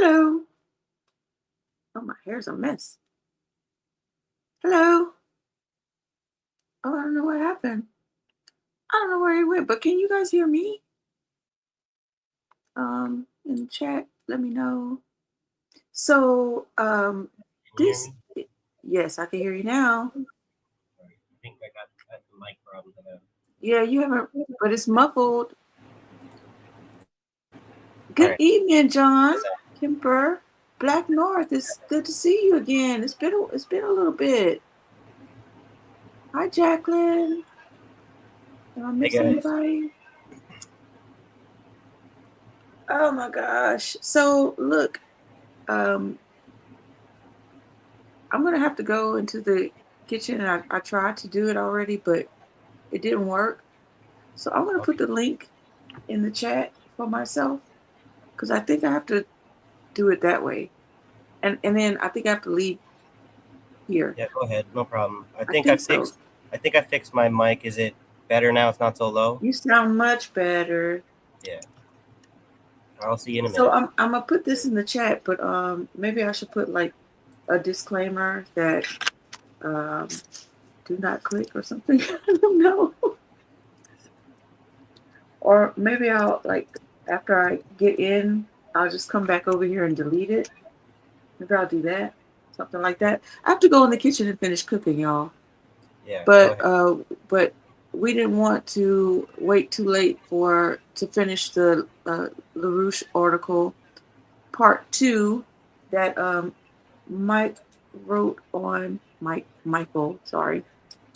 Hello. Oh, my hair's a mess. Hello. Oh, I don't know what happened. I don't know where he went, but can you guys hear me? In the chat, let me know. So, Can you hear this, me? yes, I can hear you now. Sorry. I think I got the mic problem. Yeah, you haven't, but it's muffled. All Good right. evening, John How's that? Kemper. Black North. It's good to see you again. It's been a little bit. Hi, Jacqueline. Did I Hey miss guys. anybody? Oh my gosh. So look, um, I'm gonna have to go into the kitchen, and I tried to do it already, but it didn't work. So I'm gonna put Okay. the link in the chat for myself because I think I have to do it that way, and then I think I have to leave here. Yeah, go ahead. No problem. I think so. I think I fixed my mic. Is it better now? It's not so low? You sound much better. Yeah. I'll see you in a So minute. I'm gonna put this in the chat, but maybe I should put like a disclaimer that um do not click or something. I don't know. Or maybe I'll like after I get in, I'll just come back over here and delete it. Maybe I'll do that. Something like that. I have to go in the kitchen and finish cooking, y'all. Yeah, go But ahead. but we didn't want to wait too late for to finish the LaRouche article part two that Mike Michael, sorry,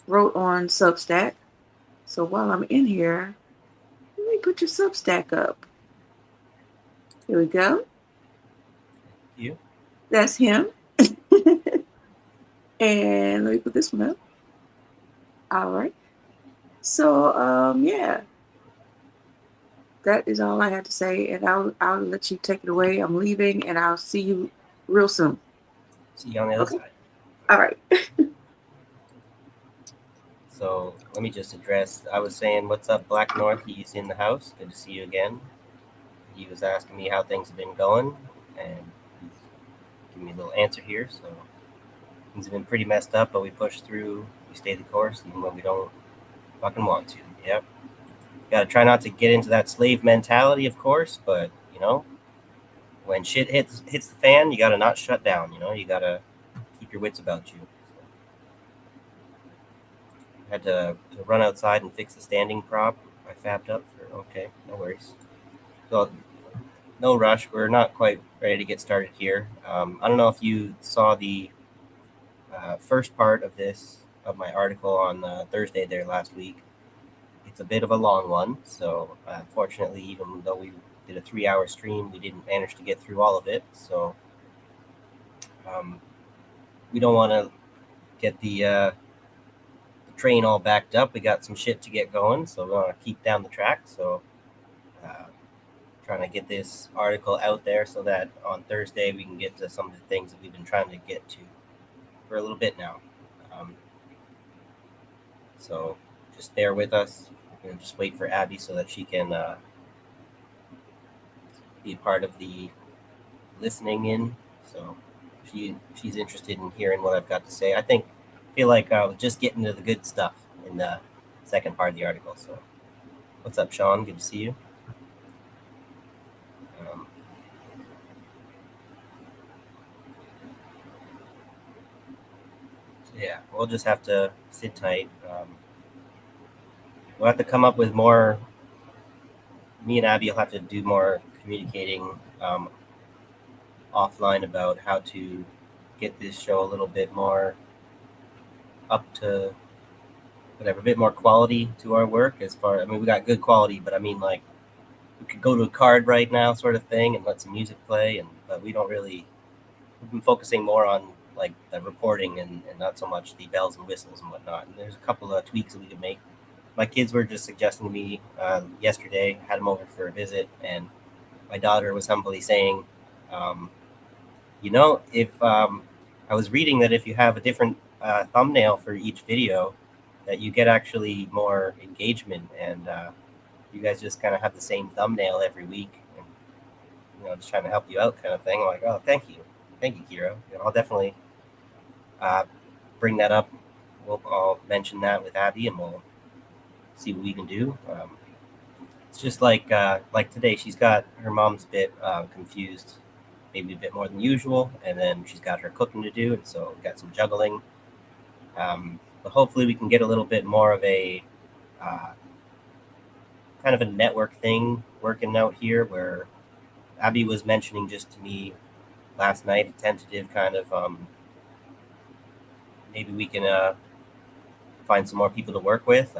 wrote on Substack. So while I'm in here, let me put your Substack up. Here we go. You? That's him. And let me put this one up. All right. So yeah, that is all I had to say, and I'll let you take it away. I'm leaving, and I'll see you real soon. See you on the other Okay. side. All right. So let me just address. I was saying, what's up, Black North? He's in the house. Good to see you again. He was asking me how things have been going, and he's giving me a little answer here. So things have been pretty messed up, but we pushed through. We stayed the course, even when we don't fucking want to. Yep. Gotta try not to get into that slave mentality, of course, but when shit hits the fan, you gotta not shut down. You gotta keep your wits about you. So I had to run outside and fix the standing prop I fabbed up for. Okay, no worries. So no rush. We're not quite ready to get started here. I don't know if you saw the first part of my article on Thursday there last week. It's a bit of a long one, so unfortunately, even though we did a 3-hour stream, we didn't manage to get through all of it. So um, we don't want to get the train all backed up. We got some shit to get going, so we want to keep down the track. So uh, trying to get this article out there so that on Thursday we can get to some of the things that we've been trying to get to for a little bit now. Um, so just bear with us. We're gonna just wait for Abby so that she can be part of the listening in. So she's interested in hearing what I've got to say. Feel like just getting to the good stuff in the second part of the article. So what's up, Sean? Good to see you. Um, so yeah, we'll just have to sit tight. We'll have to come up with more. Me and Abby will have to do more communicating offline about how to get this show a little bit more up to whatever, a bit more quality to our work. I mean, we got good quality, but I mean, like, we could go to a card right now, sort of thing, and let some music play, but we don't really. We've been focusing more on like the reporting and not so much the bells and whistles and whatnot. And there's a couple of tweaks that we could make. My kids were just suggesting to me yesterday. Had them over for a visit, and my daughter was humbly saying, um, if I was reading that if you have a different thumbnail for each video, that you get actually more engagement, and you guys just kind of have the same thumbnail every week. And just trying to help you out kind of thing. I'm like, oh, thank you, Kira. I'll definitely bring that up. I'll mention that with Abby, and we'll see what we can do. It's just like today, she's got her mom's a bit confused, maybe a bit more than usual, and then she's got her cooking to do, and so we've got some juggling. But hopefully, we can get a little bit more of a kind of a network thing working out here, where Abby was mentioning just to me last night, a tentative kind of maybe we can find some more people to work with.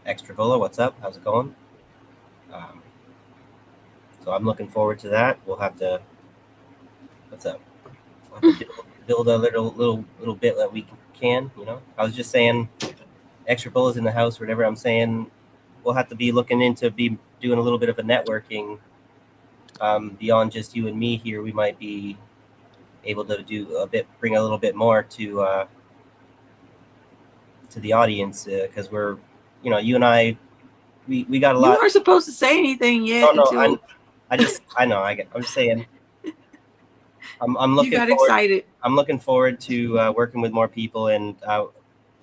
Extra Vola, what's up? How's it going? So I'm looking forward to that. We'll have to. What's up? We'll have to build a little bit that we can. I was just saying, Extra Vola's in the house. Whatever I'm saying, we'll have to be looking into doing a little bit of a networking beyond just you and me here. We might be able to bring a little bit more to the audience, because we're, you and I, we got a lot. You weren't supposed to say anything yet. No, until I'm just saying. I'm looking. You got forward, excited. I'm looking forward to working with more people, and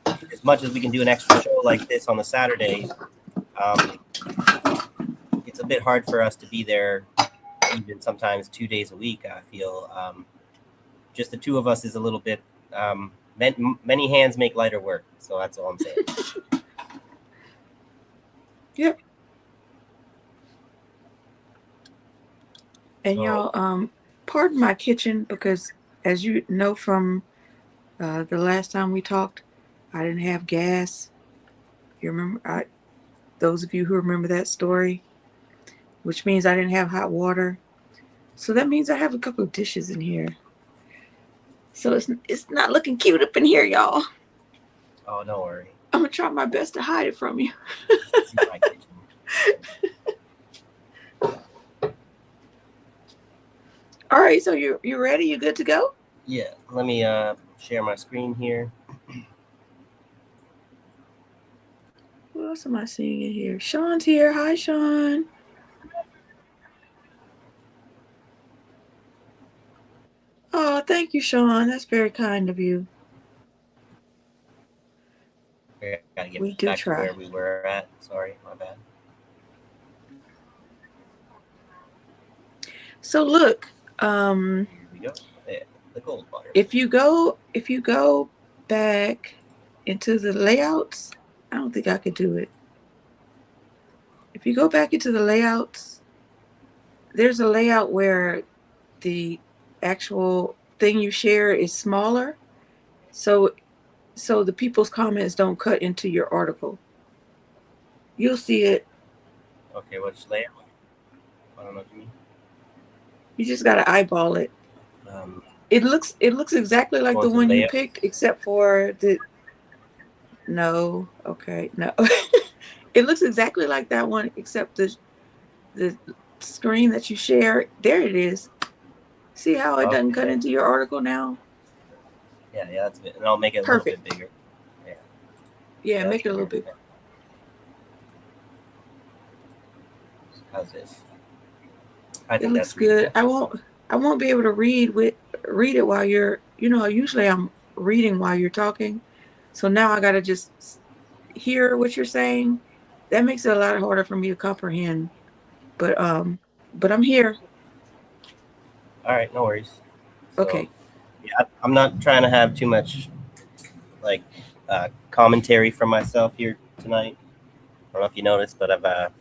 as much as we can do an extra show like this on a Saturday, it's a bit hard for us to be there, even sometimes 2 days a week. I feel just the two of us is a little bit. Many hands make lighter work, so that's all I'm saying. Yep. And y'all, pardon my kitchen, because as you know from the last time we talked, I didn't have gas. You remember, those of you who remember that story, which means I didn't have hot water. So that means I have a couple of dishes in here. So it's not looking cute up in here, y'all. Oh, don't worry. I'm gonna try my best to hide it from you. See my kitchen. All right, so you ready? You good to go? Yeah. Let me share my screen here. Who else am I seeing in here? Sean's here. Hi, Sean. Oh, thank you, Sean. That's very kind of you. Gotta get We do back try. to where we were at. Sorry, my bad. So look, Here we go. Yeah, the gold water. if you go back into the layouts, I don't think I could do it. If you go back into the layouts, there's a layout where the actual thing you share is smaller, so the people's comments don't cut into your article. You'll see it. Okay, which layout? I don't know what you mean. You just gotta eyeball it. It looks exactly like the one you picked, except for the. No, okay, no. It looks exactly like that one, except the screen that you share. There it is. See how it doesn't cut into your article now? Yeah, that's it. And I'll make it Perfect. A little bit bigger. Yeah, make it a little bit. How's this? It looks good. I won't be able to read it while you're. Usually I'm reading while you're talking, so now I gotta just hear what you're saying. That makes it a lot harder for me to comprehend. But I'm here. All right, no worries. So, okay. Yeah, I'm not trying to have too much commentary from myself here tonight. I don't know if you noticed, but I've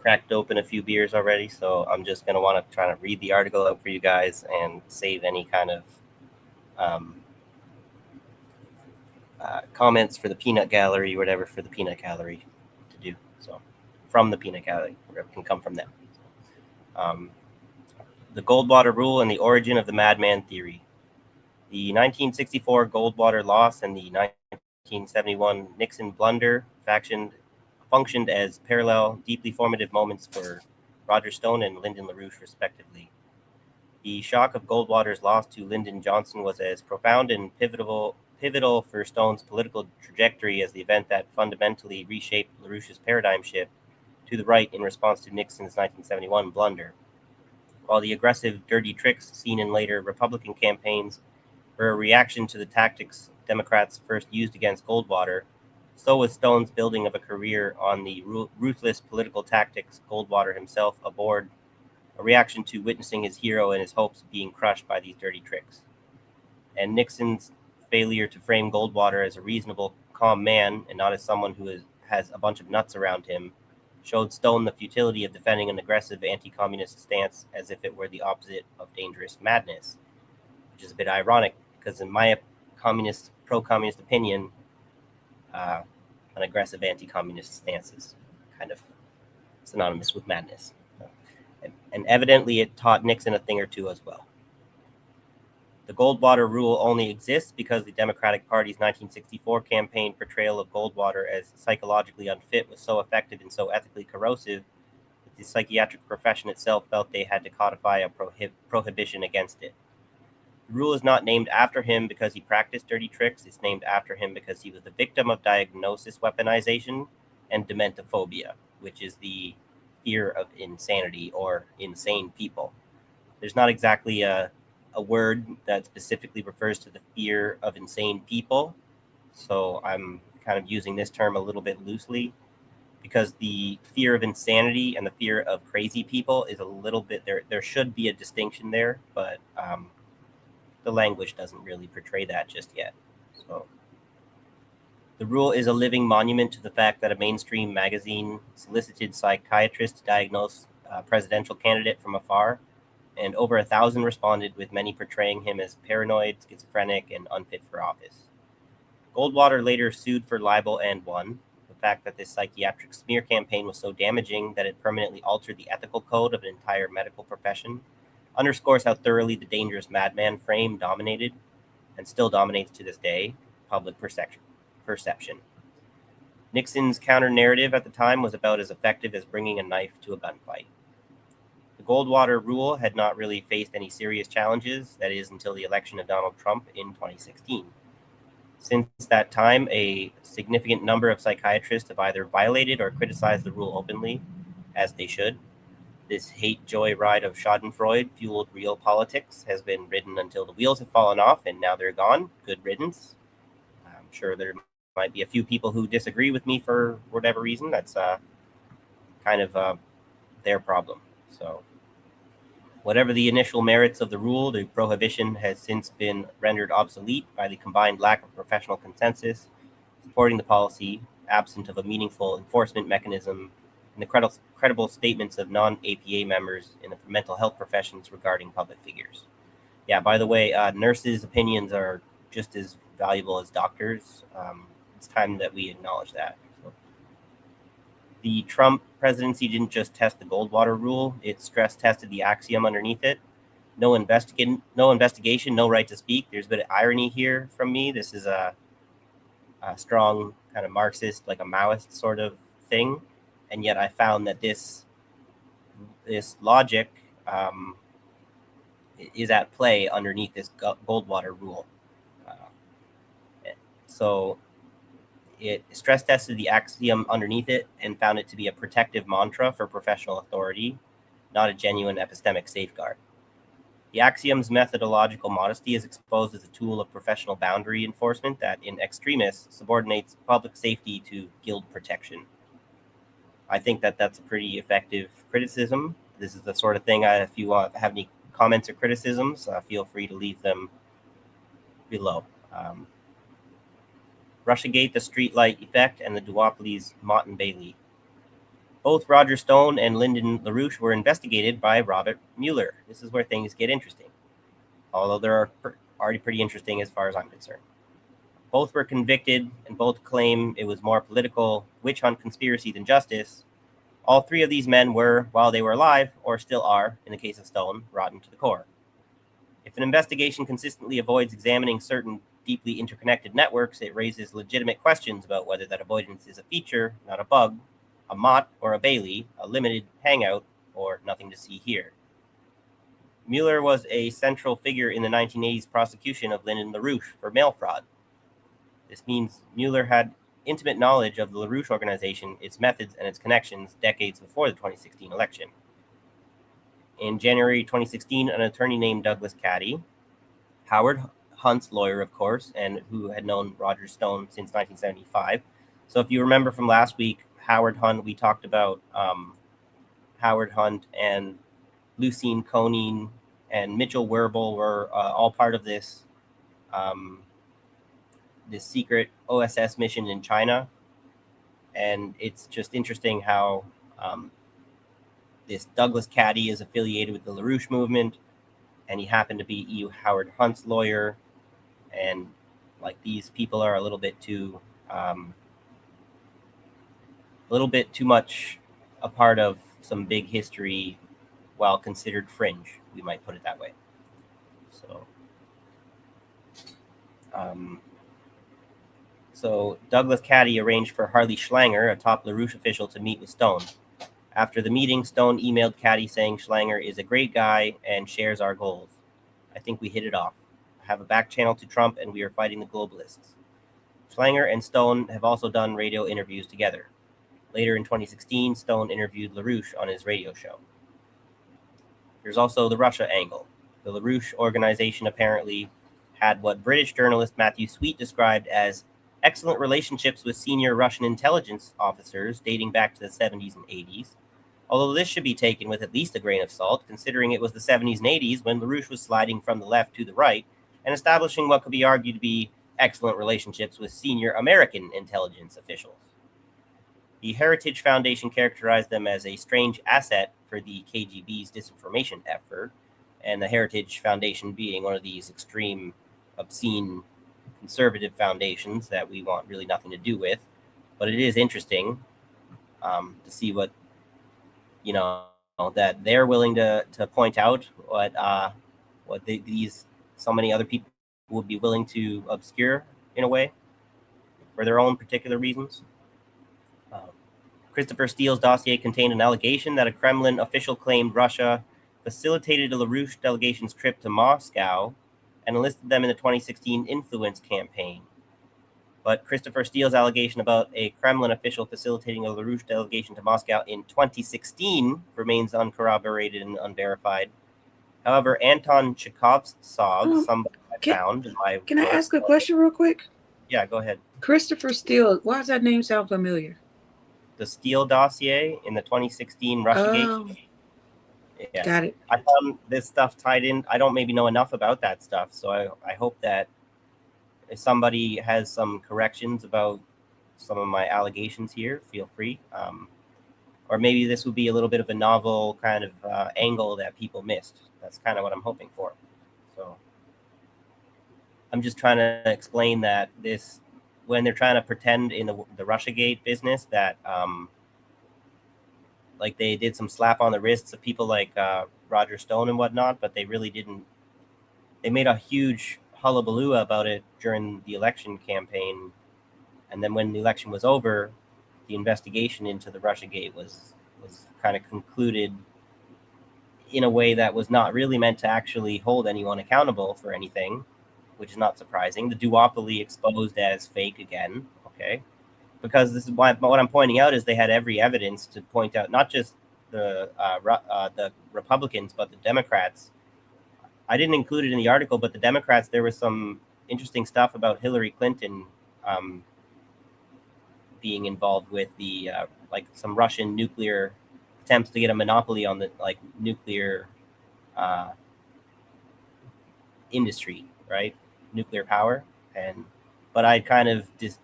cracked open a few beers already, so I'm just gonna want to try to read the article out for you guys and save any kind of comments for the peanut gallery, whatever for the peanut gallery to do. So from the peanut gallery, whatever can come from them. The Goldwater Rule and the Origin of the Madman Theory. The 1964 Goldwater loss and the 1971 Nixon blunder functioned as parallel, deeply formative moments for Roger Stone and Lyndon LaRouche, respectively. The shock of Goldwater's loss to Lyndon Johnson was as profound and pivotal for Stone's political trajectory as the event that fundamentally reshaped LaRouche's paradigm shift to the right in response to Nixon's 1971 blunder. while the aggressive, dirty tricks seen in later Republican campaigns were a reaction to the tactics Democrats first used against Goldwater, so was Stone's building of a career on the ruthless political tactics Goldwater himself abhorred, a reaction to witnessing his hero and his hopes being crushed by these dirty tricks. And Nixon's failure to frame Goldwater as a reasonable, calm man and not as someone who has a bunch of nuts around him showed Stone the futility of defending an aggressive anti-communist stance as if it were the opposite of dangerous madness, which is a bit ironic because in my pro-communist opinion, an aggressive anti-communist stance is kind of synonymous with madness. And evidently it taught Nixon a thing or two as well. The Goldwater rule only exists because the Democratic Party's 1964 campaign portrayal of Goldwater as psychologically unfit was so effective and so ethically corrosive that the psychiatric profession itself felt they had to codify a prohibition against it. The rule is not named after him because he practiced dirty tricks. It's named after him because he was the victim of diagnosis weaponization and dementophobia, which is the fear of insanity or insane people. There's not exactly a word that specifically refers to the fear of insane people. So I'm kind of using this term a little bit loosely because the fear of insanity and the fear of crazy people is a little bit there should be a distinction there, but the language doesn't really portray that just yet. So the rule is a living monument to the fact that a mainstream magazine solicited psychiatrists to diagnose a presidential candidate from afar, and over 1,000 responded, with many portraying him as paranoid, schizophrenic, and unfit for office. Goldwater later sued for libel and won. The fact that this psychiatric smear campaign was so damaging that it permanently altered the ethical code of an entire medical profession underscores how thoroughly the dangerous madman frame dominated, and still dominates to this day, public perception. Nixon's counter-narrative at the time was about as effective as bringing a knife to a gunfight. The Goldwater rule had not really faced any serious challenges, that is, until the election of Donald Trump in 2016. Since that time, a significant number of psychiatrists have either violated or criticized the rule openly, as they should. This hate joyride of Schadenfreude fueled real politics has been ridden until the wheels have fallen off and now they're gone. Good riddance. I'm sure there might be a few people who disagree with me for whatever reason. That's kind of their problem. So whatever the initial merits of the rule, the prohibition has since been rendered obsolete by the combined lack of professional consensus supporting the policy, absent of a meaningful enforcement mechanism, and the credible statements of non-APA members in the mental health professions regarding public figures. Yeah, by the way, nurses' opinions are just as valuable as doctors. It's time that we acknowledge that. So, the Trump presidency didn't just test the Goldwater rule, it stress tested the axiom underneath it. No investigation, no right to speak. There's a bit of irony here from me. This is a strong kind of Marxist, like a Maoist sort of thing. And yet I found that this logic is at play underneath this Goldwater rule. So it stress tested the axiom underneath it and found it to be a protective mantra for professional authority, not a genuine epistemic safeguard. The axiom's methodological modesty is exposed as a tool of professional boundary enforcement that, in extremis, subordinates public safety to guild protection. I think that that's a pretty effective criticism. This is the sort of thing, if you have any comments or criticisms, feel free to leave them below. Russiagate, the Streetlight Effect, and the duopolies Mott and Bailey. Both Roger Stone and Lyndon LaRouche were investigated by Robert Mueller. This is where things get interesting, although they're already pretty interesting as far as I'm concerned. Both were convicted, and both claim it was more political witch hunt conspiracy than justice. All three of these men were, while they were alive, or still are, in the case of Stone, rotten to the core. If an investigation consistently avoids examining certain deeply interconnected networks, it raises legitimate questions about whether that avoidance is a feature, not a bug, a Mott or a Bailey, a limited hangout, or nothing to see here. Mueller was a central figure in the 1980s prosecution of Lyndon LaRouche for mail fraud. This means Mueller had intimate knowledge of the LaRouche organization, its methods, and its connections decades before the 2016 election. In January 2016, an attorney named Douglas Caddy, Howard Hunt's lawyer, of course, and who had known Roger Stone since 1975. So if you remember from last week, Howard Hunt, we talked about Howard Hunt and Lucine Conein and Mitchell Werbel were all part of this this secret OSS mission in China. And it's just interesting how this Douglas Caddy is affiliated with the LaRouche movement, and he happened to be E. Howard Hunt's lawyer. And like these people are a little bit too much a part of some big history, while considered fringe. We might put it that way. So Douglas Caddy arranged for Harley Schlanger, a top LaRouche official, to meet with Stone. After the meeting, Stone emailed Caddy saying Schlanger is a great guy and shares our goals. I think we hit it off. I have a back channel to Trump, and we are fighting the globalists. Schlanger and Stone have also done radio interviews together. Later in 2016, Stone interviewed LaRouche on his radio show. There's also the Russia angle. The LaRouche organization apparently had what British journalist Matthew Sweet described as excellent relationships with senior Russian intelligence officers dating back to the 70s and 80s, although this should be taken with at least a grain of salt, considering it was the 70s and 80s when LaRouche was sliding from the left to the right and establishing what could be argued to be excellent relationships with senior American intelligence officials. The Heritage Foundation characterized them as a strange asset for the KGB's disinformation effort, and the Heritage Foundation being one of these extreme, obscene, conservative foundations that we want really nothing to do with. But it is interesting to see what, that they're willing to point out what these so many other people would be willing to obscure in a way for their own particular reasons. Christopher Steele's dossier contained an allegation that a Kremlin official claimed Russia facilitated a LaRouche delegation's trip to Moscow and enlisted them in the 2016 influence campaign. But Christopher Steele's allegation about a Kremlin official facilitating a LaRouche delegation to Moscow in 2016 remains uncorroborated and unverified. However, Anton Chekhovtsov, somebody I found in my Can I ask a question real quick? Yeah, go ahead. Christopher Steele, why does that name sound familiar? The Steele dossier in the 2016 Russiagate. Yeah. Got it. I found this stuff tied in. I don't maybe know enough about that stuff, so I hope that if somebody has some corrections about some of my allegations here, feel free. Or maybe this would be a little bit of a novel kind of angle that people missed. That's kind of what I'm hoping for. So I'm just trying to explain that this, when they're trying to pretend in the Russiagate business that like they did some slap on the wrists of people like Roger Stone and whatnot, but they really didn't. They made a huge hullabaloo about it during the election campaign, and then when the election was over, the investigation into the Russiagate was kind of concluded in a way that was not really meant to actually hold anyone accountable for anything, which is not surprising. The duopoly exposed as fake again, okay? Because this is what I'm pointing out is they had every evidence to point out not just the Republicans, but the Democrats. I didn't include it in the article, but the Democrats, there was some interesting stuff about Hillary Clinton being involved with the like some Russian nuclear attempts to get a monopoly on the like nuclear industry, right? Nuclear power. But I kind of just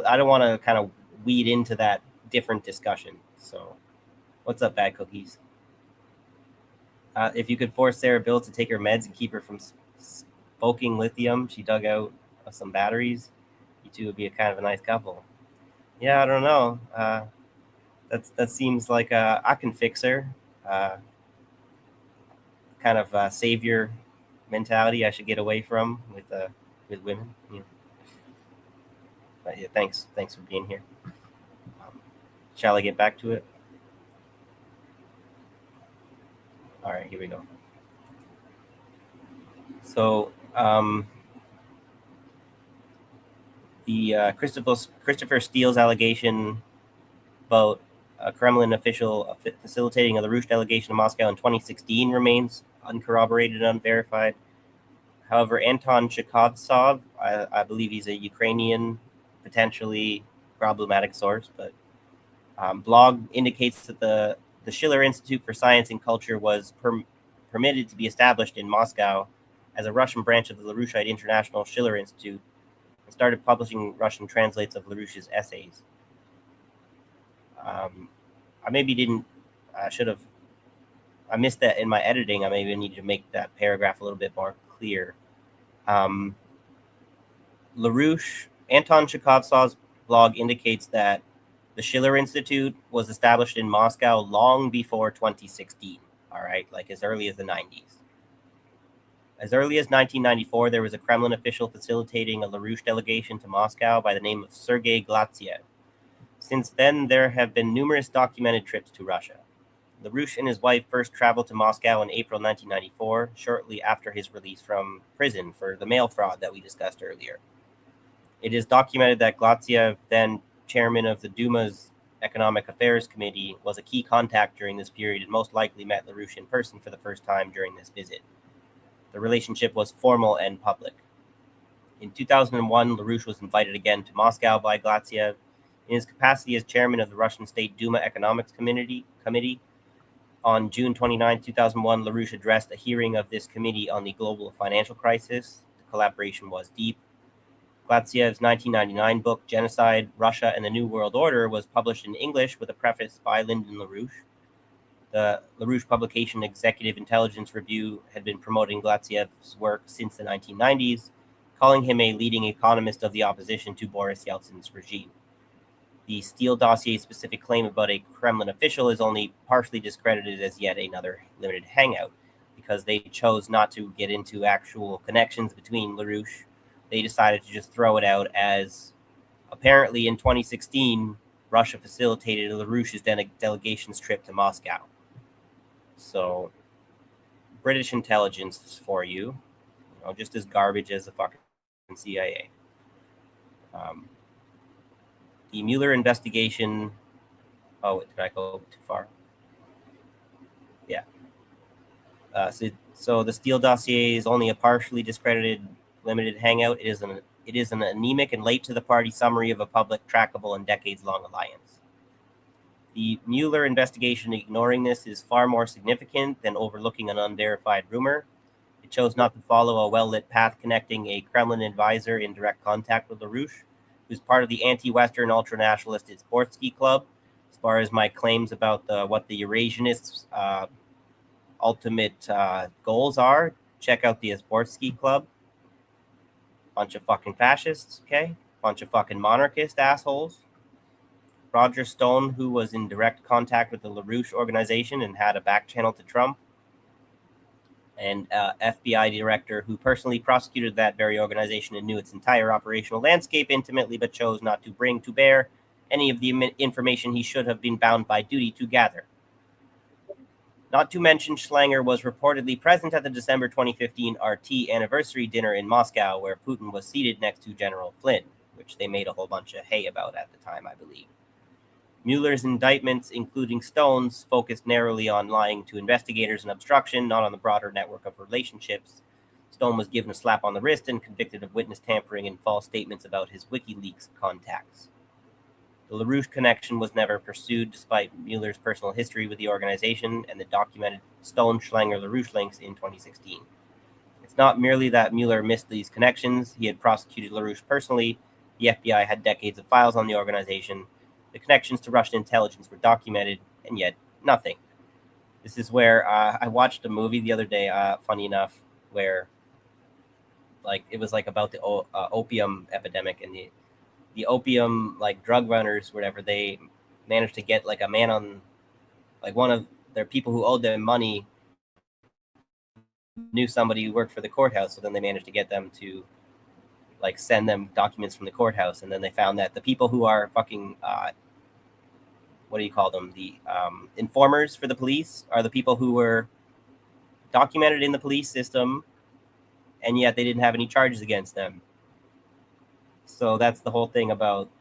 I don't want to kind of weed into that different discussion. So what's up, Bad Cookies? If you could force Sarah Bill to take her meds and keep her from smoking lithium, she dug out some batteries. You two would be a kind of a nice couple. Yeah, I don't know. That seems like I can fix her. Kind of savior mentality I should get away from with women. Yeah. But yeah, thanks for being here. Shall I get back to it? All right, here we go. So the Christopher Steele's allegation about a Kremlin official facilitating a LaRouche delegation to Moscow in 2016 remains uncorroborated and unverified. However, Anton Chekhovtsov, I believe he's a Ukrainian, potentially problematic source, but blog indicates that the Schiller Institute for Science and Culture was permitted to be established in Moscow as a Russian branch of the LaRoucheite International Schiller Institute and started publishing Russian translates of LaRouche's essays. I maybe didn't, I should have, I missed that in my editing. I maybe need to make that paragraph a little bit more clear. LaRouche, Anton Chekhovtsov's blog indicates that the Schiller Institute was established in Moscow long before 2016, all right, like as early as the 90s. As early as 1994, there was a Kremlin official facilitating a LaRouche delegation to Moscow by the name of Sergei Glatziev. Since then, there have been numerous documented trips to Russia. LaRouche and his wife first traveled to Moscow in April 1994, shortly after his release from prison for the mail fraud that we discussed earlier. It is documented that Glatziev, then chairman of the Duma's Economic Affairs Committee, was a key contact during this period and most likely met LaRouche in person for the first time during this visit. The relationship was formal and public. In 2001, LaRouche was invited again to Moscow by Glatziev. In his capacity as chairman of the Russian State Duma Economics Committee, on June 29, 2001, LaRouche addressed a hearing of this committee on the global financial crisis. The collaboration was deep. Glatziev's 1999 book, Genocide, Russia, and the New World Order, was published in English with a preface by Lyndon LaRouche. The LaRouche publication Executive Intelligence Review had been promoting Glatziev's work since the 1990s, calling him a leading economist of the opposition to Boris Yeltsin's regime. The Steele dossier specific claim about a Kremlin official is only partially discredited as yet another limited hangout, because they chose not to get into actual connections between LaRouche. They decided to just throw it out as apparently in 2016, Russia facilitated LaRouche's delegation's trip to Moscow. So, British intelligence for you, just as garbage as the fucking CIA. The Mueller investigation. Oh, did I go too far? Yeah. So the Steele dossier is only a partially discredited, limited hangout. It is an anemic and late to the party summary of a public, trackable, and decades-long alliance. The Mueller investigation ignoring this is far more significant than overlooking an unverified rumor. It chose not to follow a well-lit path connecting a Kremlin advisor in direct contact with LaRouche, who's part of the anti-Western ultranationalist Sportsky Club. As far as my claims about what the Eurasianists' ultimate goals are, check out the Sportsky Club. Bunch of fucking fascists, okay? Bunch of fucking monarchist assholes. Roger Stone, who was in direct contact with the LaRouche organization and had a back channel to Trump, and FBI director who personally prosecuted that very organization and knew its entire operational landscape intimately, but chose not to bring to bear any of the information he should have been bound by duty to gather. Not to mention, Schlanger was reportedly present at the December 2015 RT anniversary dinner in Moscow, where Putin was seated next to General Flynn, which they made a whole bunch of hay about at the time, I believe. Mueller's indictments, including Stone's, focused narrowly on lying to investigators and obstruction, not on the broader network of relationships. Stone was given a slap on the wrist and convicted of witness tampering and false statements about his WikiLeaks contacts. The LaRouche connection was never pursued, despite Mueller's personal history with the organization and the documented Stone-Schlanger-LaRouche links in 2016. It's not merely that Mueller missed these connections. He had prosecuted LaRouche personally. The FBI had decades of files on the organization. The connections to Russian intelligence were documented, and yet nothing. This is where I watched a movie the other day, funny enough, where it was about the opium epidemic, and the opium drug runners, whatever, they managed to get a man on, one of their people who owed them money knew somebody who worked for the courthouse, so then they managed to get them to send them documents from the courthouse, and then they found that the people who are fucking what do you call them? The informers for the police are the people who were documented in the police system, and yet they didn't have any charges against them. So that's the whole thing about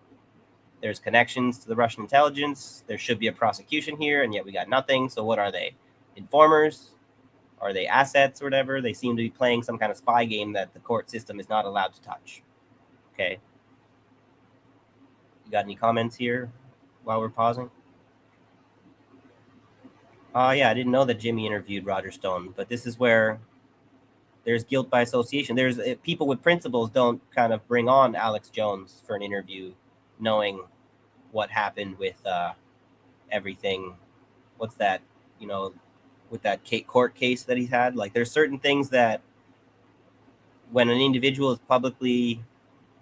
there's connections to the Russian intelligence. There should be a prosecution here, and yet we got nothing. So what are they? Informers? Are they assets or whatever? They seem to be playing some kind of spy game that the court system is not allowed to touch. Okay. You got any comments here while we're pausing? Yeah, I didn't know that Jimmy interviewed Roger Stone, but this is where there's guilt by association. There's people with principles don't kind of bring on Alex Jones for an interview, knowing what happened with everything. What's that? With that court case that he's had. Like, there's certain things that when an individual is publicly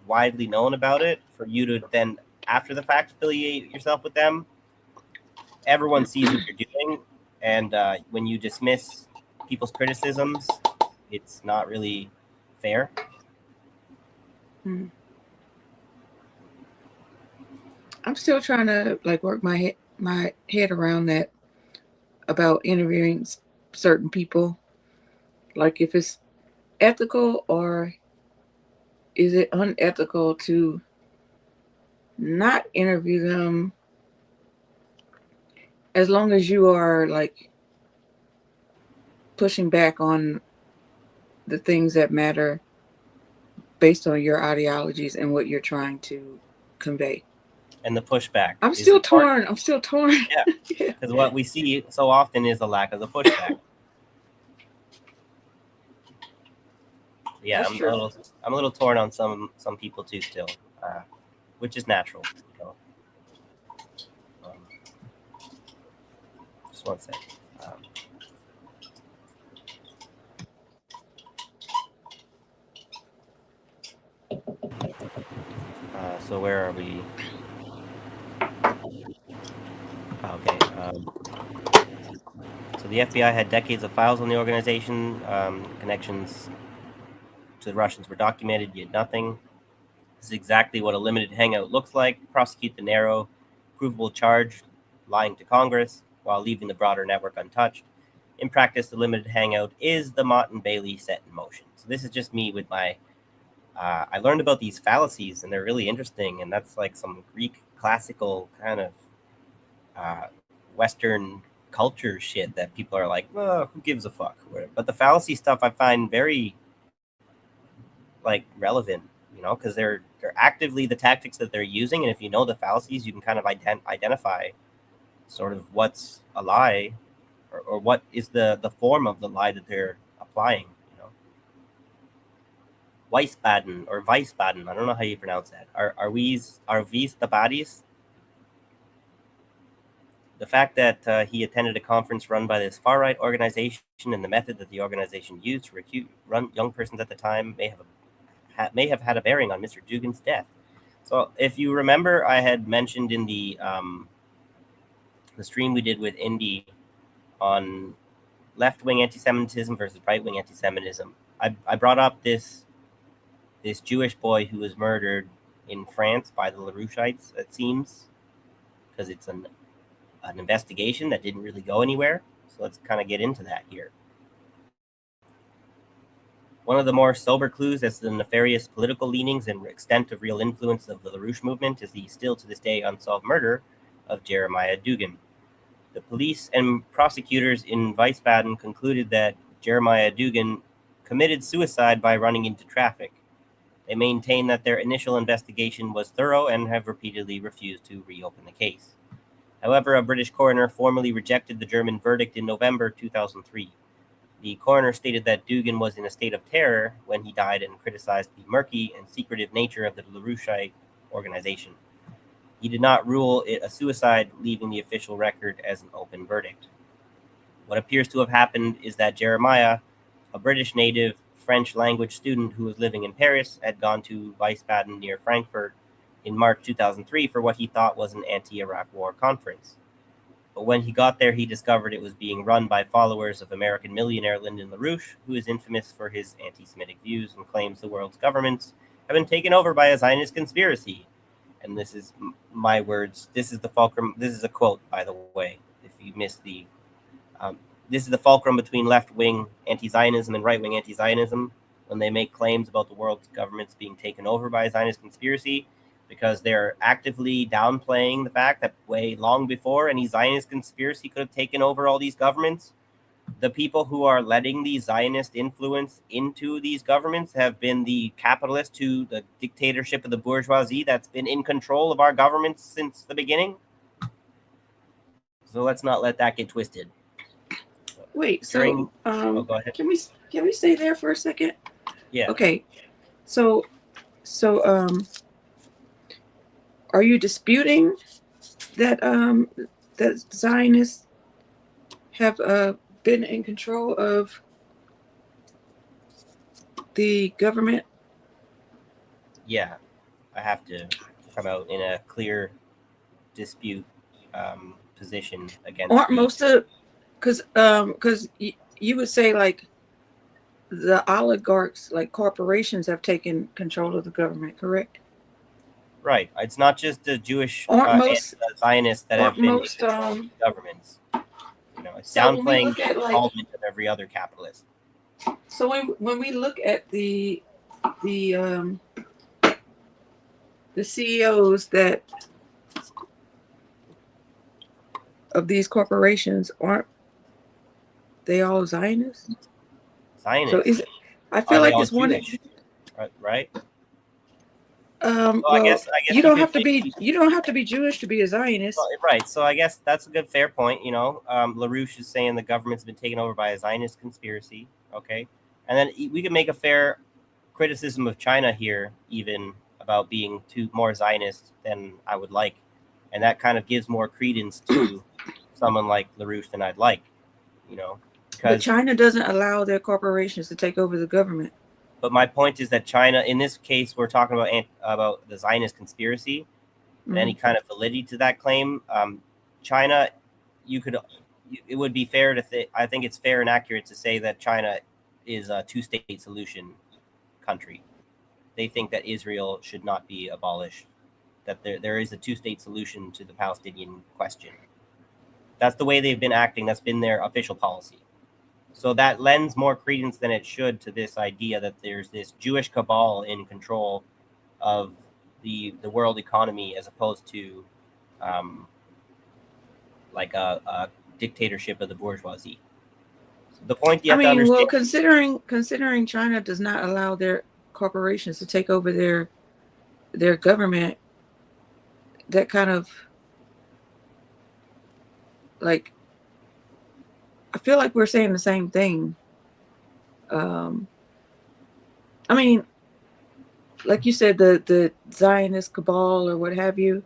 widely known about it, for you to then after the fact affiliate yourself with them, everyone sees what you're doing, and when you dismiss people's criticisms, it's not really fair. I'm still trying to work my head around that, about interviewing certain people. Like, if it's ethical, or is it unethical to not interview them, as long as you are pushing back on the things that matter based on your ideologies and what you're trying to convey. And the pushback. I'm still torn. Yeah, because what we see so often is the lack of the pushback. Yeah, I'm a little torn on some people too still, which is natural. Just one second. So where are we? Okay. So the FBI had decades of files on the organization. Connections to the Russians were documented, yet nothing. This is exactly what a limited hangout looks like. Prosecute the narrow, provable charge, lying to Congress, while leaving the broader network untouched. In practice, the limited hangout is the Mott and Bailey set in motion. So this is just me with my... I learned about these fallacies, and they're really interesting, and that's like some Greek classical kind of Western culture shit that people are like, oh, who gives a fuck? But the fallacy stuff I find very relevant, because they're actively the tactics that they're using, and if you know the fallacies, you can kind of identify sort of what's a lie, or what is the form of the lie that they're applying. Wiesbaden or Weisbaden, I don't know how you pronounce that. Are these the baddies? The fact that he attended a conference run by this far-right organization, and the method that the organization used to recruit young persons at the time may have had a bearing on Mr. Dugan's death. So if you remember, I had mentioned in the stream we did with Indy on left-wing anti-Semitism versus right-wing anti-Semitism, I brought up this Jewish boy who was murdered in France by the LaRoucheites, it seems, because it's an investigation that didn't really go anywhere. So let's kind of get into that here. One of the more sober clues as to the nefarious political leanings and extent of real influence of the LaRouche movement is the still to this day unsolved murder of Jeremiah Dugan. The police and prosecutors in Wiesbaden concluded that Jeremiah Dugan committed suicide by running into traffic. They maintain that their initial investigation was thorough and have repeatedly refused to reopen the case. However, a British coroner formally rejected the German verdict in November 2003. The coroner stated that Dugan was in a state of terror when he died and criticized the murky and secretive nature of the LaRouche organization. He did not rule it a suicide, leaving the official record as an open verdict. What appears to have happened is that Jeremiah, a British native French language student who was living in Paris, had gone to Wiesbaden near Frankfurt in March 2003 for what he thought was an anti-Iraq war conference. But when he got there, he discovered it was being run by followers of American millionaire Lyndon LaRouche, who is infamous for his anti-Semitic views and claims the world's governments have been taken over by a Zionist conspiracy. And this is my words. This is the fulcrum. This is a quote, by the way, if you missed the... this is the fulcrum between left-wing anti-Zionism and right-wing anti-Zionism. When they make claims about the world's governments being taken over by a Zionist conspiracy, because they're actively downplaying the fact that way long before any Zionist conspiracy could have taken over all these governments, the people who are letting the Zionist influence into these governments have been the capitalists, to the dictatorship of the bourgeoisie that's been in control of our governments since the beginning. So let's not let that get twisted. Wait, During, so go ahead. can we stay there for a second? Yeah. Okay. So so are you disputing that that Zionists have been in control of the government? Yeah, I have to come out in a clear dispute position against Aren't the. most of because you would say like the oligarchs, like corporations, have taken control of the government, correct? Right. It's not just the Jewish Aren't and most the Zionists that aren't have been in most control of these governments. It's so when we downplaying look the at like involvement of every other capitalist. so when we look at the um the CEOs that of these corporations, aren't they all Zionists? So Zionists. is it, I Are feel they like all it's one. Jewish? Right. So I Well, guess I guess you could maybe. you don't have to be Jewish to be a Zionist. Right. So I guess that's a good fair point. LaRouche is saying the government's been taken over by a Zionist conspiracy. Okay, and then we could make a fair criticism of China here, even about being more Zionist than I would like, and that kind of gives more credence to someone like LaRouche than I'd like. But Because. China doesn't allow their corporations to take over the government. But my point is that China, in this case, we're talking about the Zionist conspiracy and any kind of validity to that claim. China, it would be fair to think. I think it's fair and accurate to say that China is a two-state solution country. They think that Israel should not be abolished. That there is a two-state solution to the Palestinian question. That's the way they've been acting. That's been their official policy. So that lends more credence than it should to this idea that there's this Jewish cabal in control of the world economy, as opposed to like a dictatorship of the bourgeoisie. So the point you I have to mean, well, understand. considering China does not allow their corporations to take over their government, that kind of like I feel like we're saying the same thing. Um, I mean, like you said, the Zionist cabal or what have you.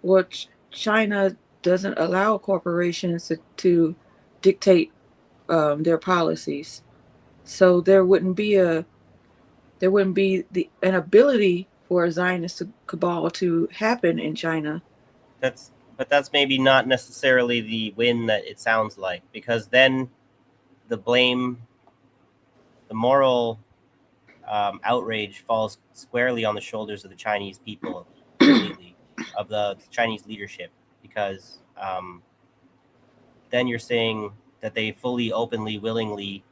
Well, China doesn't allow corporations to dictate their policies, so there wouldn't be an ability for a Zionist cabal to happen in China. That's maybe not necessarily the win that it sounds like, because then the blame, the moral outrage falls squarely on the shoulders of the Chinese people, completely, of the Chinese leadership, because then you're saying that they fully, openly, willingly,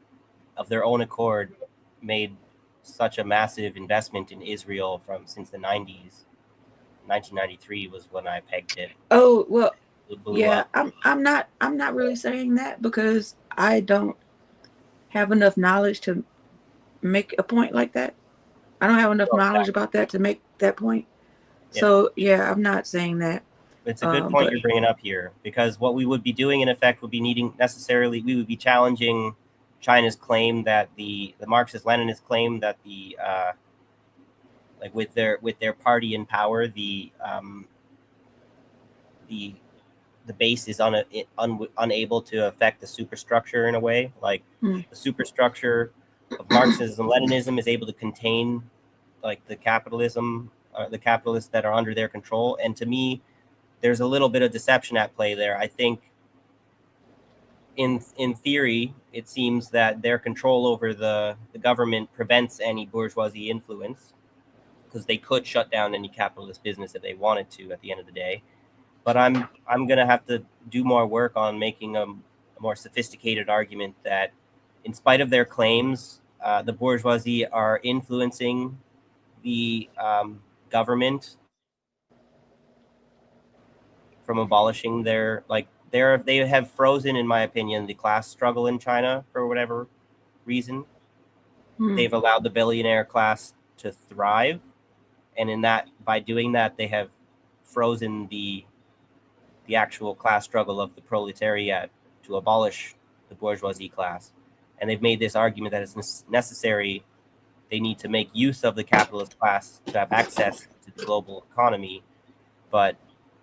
of their own accord, made such a massive investment in Israel since the 90s. 1993 was when I pegged it. Oh well, It blew yeah. up. I'm not really saying that because I don't have enough knowledge to make a point like that. I don't have enough Oh, knowledge exactly. about that to make that point. Yeah. So yeah, I'm not saying that. It's a good point But you're bringing up here, because what we would be doing, in effect, would be we would be challenging China's claim that the Marxist-Leninist claim that like with their party in power, the base is unable to affect the superstructure in a way. Like the superstructure of Marxism, Leninism is able to contain like the capitalists that are under their control. And to me, there's a little bit of deception at play there. I think in theory, it seems that their control over the government prevents any bourgeoisie influence, because they could shut down any capitalist business if they wanted to at the end of the day. But I'm going to have to do more work on making a more sophisticated argument that, in spite of their claims, the bourgeoisie are influencing the government from abolishing their they have frozen, in my opinion, the class struggle in China for whatever reason. They've allowed the billionaire class to thrive, and in that, by doing that, they have frozen the actual class struggle of the proletariat to abolish the bourgeoisie class. And they've made this argument that it's necessary. They need to make use of the capitalist class to have access to the global economy. But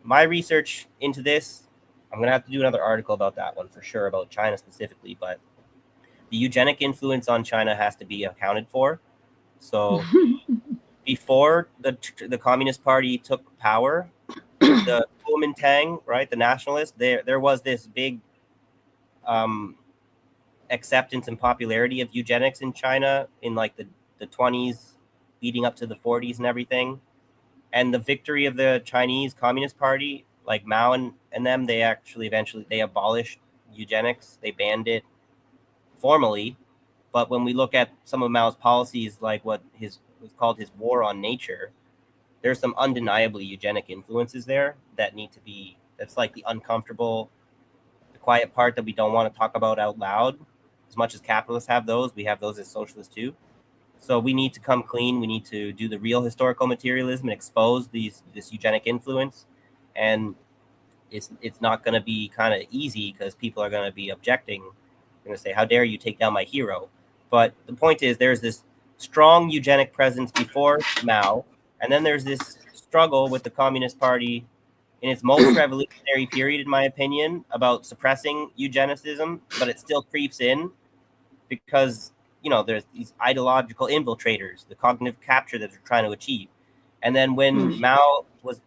my research into this, I'm going to have to do another article about that one for sure, about China specifically. But the eugenic influence on China has to be accounted for. So before the Communist Party took power, the Kuomintang, right, the nationalists, there was this big acceptance and popularity of eugenics in China in like the 20s leading up to the 40s and everything. And the victory of the Chinese Communist Party, like Mao and them, they actually eventually they abolished eugenics. They banned it formally. But when we look at some of Mao's policies, like what was called his war on nature, there's some undeniably eugenic influences there that need to be, that's like the uncomfortable, the quiet part that we don't want to talk about out loud. As much as capitalists have those, we have those as socialists too. So we need to come clean. We need to do the real historical materialism and expose this eugenic influence. And it's not going to be kind of easy because people are going to be objecting. They're going to say, how dare you take down my hero? But the point is, there's this strong eugenic presence before Mao, and then there's this struggle with the Communist Party in its most revolutionary period, in my opinion, about suppressing eugenicism, but it still creeps in because, there's these ideological infiltrators, the cognitive capture that they're trying to achieve. And then when Mao was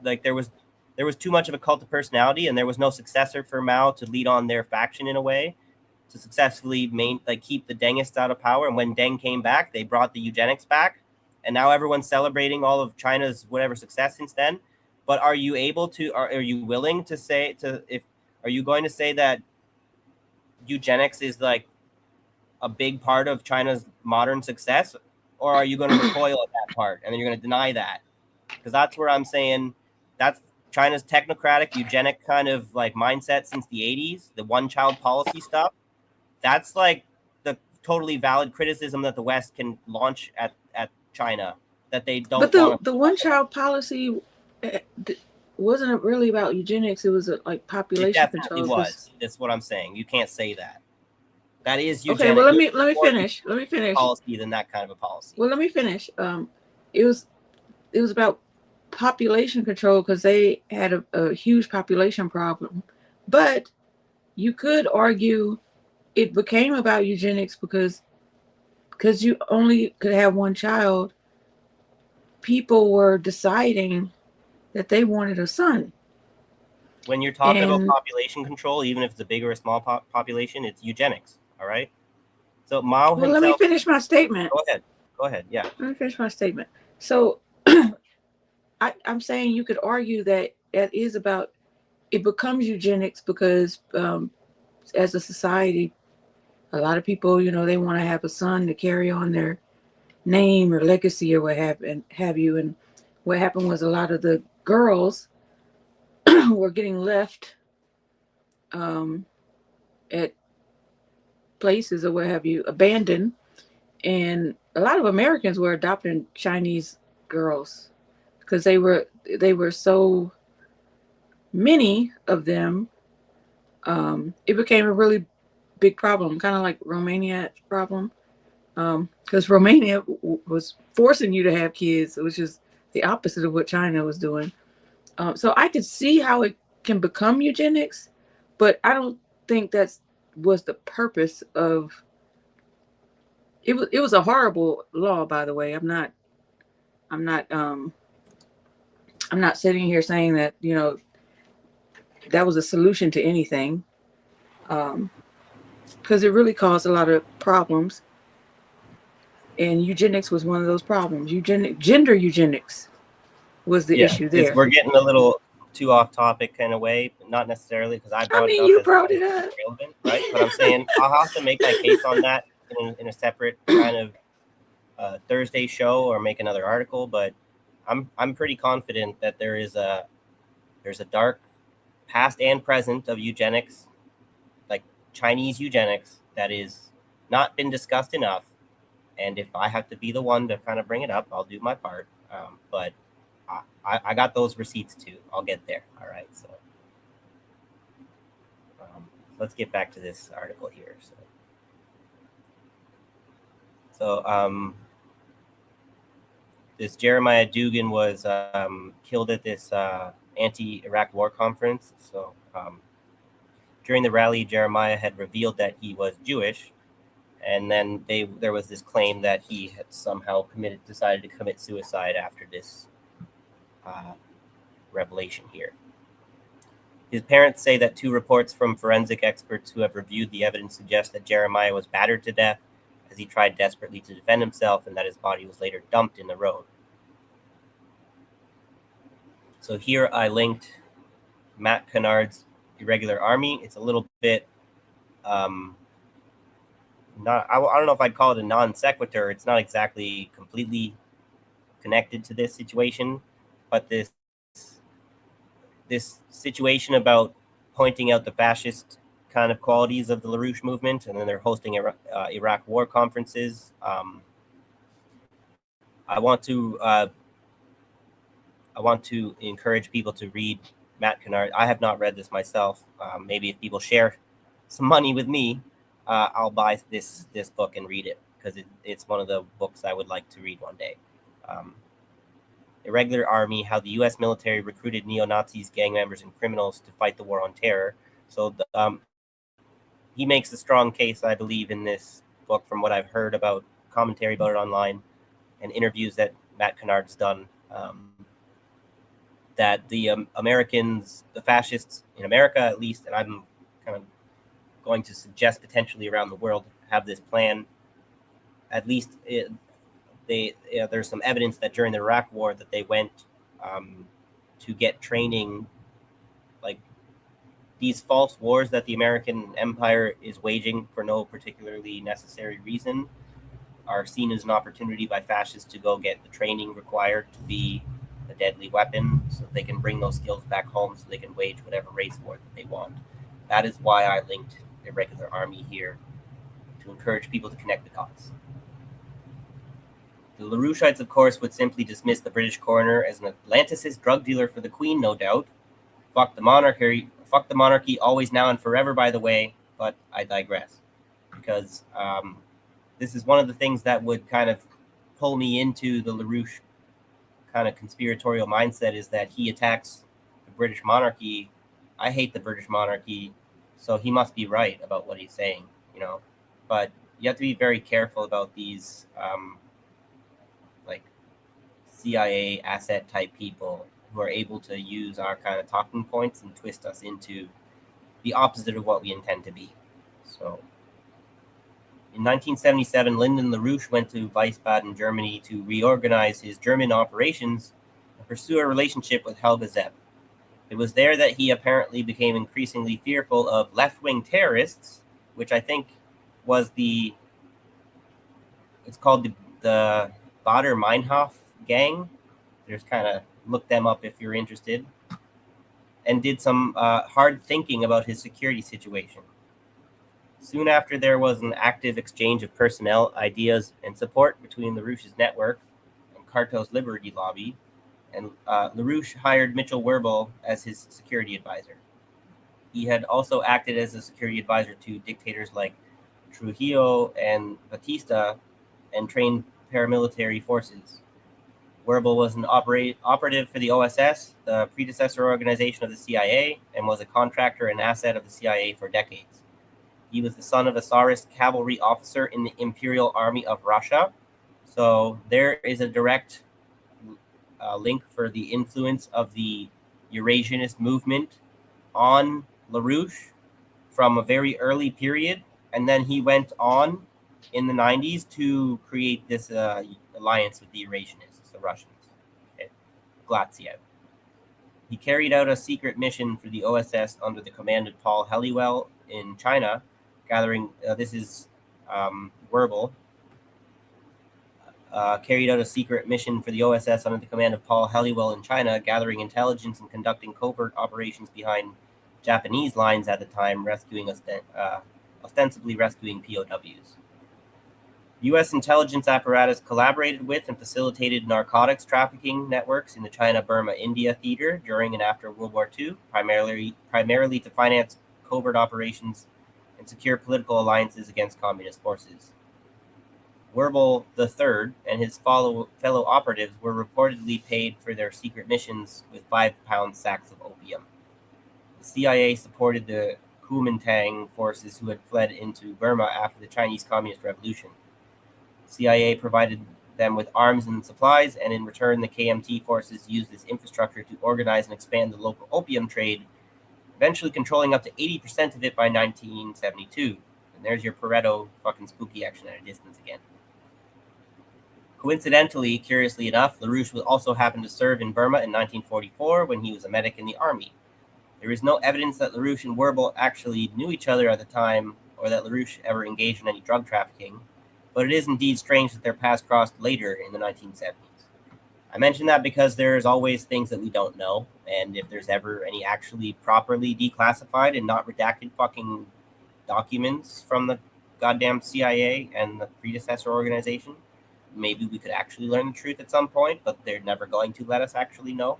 like, there was too much of a cult of personality, and there was no successor for Mao to lead on their faction in a way to successfully keep the Dengists out of power. And when Deng came back, they brought the eugenics back, and now everyone's celebrating all of China's whatever success since then. But are you able to? Are you willing to say are you going to say that eugenics is like a big part of China's modern success, or are you going to recoil at that part and then you're going to deny that? Because that's where I'm saying that's China's technocratic eugenic kind of like mindset since the 80s, the one-child policy stuff. That's like the totally valid criticism that the West can launch at China, that they don't. But the one-child policy wasn't really about eugenics. It was like population control. It was. That's what I'm saying. You can't say that. That is eugenics. Okay, well let me finish. Let me finish. Policy than that kind of a policy. Well, let me finish. It was about population control because they had a huge population problem. But you could argue it became about eugenics because you only could have one child. People were deciding that they wanted a son. When you're talking about population control, even if it's a big or a small population, it's eugenics. All right. So Mao himself. Well, let me finish my statement. Go ahead. Yeah. Let me finish my statement. So I'm saying you could argue that is about, it becomes eugenics because as a society, a lot of people, they want to have a son to carry on their name or legacy or what have you. And what happened was a lot of the girls were getting left at places or what have you, abandoned. And a lot of Americans were adopting Chinese girls because they were so many of them. It became a really big problem, kind of like Romania's problem, because Romania was forcing you to have kids, which is the opposite of what China was doing. So I could see how it can become eugenics, but I don't think that was the purpose of it. Was a horrible law, by the way. I'm not sitting here saying that that was a solution to anything, because it really caused a lot of problems, and eugenics was one of those problems. Gender eugenics was the issue there. We're getting a little too off topic kind of way, but not necessarily because I brought it up. You brought it up, relevant, right? But I'm saying I'll have to make my case on that in a separate kind of Thursday show or make another article. But I'm pretty confident that there is a There's a dark past and present of eugenics, like Chinese eugenics, that is not been discussed enough. And if I have to be the one to kind of bring it up, I'll do my part. But I got those receipts too. I'll get there. All right. Let's get back to this article here. This Jeremiah Dugan was killed at this anti-Iraq war conference. During the rally, Jeremiah had revealed that he was Jewish, and then there was this claim that he had somehow decided to commit suicide after this revelation here. His parents say that 2 reports from forensic experts who have reviewed the evidence suggest that Jeremiah was battered to death as he tried desperately to defend himself, and that his body was later dumped in the road. So here I linked Matt Kennard's Irregular Army. It's a little bit, I don't know if I'd call it a non sequitur. It's not exactly completely connected to this situation, but this situation about pointing out the fascist kind of qualities of the LaRouche movement, and then they're hosting Iraq war conferences. I want to encourage people to read Matt Kennard. I have not read this myself. Maybe if people share some money with me, I'll buy this book and read it, because it's one of the books I would like to read one day. Irregular Army: How the U.S. Military Recruited Neo-Nazis, Gang Members, and Criminals to Fight the War on Terror. So he makes a strong case, I believe, in this book, from what I've heard about commentary about it online and interviews that Matt Kennard's done, that the Americans, the fascists in America at least, and I'm kind of going to suggest potentially around the world, have this plan. At least there's some evidence that during the Iraq War that they went to get training, like these false wars that the American empire is waging for no particularly necessary reason, are seen as an opportunity by fascists to go get the training required to be a deadly weapon, so they can bring those skills back home, so they can wage whatever race war that they want. That is why I linked Irregular Army here, to encourage people to connect the dots. The LaRoucheites, of course, would simply dismiss the British coroner as an Atlanticist drug dealer for the Queen, no doubt. Fuck the monarchy, always, now, and forever, by the way, but I digress. Because this is one of the things that would kind of pull me into the LaRouche kind of conspiratorial mindset, is that he attacks the British monarchy. I hate the British monarchy, so he must be right about what he's saying, But you have to be very careful about these like CIA asset type people who are able to use our kind of talking points and twist us into the opposite of what we intend to be. So in 1977, Lyndon LaRouche went to Wiesbaden, Germany, to reorganize his German operations and pursue a relationship with Helga Zepp. It was there that he apparently became increasingly fearful of left-wing terrorists, which I think was it's called the Baader-Meinhof gang. Just kind of look them up if you're interested. And did some hard thinking about his security situation. Soon after, there was an active exchange of personnel, ideas, and support between LaRouche's network and Carto's Liberty Lobby, and LaRouche hired Mitchell Werbel as his security advisor. He had also acted as a security advisor to dictators like Trujillo and Batista, and trained paramilitary forces. Werbel was an operative for the OSS, the predecessor organization of the CIA, and was a contractor and asset of the CIA for decades. He was the son of a Tsarist cavalry officer in the Imperial Army of Russia. So there is a direct link for the influence of the Eurasianist movement on LaRouche from a very early period. And then he went on in the 90s to create this alliance with the Eurasianists, the Russians. Okay. Glatiev. He carried out a secret mission for the OSS under the command of Paul Helliwell in China, gathering, this is Werbel, carried out a secret mission for the OSS under the command of Paul Helliwell in China, gathering intelligence and conducting covert operations behind Japanese lines at the time, ostensibly rescuing POWs. U.S. intelligence apparatus collaborated with and facilitated narcotics trafficking networks in the China-Burma-India theater during and after World War II, primarily to finance covert operations and secure political alliances against communist forces. Werbel III and his fellow operatives were reportedly paid for their secret missions with 5-pound sacks of opium. The CIA supported the Kuomintang forces who had fled into Burma after the Chinese Communist Revolution. CIA provided them with arms and supplies, and in return, the KMT forces used this infrastructure to organize and expand the local opium trade, eventually controlling up to 80% of it by 1972. And there's your Pareto fucking spooky action at a distance again. Coincidentally, curiously enough, LaRouche also happened to serve in Burma in 1944 when he was a medic in the army. There is no evidence that LaRouche and Werbel actually knew each other at the time, or that LaRouche ever engaged in any drug trafficking, but it is indeed strange that their paths crossed later in the 1970s. I mention that because there's always things that we don't know, and if there's ever any actually properly declassified and not redacted fucking documents from the goddamn CIA and the predecessor organization, maybe we could actually learn the truth at some point, but they're never going to let us actually know.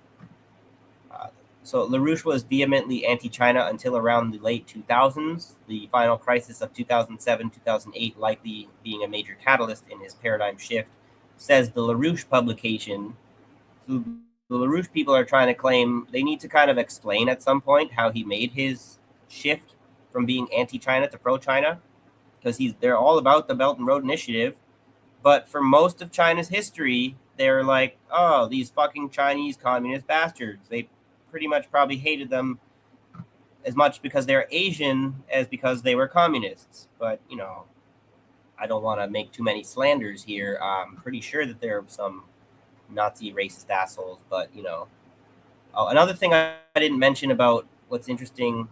So LaRouche was vehemently anti-China until around the late 2000s, the final crisis of 2007-2008 likely being a major catalyst in his paradigm shift, says the LaRouche publication. So the LaRouche people are trying to claim they need to kind of explain at some point how he made his shift from being anti-China to pro-China, because they're all about the Belt and Road Initiative, but for most of China's history, they're like, oh, these fucking Chinese communist bastards. They pretty much probably hated them as much because they're Asian as because they were communists. But, you know, I don't want to make too many slanders here. I'm pretty sure that there are some Nazi racist assholes, but, you know. Oh, another thing I didn't mention about what's interesting,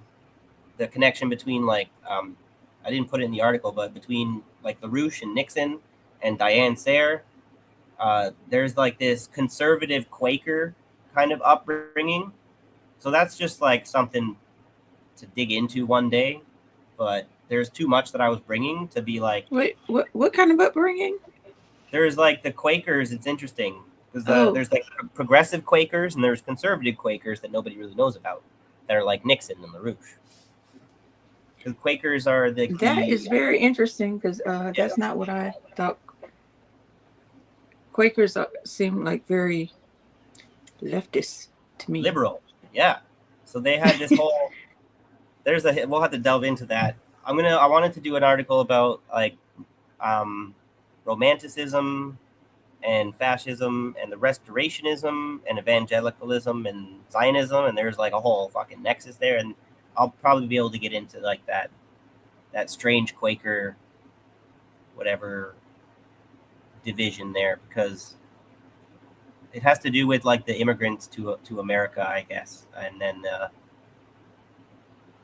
the connection between, like, I didn't put it in the article, but between, like, LaRouche and Nixon and Diane Sayre, there's, like, this conservative Quaker kind of upbringing. So that's just like something to dig into one day, but there's too much that I was bringing to be like. Wait, what kind of upbringing? There's like the Quakers. It's interesting because there's like progressive Quakers and there's conservative Quakers that nobody really knows about that are like Nixon and LaRouche. Because Quakers are the key. That is very interesting because that's not what I thought. Quakers seem like very leftist to me. Liberal. Yeah, so they had this whole. We'll have to delve into that. I wanted to do an article about like, romanticism, and fascism, and the restorationism, and evangelicalism, and Zionism, and there's like a whole fucking nexus there, and I'll probably be able to get into like that strange Quaker, whatever, division there because. It has to do with like the immigrants to America, I guess, and then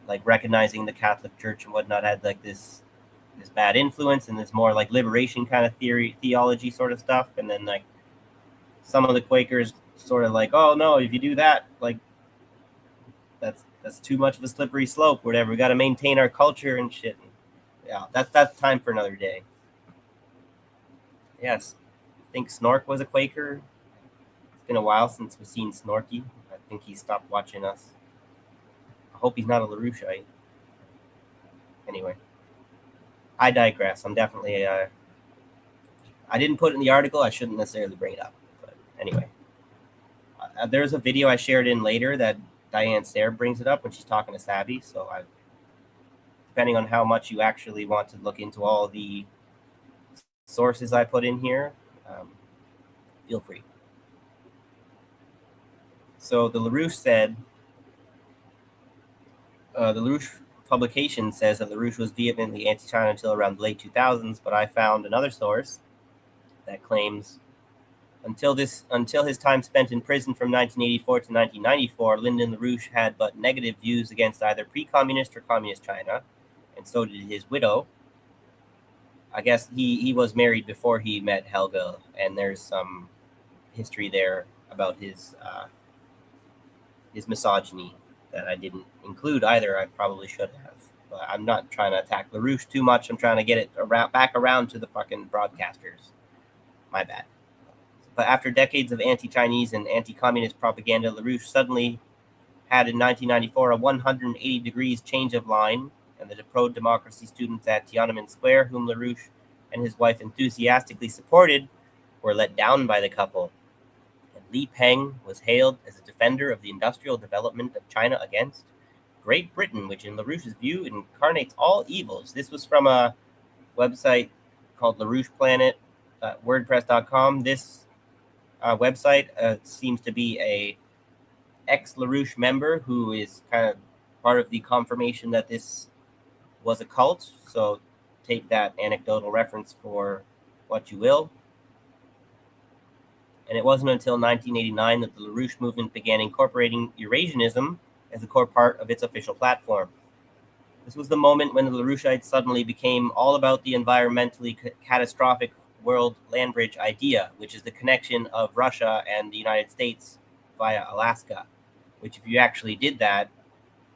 like recognizing the Catholic Church and whatnot had like this bad influence and this more like liberation kind of theology sort of stuff, and then like some of the Quakers sort of like, oh no, if you do that, like that's too much of a slippery slope, whatever. We got to maintain our culture and shit. And, yeah, that's time for another day. Yes, I think Snork was a Quaker. Been a while since we've seen Snorky. I think he stopped watching us. I hope he's not a LaRoucheite. Anyway, I digress. I'm definitely I didn't put it in the article. I shouldn't necessarily bring it up. But anyway, there's a video I shared in later that Diane Sayre brings it up when she's talking to Savvy. So depending on how much you actually want to look into all the sources I put in here, feel free. So the LaRouche said, the LaRouche publication says that LaRouche was vehemently anti-China until around the late 2000s, but I found another source that claims until his time spent in prison from 1984 to 1994, Lyndon LaRouche had but negative views against either pre-communist or communist China, and so did his widow. I guess he was married before he met Helga, and there's some history there about his misogyny that I didn't include either. I probably should have. But I'm not trying to attack LaRouche too much. I'm trying to get it back around to the fucking broadcasters. My bad. But after decades of anti-Chinese and anti-communist propaganda, LaRouche suddenly had in 1994 a 180 degrees change of line, and the pro-democracy students at Tiananmen Square, whom LaRouche and his wife enthusiastically supported, were let down by the couple. And Li Peng was hailed as a defender of the industrial development of China against Great Britain, which in LaRouche's view incarnates all evils. This was from a website called LaRouche Planet, WordPress.com. This website seems to be a ex-LaRouche member who is kind of part of the confirmation that this was a cult. So take that anecdotal reference for what you will. And it wasn't until 1989 that the LaRouche movement began incorporating Eurasianism as a core part of its official platform. This was the moment when the LaRouchites suddenly became all about the environmentally catastrophic world land bridge idea, which is the connection of Russia and the United States via Alaska, which if you actually did that,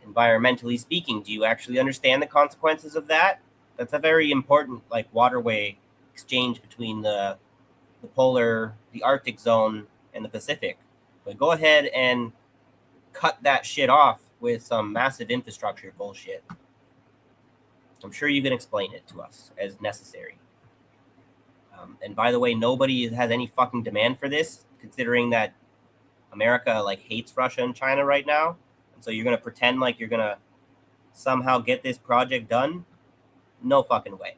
environmentally speaking, do you actually understand the consequences of that? That's a very important waterway exchange between the Arctic zone and the Pacific. But go ahead and cut that shit off with some massive infrastructure bullshit. I'm sure you can explain it to us as necessary. And by the way, nobody has any fucking demand for this, considering that America hates Russia and China right now. And so you're going to pretend like you're going to somehow get this project done? No fucking way.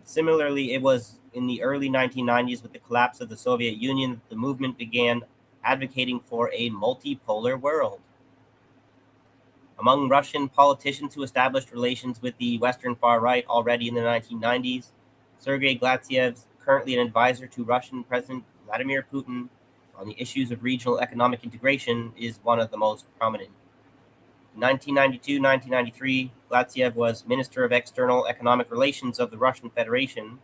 Similarly, it was in the early 1990s with the collapse of the Soviet Union that the movement began advocating for a multipolar world. Among Russian politicians who established relations with the Western far right already in the 1990s, Sergei Glatsyev, currently an advisor to Russian President Vladimir Putin on the issues of regional economic integration, is one of the most prominent. In 1992-1993, Glatsyev was Minister of External Economic Relations of the Russian Federation,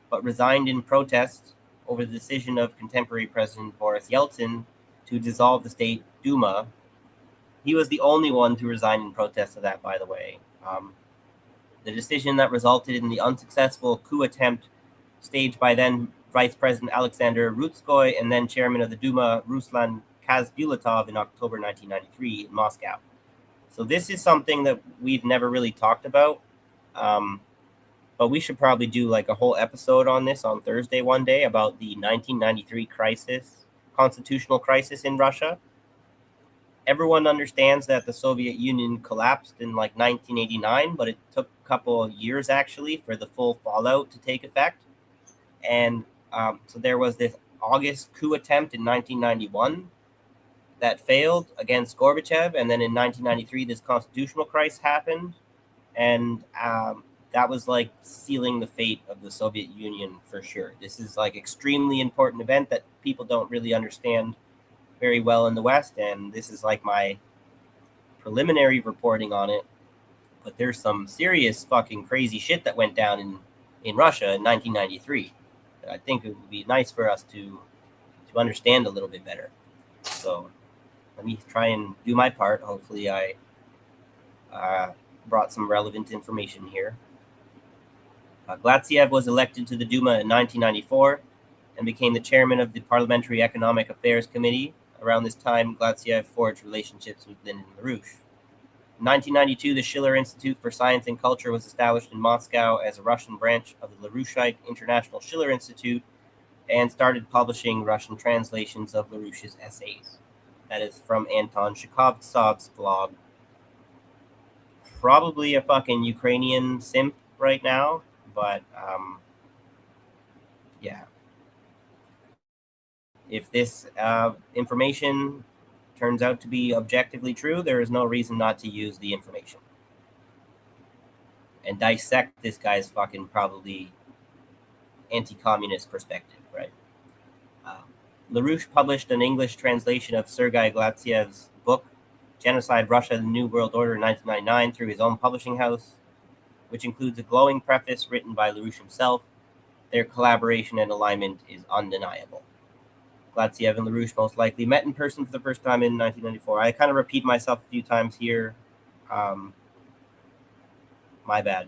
but resigned in protest over the decision of contemporary President Boris Yeltsin to dissolve the State Duma. He was the only one to resign in protest of that, by the way. The decision that resulted in the unsuccessful coup attempt staged by then Vice President Alexander Rutskoy and then Chairman of the Duma Ruslan Kazbulatov in October 1993 in Moscow. So this is something that we've never really talked about, but we should probably do a whole episode on this on Thursday one day about the 1993 constitutional crisis in Russia. Everyone understands that the Soviet Union collapsed in 1989, but it took a couple of years actually for the full fallout to take effect. And so there was this August coup attempt in 1991 that failed against Gorbachev, and then in 1993 this constitutional crisis happened, and that was sealing the fate of the Soviet Union for sure. This is extremely important event that people don't really understand very well in the West, and this is my preliminary reporting on it. But there's some serious fucking crazy shit that went down in Russia in 1993. I think it would be nice for us to understand a little bit better. So let me try and do my part. Hopefully I brought some relevant information here. Glatsyev was elected to the Duma in 1994 and became the chairman of the Parliamentary Economic Affairs Committee. Around this time, Glatsyev forged relationships with Lyndon LaRouche. In 1992, the Schiller Institute for Science and Culture was established in Moscow as a Russian branch of the LaRoucheite International Schiller Institute and started publishing Russian translations of LaRouche's essays. That is from Anton Shkovtsov's blog. Probably a fucking Ukrainian simp right now, but yeah. If this information turns out to be objectively true, there is no reason not to use the information and dissect this guy's fucking probably anti-communist perspective, right? LaRouche published an English translation of Sergei Glatsyev's book, Genocide, Russia, the New World Order in 1999 through his own publishing house. which includes a glowing preface written by LaRouche himself. Their collaboration and alignment is undeniable. Glatziev and LaRouche most likely met in person for the first time in 1994. I kind of repeat myself a few times here. My bad.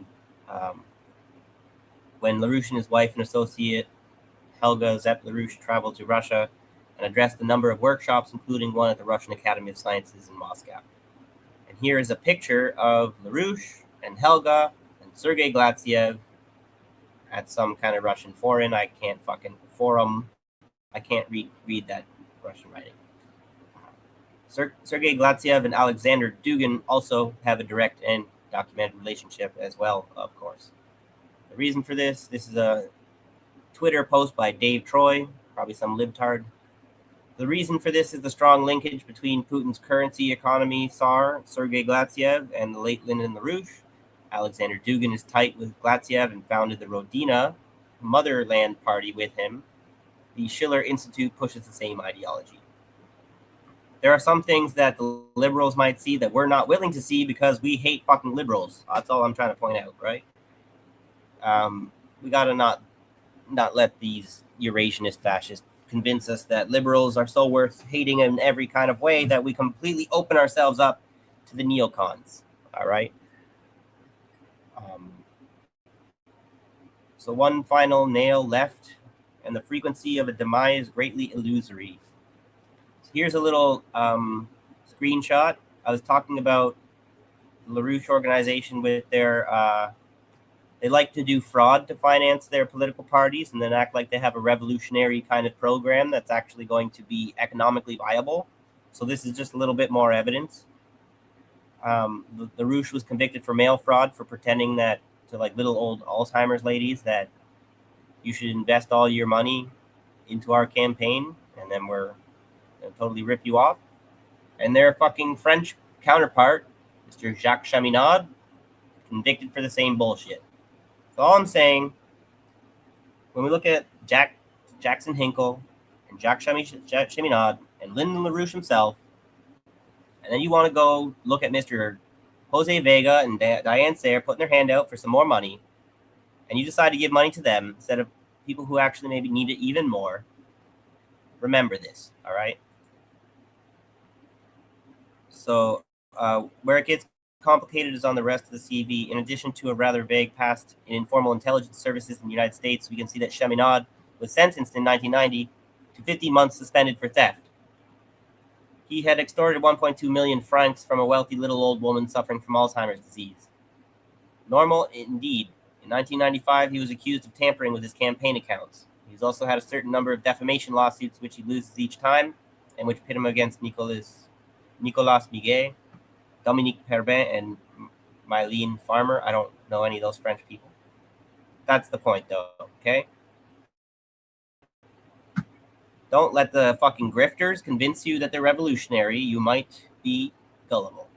When LaRouche and his wife and associate Helga Zepp LaRouche traveled to Russia and addressed a number of workshops, including one at the Russian Academy of Sciences in Moscow. And here is a picture of LaRouche and Helga and Sergei Glatziev at some kind of Russian forum. I can't read that Russian writing. Sergei Glatziev and Alexander Dugin also have a direct and documented relationship as well, of course. The reason for this is a Twitter post by Dave Troy, probably some libtard. The reason for this is the strong linkage between Putin's currency economy czar, Sergei Glatziev, and the late Lyndon LaRouche. Alexander Dugin is tight with Glatziev and founded the Rodina Motherland Party with him. The Schiller Institute pushes the same ideology. There are some things that the liberals might see that we're not willing to see because we hate fucking liberals. That's all I'm trying to point out, right? We gotta not let these Eurasianist fascists convince us that liberals are so worth hating in every kind of way that we completely open ourselves up to the neocons. All right. So one final nail left, and the frequency of a demise greatly illusory. So here's a little screenshot. I was talking about the LaRouche organization with their they like to do fraud to finance their political parties and then act like they have a revolutionary kind of program that's actually going to be economically viable. So this is just a little bit more evidence. LaRouche was convicted for mail fraud for pretending that to like little old Alzheimer's ladies that you should invest all your money into our campaign and then we're going to totally rip you off. And their fucking French counterpart, Mr. Jacques Chaminade, convicted for the same bullshit. So all I'm saying, when we look at Jackson Hinkle and Jacques Chaminade and Lyndon LaRouche himself, and then you want to go look at Mr. Jose Vega and Diane Sayre putting their hand out for some more money, and you decide to give money to them instead of people who actually maybe need it even more, remember this, all right? So where it gets complicated is on the rest of the CV. In addition to a rather vague past in informal intelligence services in the United States, we can see that Chaminade was sentenced in 1990 to 15 months suspended for theft. He had extorted 1.2 million francs from a wealthy little old woman suffering from Alzheimer's disease. Normal indeed. In 1995, he was accused of tampering with his campaign accounts. He's also had a certain number of defamation lawsuits, which he loses each time, and which pit him against Nicolas Miguet, Dominique Perbin, and Mylene Farmer. I don't know any of those French people. That's the point, though, okay? Don't let the fucking grifters convince you that they're revolutionary. You might be gullible.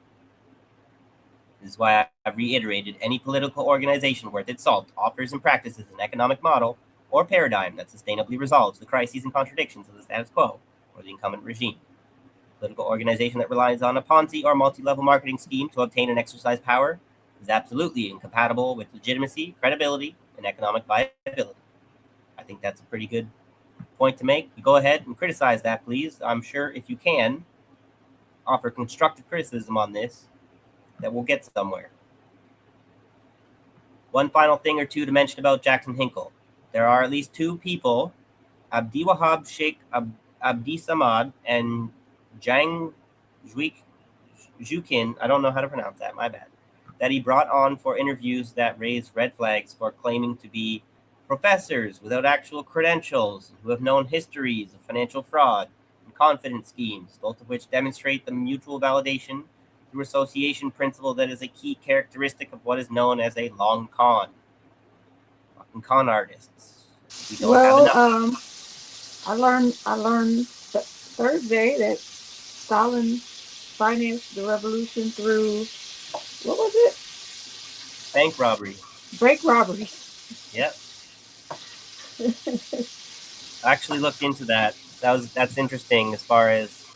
This is why I've reiterated any political organization worth its salt offers and practices an economic model or paradigm that sustainably resolves the crises and contradictions of the status quo or the incumbent regime. A political organization that relies on a Ponzi or multi-level marketing scheme to obtain and exercise power is absolutely incompatible with legitimacy, credibility, and economic viability. I think that's a pretty good point to make. You go ahead and criticize that, please. I'm sure if you can offer constructive criticism on this, that we'll get somewhere. One final thing or two to mention about Jackson Hinkle. There are at least two people, Abdiwahab Sheikh Abdisamad and Zhang Zhukin, I don't know how to pronounce that, my bad, that he brought on for interviews that raised red flags for claiming to be professors without actual credentials who have known histories of financial fraud and confidence schemes, both of which demonstrate the mutual validation through association principle that is a key characteristic of what is known as a long con. Fucking con artists. We don't have enough. I learned Thursday that Stalin financed the revolution through, what was it? Bank robbery. Bank robberies. Yep. I actually looked into that. That's interesting as far as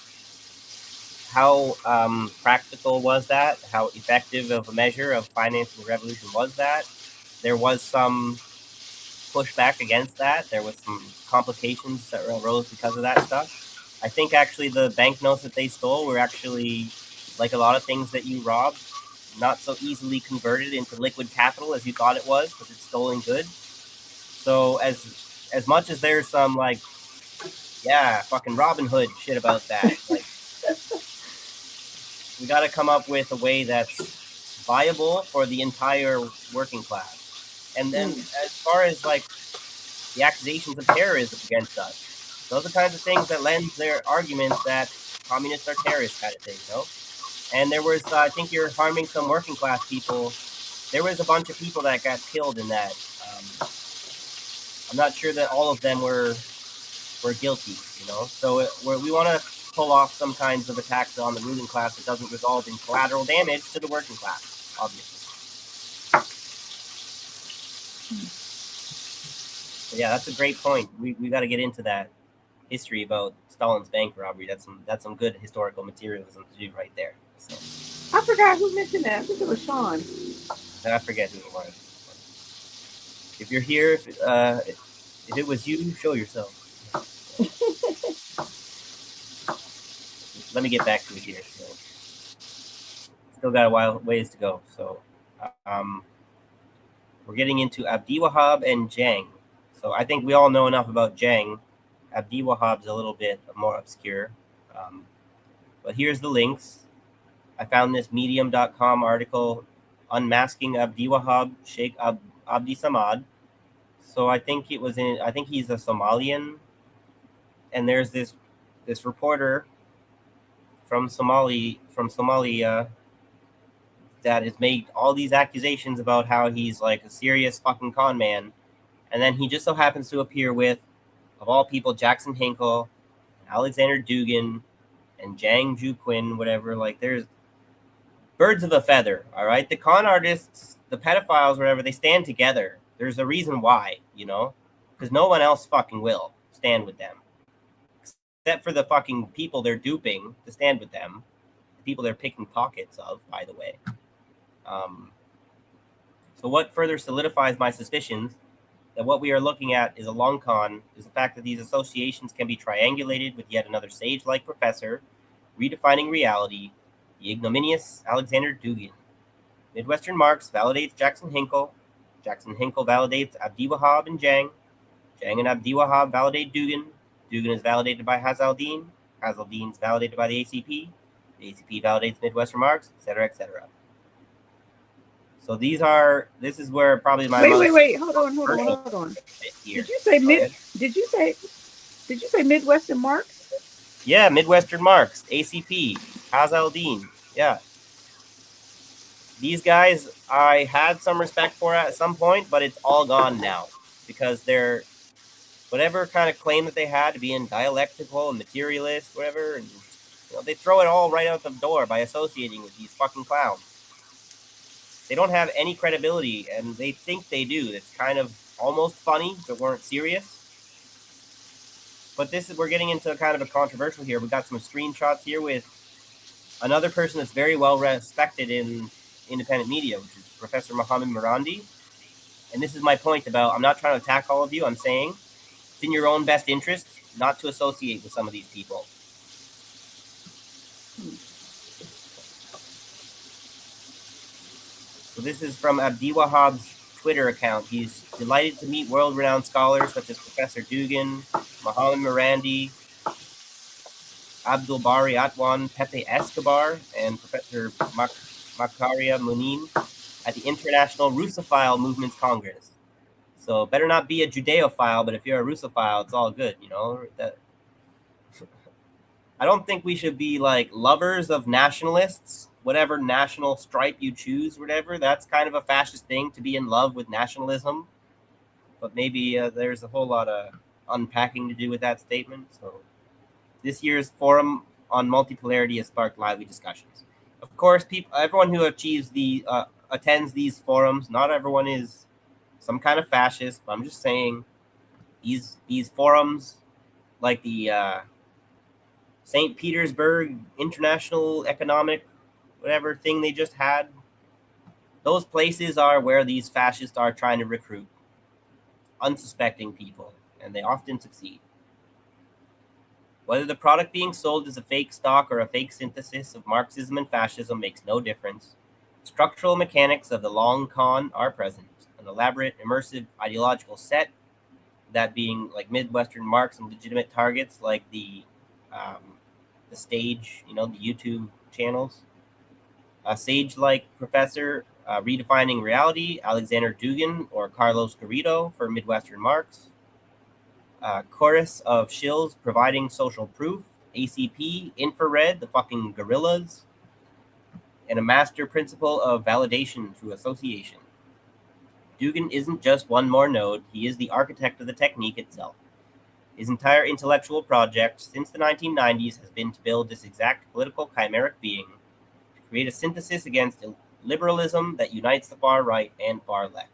how practical was that? How effective of a measure of financing the revolution was that? There was some pushback against that. There was some complications that arose because of that stuff. I think actually the banknotes that they stole were actually, like a lot of things that you robbed, not so easily converted into liquid capital as you thought it was, because it's stolen goods. So as much as there's some like, yeah, fucking Robin Hood shit about that, like we got to come up with a way that's viable for the entire working class. And then as far as like the accusations of terrorism against us, those are kinds of things that lend their arguments that communists are terrorists, kind of thing, you know. And there was, I think you're harming some working class people. There was a bunch of people that got killed in that. I'm not sure that all of them were guilty, you know. So we want to pull off some kinds of attacks on the ruling class that doesn't result in collateral damage to the working class, obviously. So yeah, that's a great point. We got to get into that history about Stalin's bank robbery. That's some good historical materialism to do right there. So I forgot who mentioned that. I think it was Sean. I forget who it was. If you're here, if it was you, show yourself. Let me get back to it here. So, still got a while ways to go. So we're getting into Abdi Wahab and Jang. So I think we all know enough about Jang. Abdi Wahab's a little bit more obscure. But here's the links. I found this medium.com article, Unmasking Abdi Wahab, Sheikh Abdi Samad. So I think he's a Somalian. And there's this reporter from Somalia that has made all these accusations about how he's like a serious fucking con man. And then he just so happens to appear with, of all people, Jackson Hinkle, Alexander Dugin, and Jang Juquin, whatever. Like, there's birds of a feather, all right? The con artists, the pedophiles, whatever, they stand together. There's a reason why, you know? Because no one else fucking will stand with them. Except for the fucking people they're duping to stand with them. The people they're picking pockets of, by the way. So what further solidifies my suspicions that what we are looking at is a long con is the fact that these associations can be triangulated with yet another sage-like professor, redefining reality, the ignominious Alexander Dugin. Midwestern Marx validates Jackson Hinkle. Jackson Hinkle validates Abdi Wahab and Jang. Jang and Abdi Wahab validate Dugin. Dugin is validated by Hazaldin. Hazaldin is validated by the ACP. The ACP validates Midwestern Marx, etc., etc. So this is where probably my wait. Hold on. Here. Did you say Midwestern Marx? Yeah, Midwestern Marx, ACP, Hazaldin. Yeah. These guys I had some respect for at some point, but it's all gone now because they're whatever kind of claim that they had to be in dialectical and materialist, whatever, and they throw it all right out the door by associating with these fucking clowns. They don't have any credibility, and they think they do. It's kind of almost funny if it weren't serious. But we're getting into kind of a controversial here. We got some screenshots here with another person that's very well respected in independent media, which is Professor Mohammed Marandi. And this is my point about, I'm not trying to attack all of you. I'm saying it's in your own best interest not to associate with some of these people. So this is from Abdi Wahab's Twitter account. He's delighted to meet world-renowned scholars such as Professor Dugin, Mohammed Marandi, Abdul Bari Atwan, Pepe Escobar, and Professor Makaria Munin at the International Russophile Movements Congress. So better not be a Judeophile, but if you're a Russophile, it's all good, you know. I don't think we should be like lovers of nationalists, whatever national stripe you choose, whatever. That's kind of a fascist thing, to be in love with nationalism. But maybe there's a whole lot of unpacking to do with that statement. So this year's forum on multipolarity has sparked lively discussions. Of course, everyone who attends these forums, not everyone is some kind of fascist. But I'm just saying, these forums, like the St. Petersburg International Economic, whatever thing they just had. Those places are where these fascists are trying to recruit unsuspecting people, and they often succeed. Whether the product being sold is a fake stock or a fake synthesis of Marxism and fascism makes no difference. Structural mechanics of the long con are present. An elaborate, immersive ideological set, that being like Midwestern Marx and legitimate targets like the stage, the YouTube channels. A sage-like professor redefining reality, Alexander Dugin or Carlos Garrido for Midwestern Marx. Chorus of shills providing social proof, ACP, infrared, the fucking gorillas, and a master principle of validation through association. Dugin isn't just one more node, he is the architect of the technique itself. His entire intellectual project since the 1990s has been to build this exact political chimeric being, to create a synthesis against liberalism that unites the far right and far left.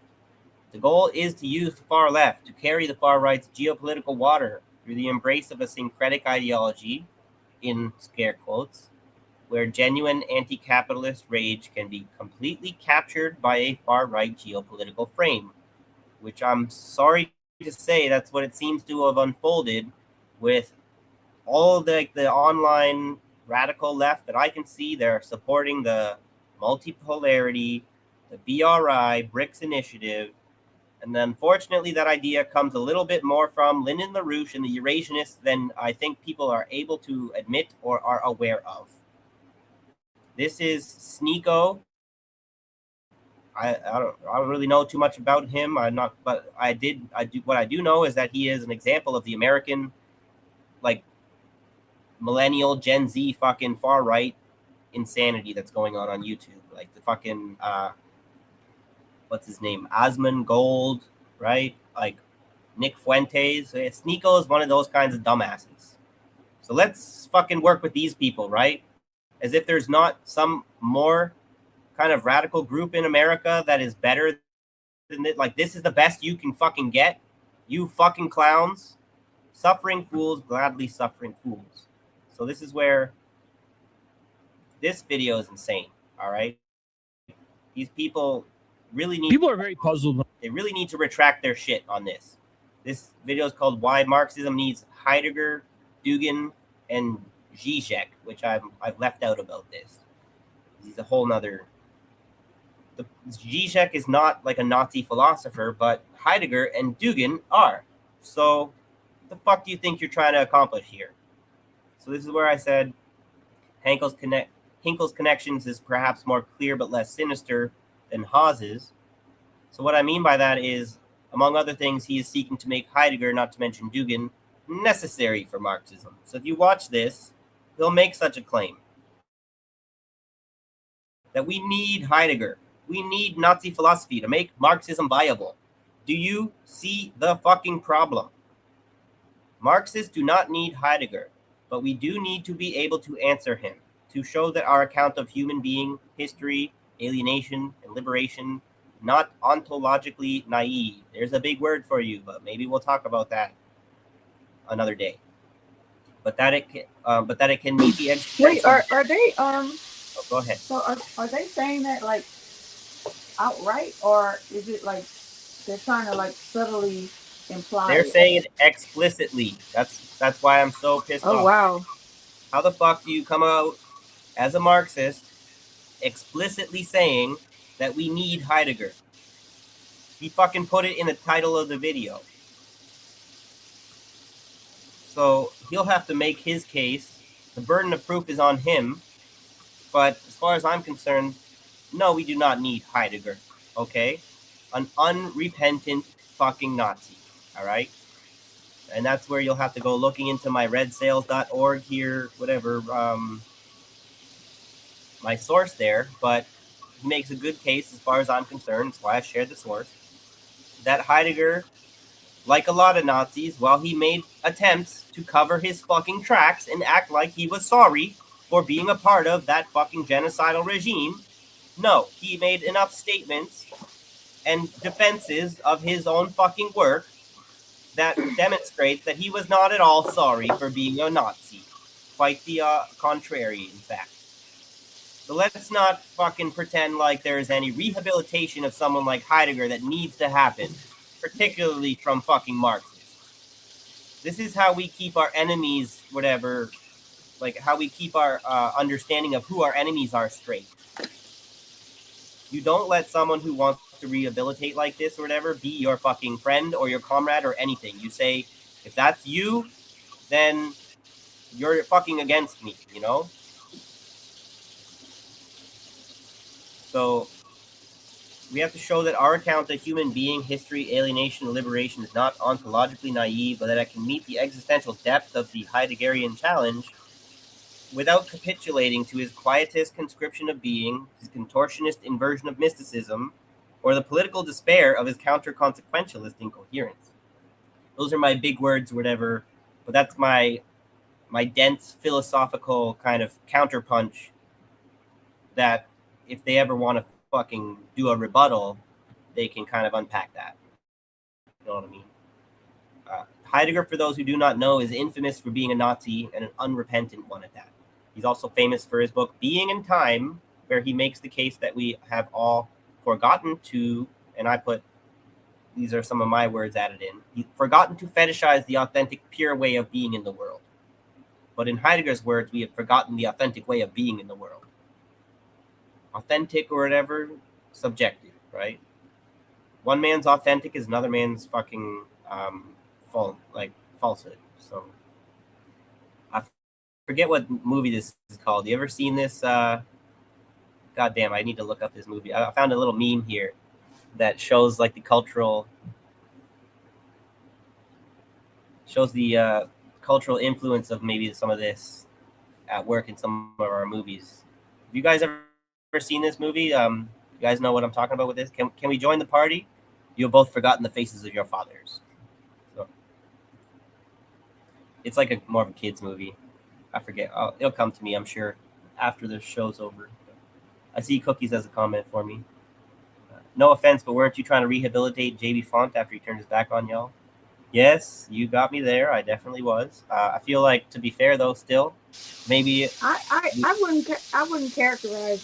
The goal is to use the far left to carry the far right's geopolitical water through the embrace of a syncretic ideology, in scare quotes, where genuine anti-capitalist rage can be completely captured by a far-right geopolitical frame, which I'm sorry to say that's what it seems to have unfolded with all the online radical left that I can see. They're supporting the multipolarity, the BRI, BRICS initiative, and then unfortunately that idea comes a little bit more from Lyndon LaRouche and the Eurasianists than I think people are able to admit or are aware of. This is Sneeko. I don't really know too much about him. But I do. What I do know is that he is an example of the American, like, millennial Gen Z fucking far right insanity that's going on YouTube. Like the fucking what's his name, Osmond Gold, right? Like Nick Fuentes. Sneeko is one of those kinds of dumbasses. So let's fucking work with these people, right? As if there's not some more kind of radical group in America that is better than it. Like, this is the best you can fucking get. You fucking clowns. Suffering fools, gladly suffering fools. So this is where this video is insane, all right? These people are very puzzled. They really need to retract their shit on this. This video is called Why Marxism Needs Heidegger, Dugin, and Zizek, which I've left out about this. He's a whole nother. Zizek is not like a Nazi philosopher, but Heidegger and Dugin are. So, what the fuck do you think you're trying to accomplish here? So this is where I said Hinkle's connections is perhaps more clear but less sinister than Haas's. So what I mean by that is, among other things, he is seeking to make Heidegger, not to mention Dugin, necessary for Marxism. So if you watch this, he'll make such a claim. That we need Heidegger. We need Nazi philosophy to make Marxism viable. Do you see the fucking problem? Marxists do not need Heidegger, but we do need to be able to answer him, to show that our account of human being, history, alienation, and liberation, not ontologically naive. There's a big word for you, but maybe we'll talk about that another day. But that it can meet the expectations. Wait, are they Oh, go ahead. So are they saying that like outright, or is it like they're trying to like subtly imply? They're saying it explicitly. That's why I'm so pissed off. Oh wow! How the fuck do you come out as a Marxist explicitly saying that we need Heidegger? He fucking put it in the title of the video. So he'll have to make his case. The burden of proof is on him. But as far as I'm concerned, no, we do not need Heidegger, okay? An unrepentant fucking Nazi, all right? And that's where you'll have to go looking into my redsales.org here, whatever, my source there. But he makes a good case as far as I'm concerned. That's why I shared the source. That Heidegger, like a lot of Nazis, while he made attempts to cover his fucking tracks and act like he was sorry for being a part of that fucking genocidal regime, no, he made enough statements and defenses of his own fucking work that demonstrates that he was not at all sorry for being a Nazi. quite the contrary, in fact. So let's not fucking pretend like there's any rehabilitation of someone like Heidegger that needs to happen, particularly from fucking Marxists. This is how we keep our enemies, whatever, like how we keep our understanding of who our enemies are straight. You don't let someone who wants to rehabilitate like this or whatever be your fucking friend or your comrade or anything. You say, if that's you, then you're fucking against me, you know? So we have to show that our account of human being, history, alienation, and liberation is not ontologically naive, but that it can meet the existential depth of the Heideggerian challenge without capitulating to his quietist conscription of being, his contortionist inversion of mysticism, or the political despair of his counter-consequentialist incoherence. Those are my big words or whatever, but that's my dense philosophical kind of counterpunch that if they ever want to fucking do a rebuttal, they can kind of unpack that. You know what I mean? Heidegger, for those who do not know, is infamous for being a Nazi and an unrepentant one at that. He's also famous for his book Being in Time, where he makes the case that we have all forgotten to, and I put, these are some of my words added in, forgotten to fetishize the authentic, pure way of being in the world. But in Heidegger's words, we have forgotten the authentic way of being in the world. Authentic or whatever, subjective, right? One man's authentic is another man's fucking falsehood. So I forget what movie this is called. You ever seen this? God damn, I need to look up this movie. I found a little meme here that shows like the cultural influence of maybe some of this at work in some of our movies. Have you guys ever seen this movie? You guys know what I'm talking about with this? Can we join the party? You have both forgotten the faces of your fathers. So it's like a more of a kids movie. I forget. It'll come to me, I'm sure, after the show's over. I see Cookies as a comment for me. No offense, but weren't you trying to rehabilitate JB Font after he turned his back on y'all? Yes, you got me there. I definitely was. I feel like, to be fair though, still, maybe I wouldn't characterize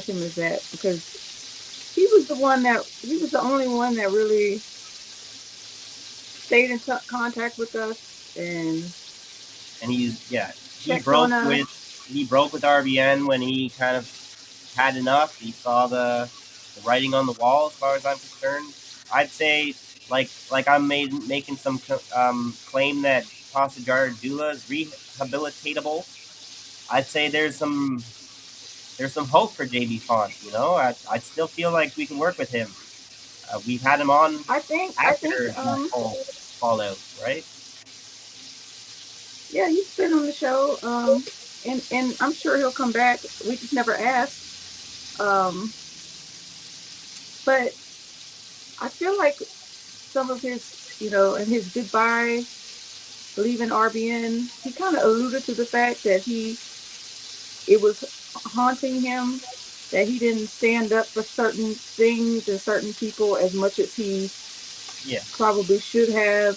him as that, because he was the only one that really stayed in contact with us, and he checked broke on us. with RBN when he kind of had enough. He saw the writing on the wall, as far as I'm concerned. I'd say, like I'm making some claim that Passajar Dula is rehabilitatable. I'd say there's some hope for JB Font. You know, I still feel like we can work with him. We've had him on after Fallout, right? Yeah, he's been on the show, and I'm sure he'll come back. We just never asked. But I feel like some of his, in his goodbye, leaving RBN, he kind of alluded to the fact that it was haunting him, that he didn't stand up for certain things and certain people as much as he probably should have,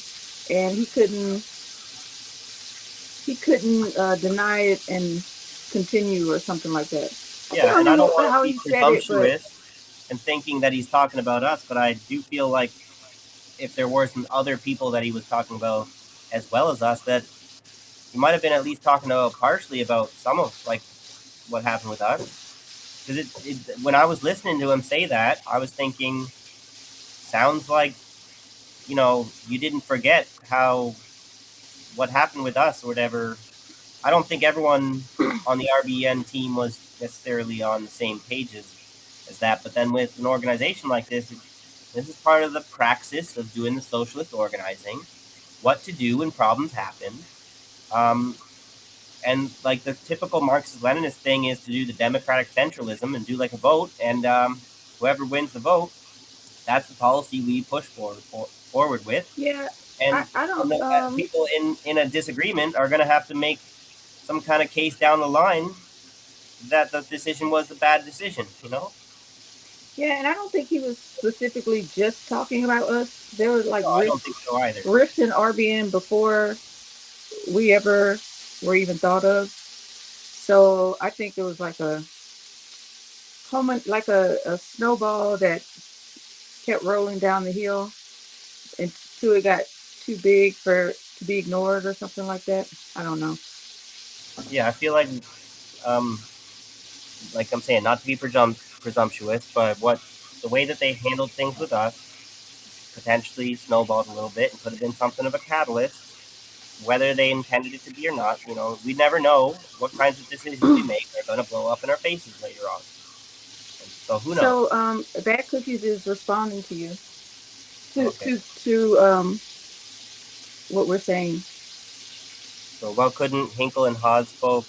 and he couldn't deny it and continue or something like that. Yeah, and I don't want to be presumptuous and thinking that he's talking about us, but I do feel like if there were some other people that he was talking about as well as us, that he might have been at least talking about partially about some of like what happened with us. Because when I was listening to him say that, I was thinking, sounds like, you didn't forget what happened with us or whatever. I don't think everyone on the RBN team was necessarily on the same page as that. But then with an organization like this is part of the praxis of doing the socialist organizing, what to do when problems happen. And like the typical Marxist-Leninist thing is to do the democratic centralism and do like a vote, and whoever wins the vote, that's the policy we push forward with. Yeah, and I don't. People in a disagreement are going to have to make some kind of case down the line that the decision was a bad decision. Yeah, and I don't think he was specifically just talking about us. There was like I don't think so either. Rifts in RBN before we ever were even thought of. So I think it was like a like a snowball that kept rolling down the hill until it got too big for to be ignored or something like that. I don't know. Yeah, I feel like I'm saying, not to be presumptuous, but what the way that they handled things with us potentially snowballed a little bit and could have been something of a catalyst, whether they intended it to be or not. You know, we never know what kinds of decisions we make are going to blow up in our faces later on. And so who knows? So Bad Cookies is responding to you to Okay. to to what we're saying. So well, couldn't Hinkle and Haas both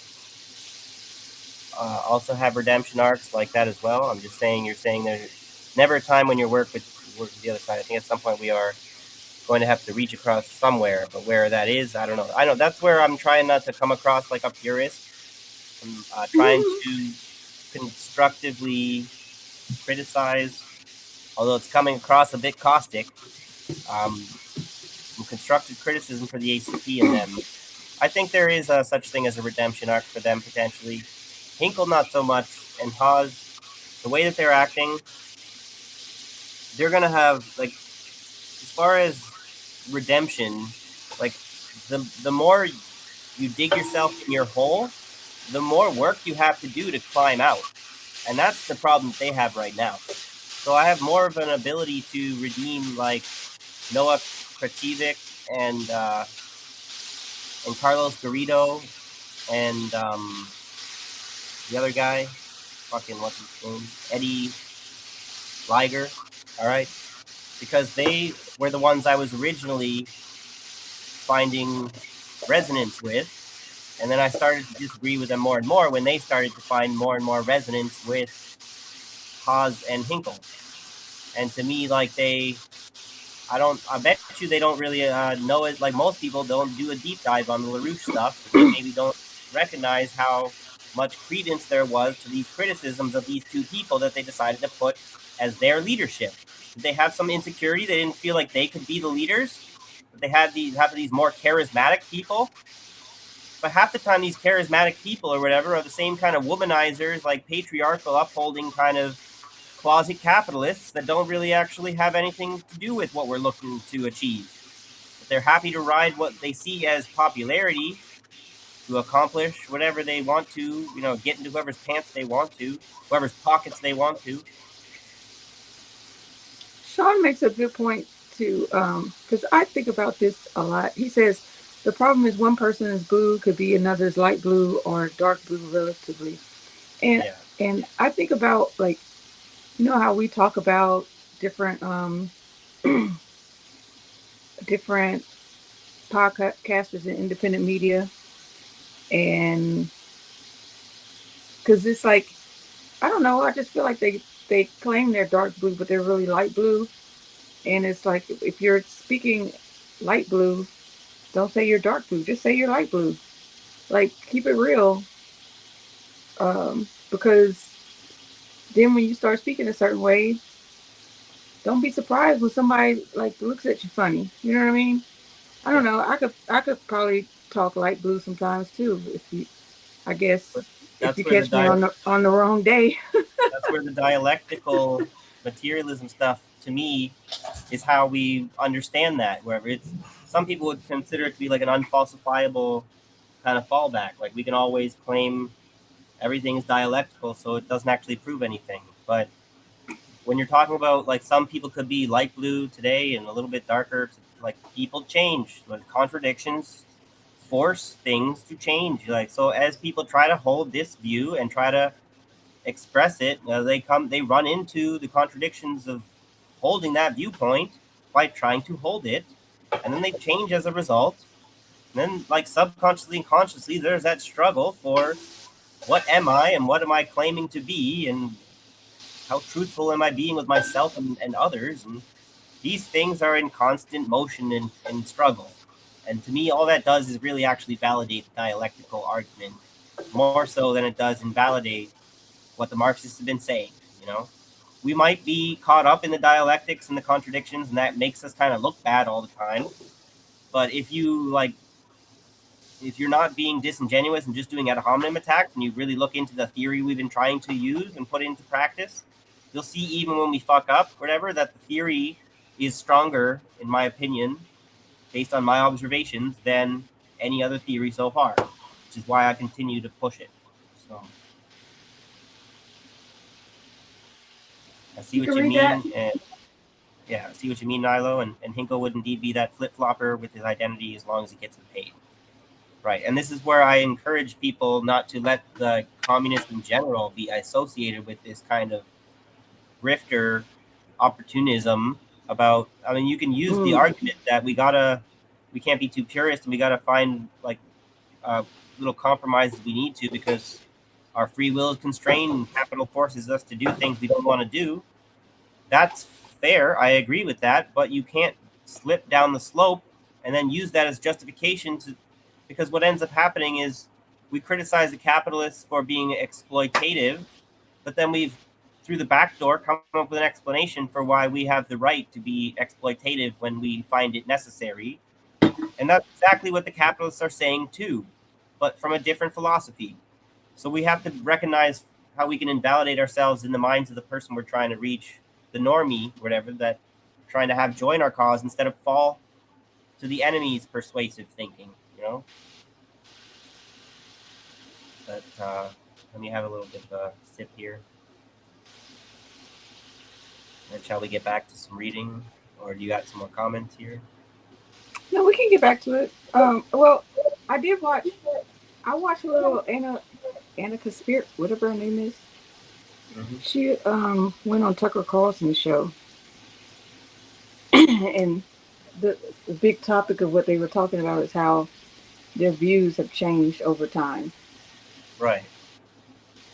also have redemption arcs like that as well? I'm just saying you're saying there's never a time when you work with the other side. I think at some point we are going to have to reach across somewhere, but where that is, I don't know. I know that's where I'm trying not to come across like a purist. I'm trying to constructively criticize, although it's coming across a bit caustic. Um, some constructive criticism for the ACP and them. I think there is a such thing as a redemption arc for them potentially. Hinkle not so much, and Haas, the way that they're acting, they're gonna have like as far as redemption, like the more you dig yourself in your hole, the more work you have to do to climb out, and that's the problem that they have right now. So I have more of an ability to redeem like Noah Krativic and uh, and Carlos Garrido and the other guy, fucking what's his name, Eddie Liger. All right, because they were the ones I was originally finding resonance with, and then I started to disagree with them more and more when they started to find more and more resonance with Haas and Hinkle. And to me, like I bet you they don't really know it. Like most people don't do a deep dive on the LaRouche stuff, and they maybe don't recognize how much credence there was to these criticisms of these two people that they decided to put as their leadership. Did they have some insecurity? They didn't feel like they could be the leaders. But they had these more charismatic people. But half the time, these charismatic people or whatever are the same kind of womanizers, like patriarchal, upholding kind of closet capitalists that don't really actually have anything to do with what we're looking to achieve. But they're happy to ride what they see as popularity to accomplish whatever they want to, get into whoever's pants they want to, whoever's pockets they want to. Sean makes a good point too, because I think about this a lot. He says the problem is one person is blue could be another's light blue or dark blue relatively, and Yeah. and I think about like how we talk about different different podcasters and independent media, and because it's like I don't know, I just feel like they claim they're dark blue, but they're really light blue, and it's like if you're speaking light blue, don't say you're dark blue. Just say you're light blue. Like keep it real. Because then when you start speaking a certain way, don't be surprised when somebody like looks at you funny. You know what I mean? I don't Yeah. know. I could probably talk light blue sometimes too. If you, I But guess, if that's you where the catch me on the wrong day. that's where the dialectical materialism stuff to me is how we understand that. Where it's some people would consider it to be like an unfalsifiable kind of fallback. Like we can always claim everything is dialectical, so it doesn't actually prove anything. But when you're talking about like some people could be light blue today and a little bit darker, like people change. Like contradictions force things to change. Like so, as people try to hold this view and try to express it, they run into the contradictions of holding that viewpoint by trying to hold it, and then they change as a result. And then, like subconsciously and consciously, there's that struggle for what am I and what am I claiming to be, and how truthful am I being with myself and others, and these things are in constant motion and struggle. And to me, all that does is really actually validate the dialectical argument more so than it does invalidate what the Marxists have been saying. You know, we might be caught up in the dialectics and the contradictions, and that makes us kind of look bad all the time. But if you like if you're not being disingenuous and just doing ad hominem attacks, and you really look into the theory we've been trying to use and put into practice, you'll see even when we fuck up, whatever, that the theory is stronger, in my opinion, based on my observations, than any other theory so far, which is why I continue to push it. So I see You what can you read that. mean, and yeah, I see what you mean, Nilo, and Hinkle would indeed be that flip-flopper with his identity as long as he gets paid. Right, and this is where I encourage people not to let the communists in general be associated with this kind of grifter opportunism about, I mean, you can use the argument that we can't be too purist, and we gotta find like little compromises we need to, because our free will is constrained and capital forces us to do things we don't want to do. That's fair. I agree with that, but you can't slip down the slope and then use that as justification to, because what ends up happening is we criticize the capitalists for being exploitative, but then we've, through the back door, come up with an explanation for why we have the right to be exploitative when we find it necessary. And that's exactly what the capitalists are saying too, but from a different philosophy. So we have to recognize how we can invalidate ourselves in the minds of the person we're trying to reach, the normie, whatever, that trying to have join our cause, instead of fall to the enemy's persuasive thinking, you know? But let me have a little bit of a sip here. And shall we get back to some reading? Or do you got some more comments here? No, we can get back to it. Well, I did watch. I watched a little Anna Conspiracy, whatever her name is. Mm-hmm. She went on Tucker Carlson's show, and the big topic of what they were talking about is how their views have changed over time. Right.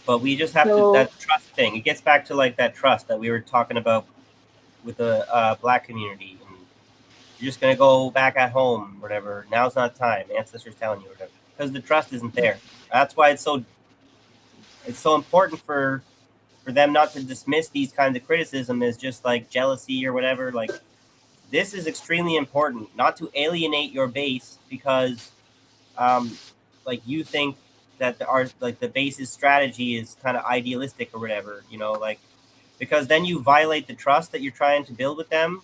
But we just have to, So that trust thing, it gets back to like that trust that we were talking about with the black community. And you're just going to go back at home, whatever. Now's not time. Ancestors telling you, whatever. Because the trust isn't there. That's why it's so important for them not to dismiss these kinds of criticism as just like jealousy or whatever. Like, this is extremely important, not to alienate your base because like you think that the base's strategy is kind of idealistic or whatever, you know, like, because then you violate the trust that you're trying to build with them.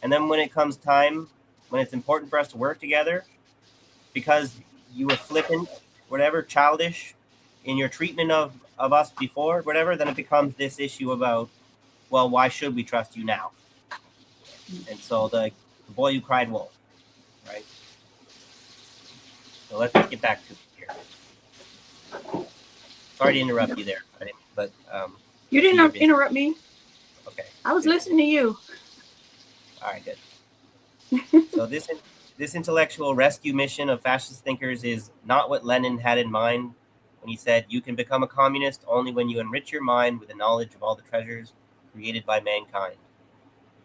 And then when it comes time, when it's important for us to work together, because you were flippant, whatever, childish in your treatment of us before, whatever, then it becomes this issue about, well, why should we trust you now? And so the boy who cried wolf, right? So let's get back to it here. Sorry to interrupt you there, but you didn't interrupt me. Okay. I was listening to you. All right, good. So this intellectual rescue mission of fascist thinkers is not what Lenin had in mind when he said, "You can become a communist only when you enrich your mind with the knowledge of all the treasures created by mankind."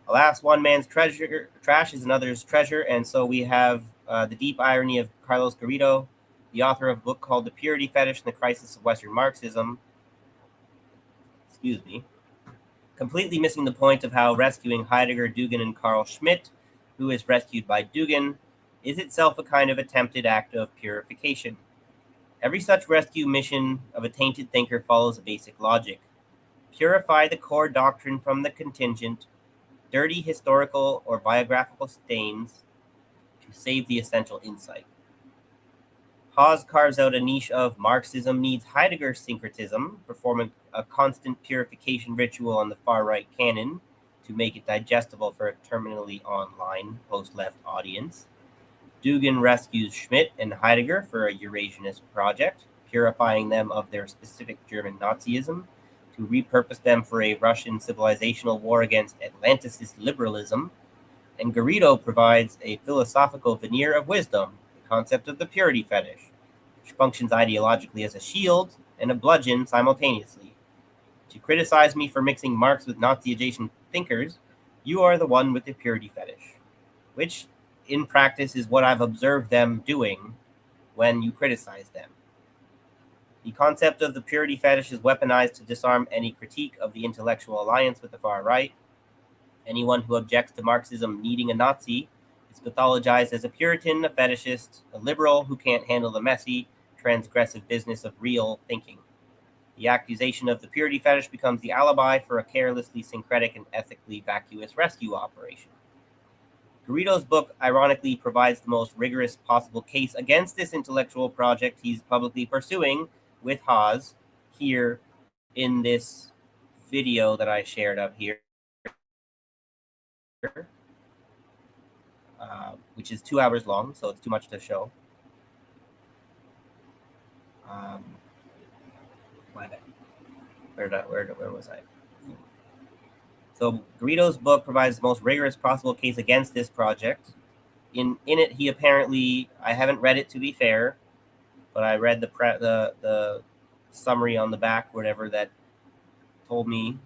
Alas, one man's trash is another's treasure, and so we have the deep irony of Carlos Garrido, the author of a book called The Purity Fetish and the Crisis of Western Marxism, completely missing the point of how rescuing Heidegger, Dugin, and Carl Schmitt, who is rescued by Dugin, is itself a kind of attempted act of purification. Every such rescue mission of a tainted thinker follows a basic logic. Purify the core doctrine from the contingent, dirty historical or biographical stains to save the essential insight. Haas carves out a niche of Marxism needs Heidegger syncretism, performing a constant purification ritual on the far-right canon to make it digestible for a terminally online post-left audience. Dugin rescues Schmitt and Heidegger for a Eurasianist project, purifying them of their specific German Nazism to repurpose them for a Russian civilizational war against Atlanticist liberalism. And Garrido provides a philosophical veneer of wisdom, the concept of the purity fetish, which functions ideologically as a shield and a bludgeon simultaneously. To criticize me for mixing Marx with Nazi-adjacent thinkers, you are the one with the purity fetish, which in practice is what I've observed them doing when you criticize them. The concept of the purity fetish is weaponized to disarm any critique of the intellectual alliance with the far right. Anyone who objects to Marxism needing a Nazi He's pathologized as a Puritan, a fetishist, a liberal who can't handle the messy, transgressive business of real thinking. The accusation of the purity fetish becomes the alibi for a carelessly syncretic and ethically vacuous rescue operation. Garrido's book ironically provides the most rigorous possible case against this intellectual project he's publicly pursuing with Haas here in this video that I shared up here, which is 2 hours long, so it's too much to show. Where was I? So Garrido's book provides the most rigorous possible case against this project. In it, he apparently, I haven't read it to be fair, but I read the summary on the back, whatever, that told me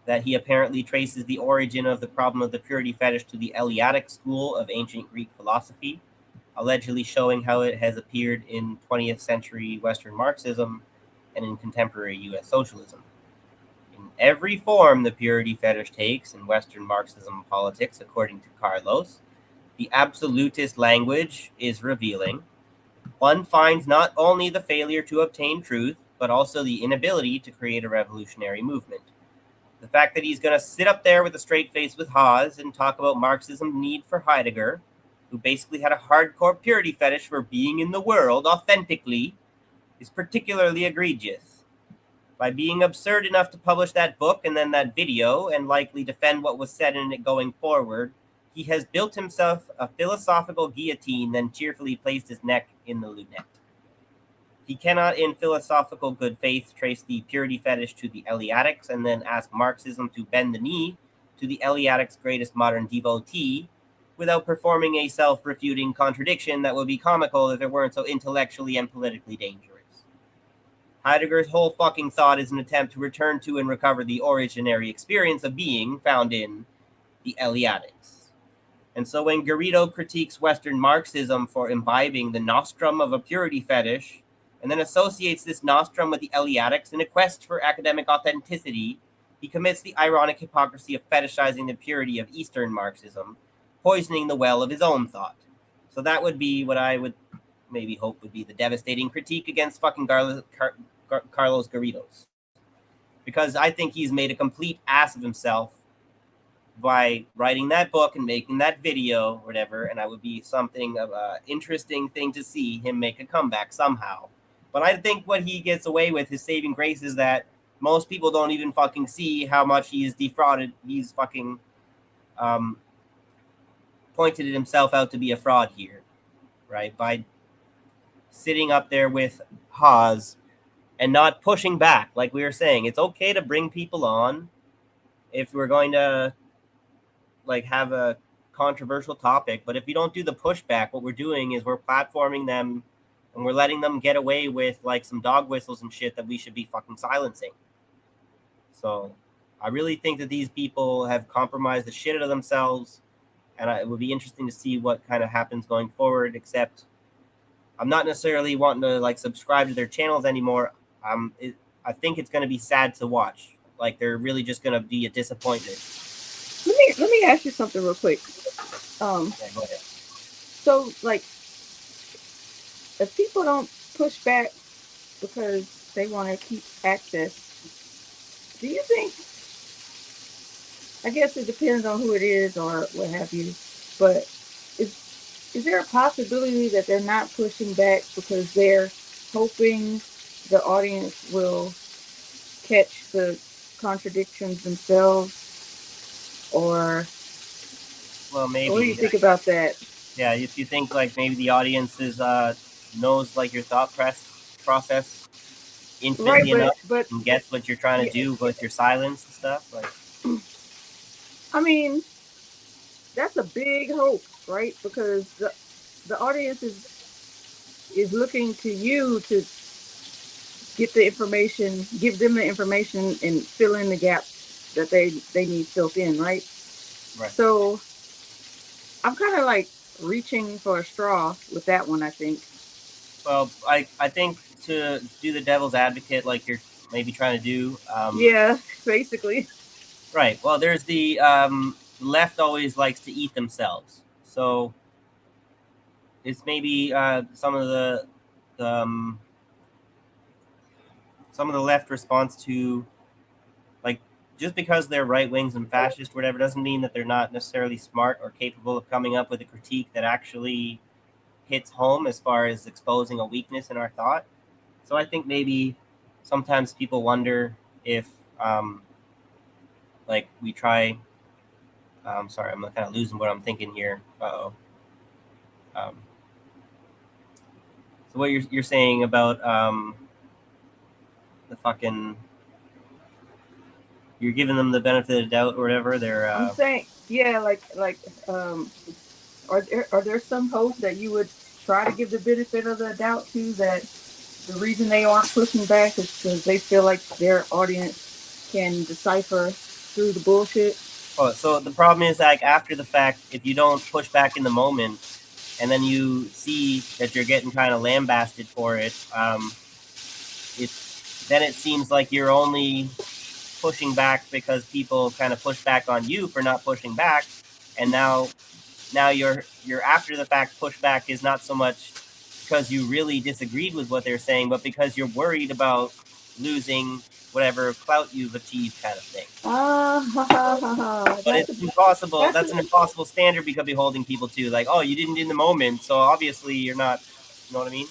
that he apparently traces the origin of the problem of the purity fetish to the Eleatic school of ancient Greek philosophy, allegedly showing how it has appeared in 20th century Western Marxism and in contemporary U.S. socialism. In every form the purity fetish takes in Western Marxism politics, according to Carlos, the absolutist language is revealing. One finds not only the failure to obtain truth, but also the inability to create a revolutionary movement. The fact that he's going to sit up there with a straight face with Haas and talk about Marxism's need for Heidegger, who basically had a hardcore purity fetish for being in the world authentically, is particularly egregious. By being absurd enough to publish that book and then that video and likely defend what was said in it going forward, he has built himself a philosophical guillotine, then cheerfully placed his neck in the lunette. He cannot, in philosophical good faith, trace the purity fetish to the Eleatics and then ask Marxism to bend the knee to the Eleatics' greatest modern devotee without performing a self-refuting contradiction that would be comical if it weren't so intellectually and politically dangerous. Heidegger's whole fucking thought is an attempt to return to and recover the originary experience of being found in the Eleatics. And so when Garrido critiques Western Marxism for imbibing the nostrum of a purity fetish, and then associates this nostrum with the Eleatics in a quest for academic authenticity, he commits the ironic hypocrisy of fetishizing the purity of Eastern Marxism, poisoning the well of his own thought. So that would be what I would maybe hope would be the devastating critique against fucking Carlos Garridos. Because I think he's made a complete ass of himself by writing that book and making that video or whatever, and I would be something of an interesting thing to see him make a comeback somehow. But I think what he gets away with, his saving grace, is that most people don't even fucking see how much he is defrauded. He's fucking pointed himself out to be a fraud here, right? By sitting up there with Haas and not pushing back. Like we were saying, it's okay to bring people on if we're going to like have a controversial topic. But if you don't do the pushback, what we're doing is we're platforming them and we're letting them get away with like some dog whistles and shit that we should be fucking silencing. So I really think that these people have compromised the shit out of themselves, and it would be interesting to see what kind of happens going forward, except I'm not necessarily wanting to like subscribe to their channels anymore. I think it's going to be sad to watch. Like they're really just going to be a disappointment. Let me ask you something real quick. Yeah, go ahead. So like, if people don't push back because they want to keep access, do you think? I guess it depends on who it is or what have you. But is there a possibility that they're not pushing back because they're hoping the audience will catch the contradictions themselves? Or well, maybe. What do you think about that? Yeah, if you think like maybe the audience is knows like your thought process infinitely enough and gets what you're trying to do with your silence and stuff. Like, I mean, that's a big hope, right? Because the audience is looking to you to get the information, give them the information, and fill in the gaps that they need filled in, right? Right. So I'm kind of like reaching for a straw with that one, I think. Well, I think to do the devil's advocate, like you're maybe trying to do. Yeah, basically. Right. Well, there's the left always likes to eat themselves. So it's maybe some of the um, some of the left response to, like, just because they're right wings and fascist or whatever doesn't mean that they're not necessarily smart or capable of coming up with a critique that actually hits home as far as exposing a weakness in our thought. So I think maybe sometimes people wonder if, like, we try. Sorry, I'm kind of losing what I'm thinking here. Uh-oh. Um, so what you're saying about the fucking, you're giving them the benefit of the doubt or whatever. They're I'm saying, yeah, um, are there some hosts that you would try to give the benefit of the doubt to, that the reason they aren't pushing back is because they feel like their audience can decipher through the bullshit? oh, so the problem is, like, after the fact, if you don't push back in the moment, and then you see that you're getting kind of lambasted for it, it then it seems like you're only pushing back because people kind of push back on you for not pushing back, and now your after the fact pushback is not so much because you really disagreed with what they're saying, but because you're worried about losing whatever clout you've achieved, kind of thing. Ah, ha, ha, ha, ha. But it's impossible. That's That's a, an impossible standard we could be holding people to. Like, oh, you didn't in the moment, so obviously you're not. You know what I mean?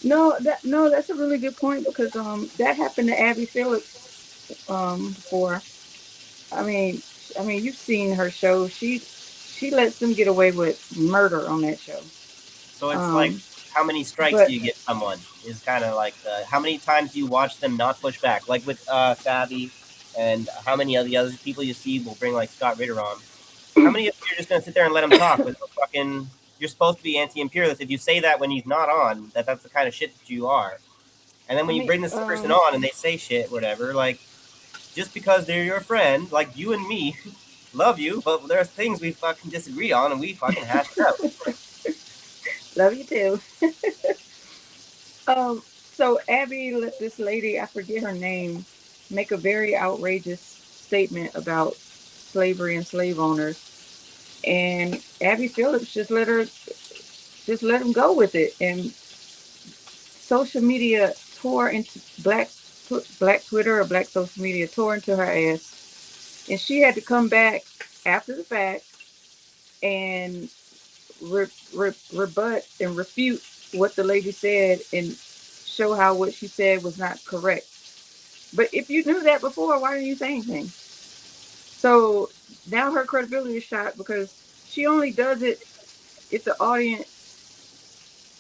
no, that's a really good point, because that happened to Abby Phillips before. I mean, you've seen her show. She lets them get away with murder on that show. So it's like, Um, how many strikes but do you get someone? Is kind of like the how many times do you watch them not push back? Like with Savvy, and how many of the other people you see will bring like Scott Ritter on. How many of you are just going to sit there and let him talk with no fucking? You're supposed to be anti-imperialist. If you say that when he's not on, that's the kind of shit that you are. And then I when you mean, bring this person on and they say shit, whatever, like, just because they're your friend, like you and me, love you, but there's things we fucking disagree on and we fucking hash it out. love you too. So Abby let this lady, I forget her name, make a very outrageous statement about slavery and slave owners, and Abby Phillips just let him go with it, and social media tore into black Twitter or black social media tore into her ass, and she had to come back after the fact and rebut and refute what the lady said, and show how what she said was not correct. But if you knew that before, why didn't you say anything? So now her credibility is shot, because she only does it if the audience,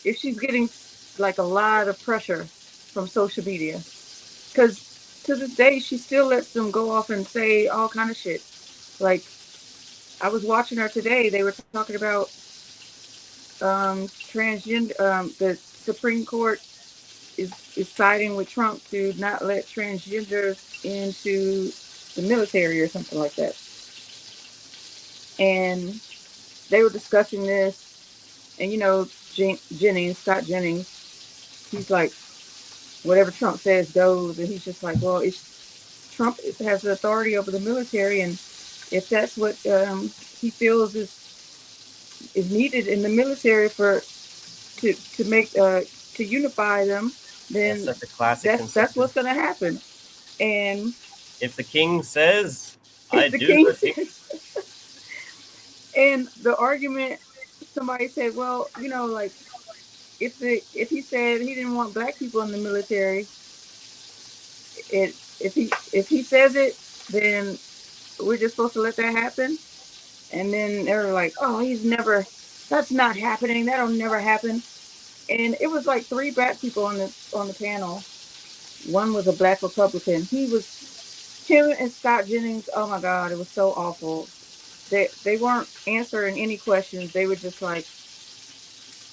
if she's getting like a lot of pressure from social media. Because to this day, she still lets them go off and say all kind of shit. Like, I was watching her today. They were talking about transgender. The Supreme Court is siding with Trump to not let transgenders into the military or something like that. And they were discussing this, and Scott Jennings, he's like, whatever Trump says goes, and he's just like, well, Trump has the authority over the military, and if that's what he feels is needed in the military for to make to unify them, That's then such a classic that's conservative. what's going to happen. And If the king says, I if the do king the thing. says, and the argument, somebody said, well, like, if he said he didn't want black people in the military, if he says it, then we're just supposed to let that happen. And then they're like, oh, that's not happening. That'll never happen. And it was like three black people on the panel. One was a black Republican. Him and Scott Jennings. Oh my God, it was so awful. They weren't answering any questions. They were just like,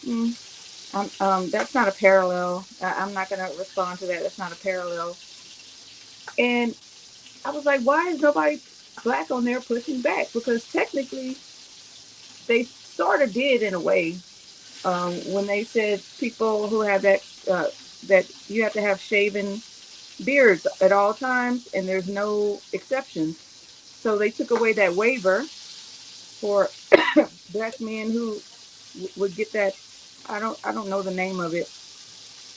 mm, that's not a parallel. I'm not gonna respond to that. That's not a parallel. And I was like, why is nobody black on there pushing back? Because technically, they sort of did in a way, when they said people who have that you have to have shaven beards at all times, and there's no exceptions. So they took away that waiver for black men who would get that. I don't know the name of it,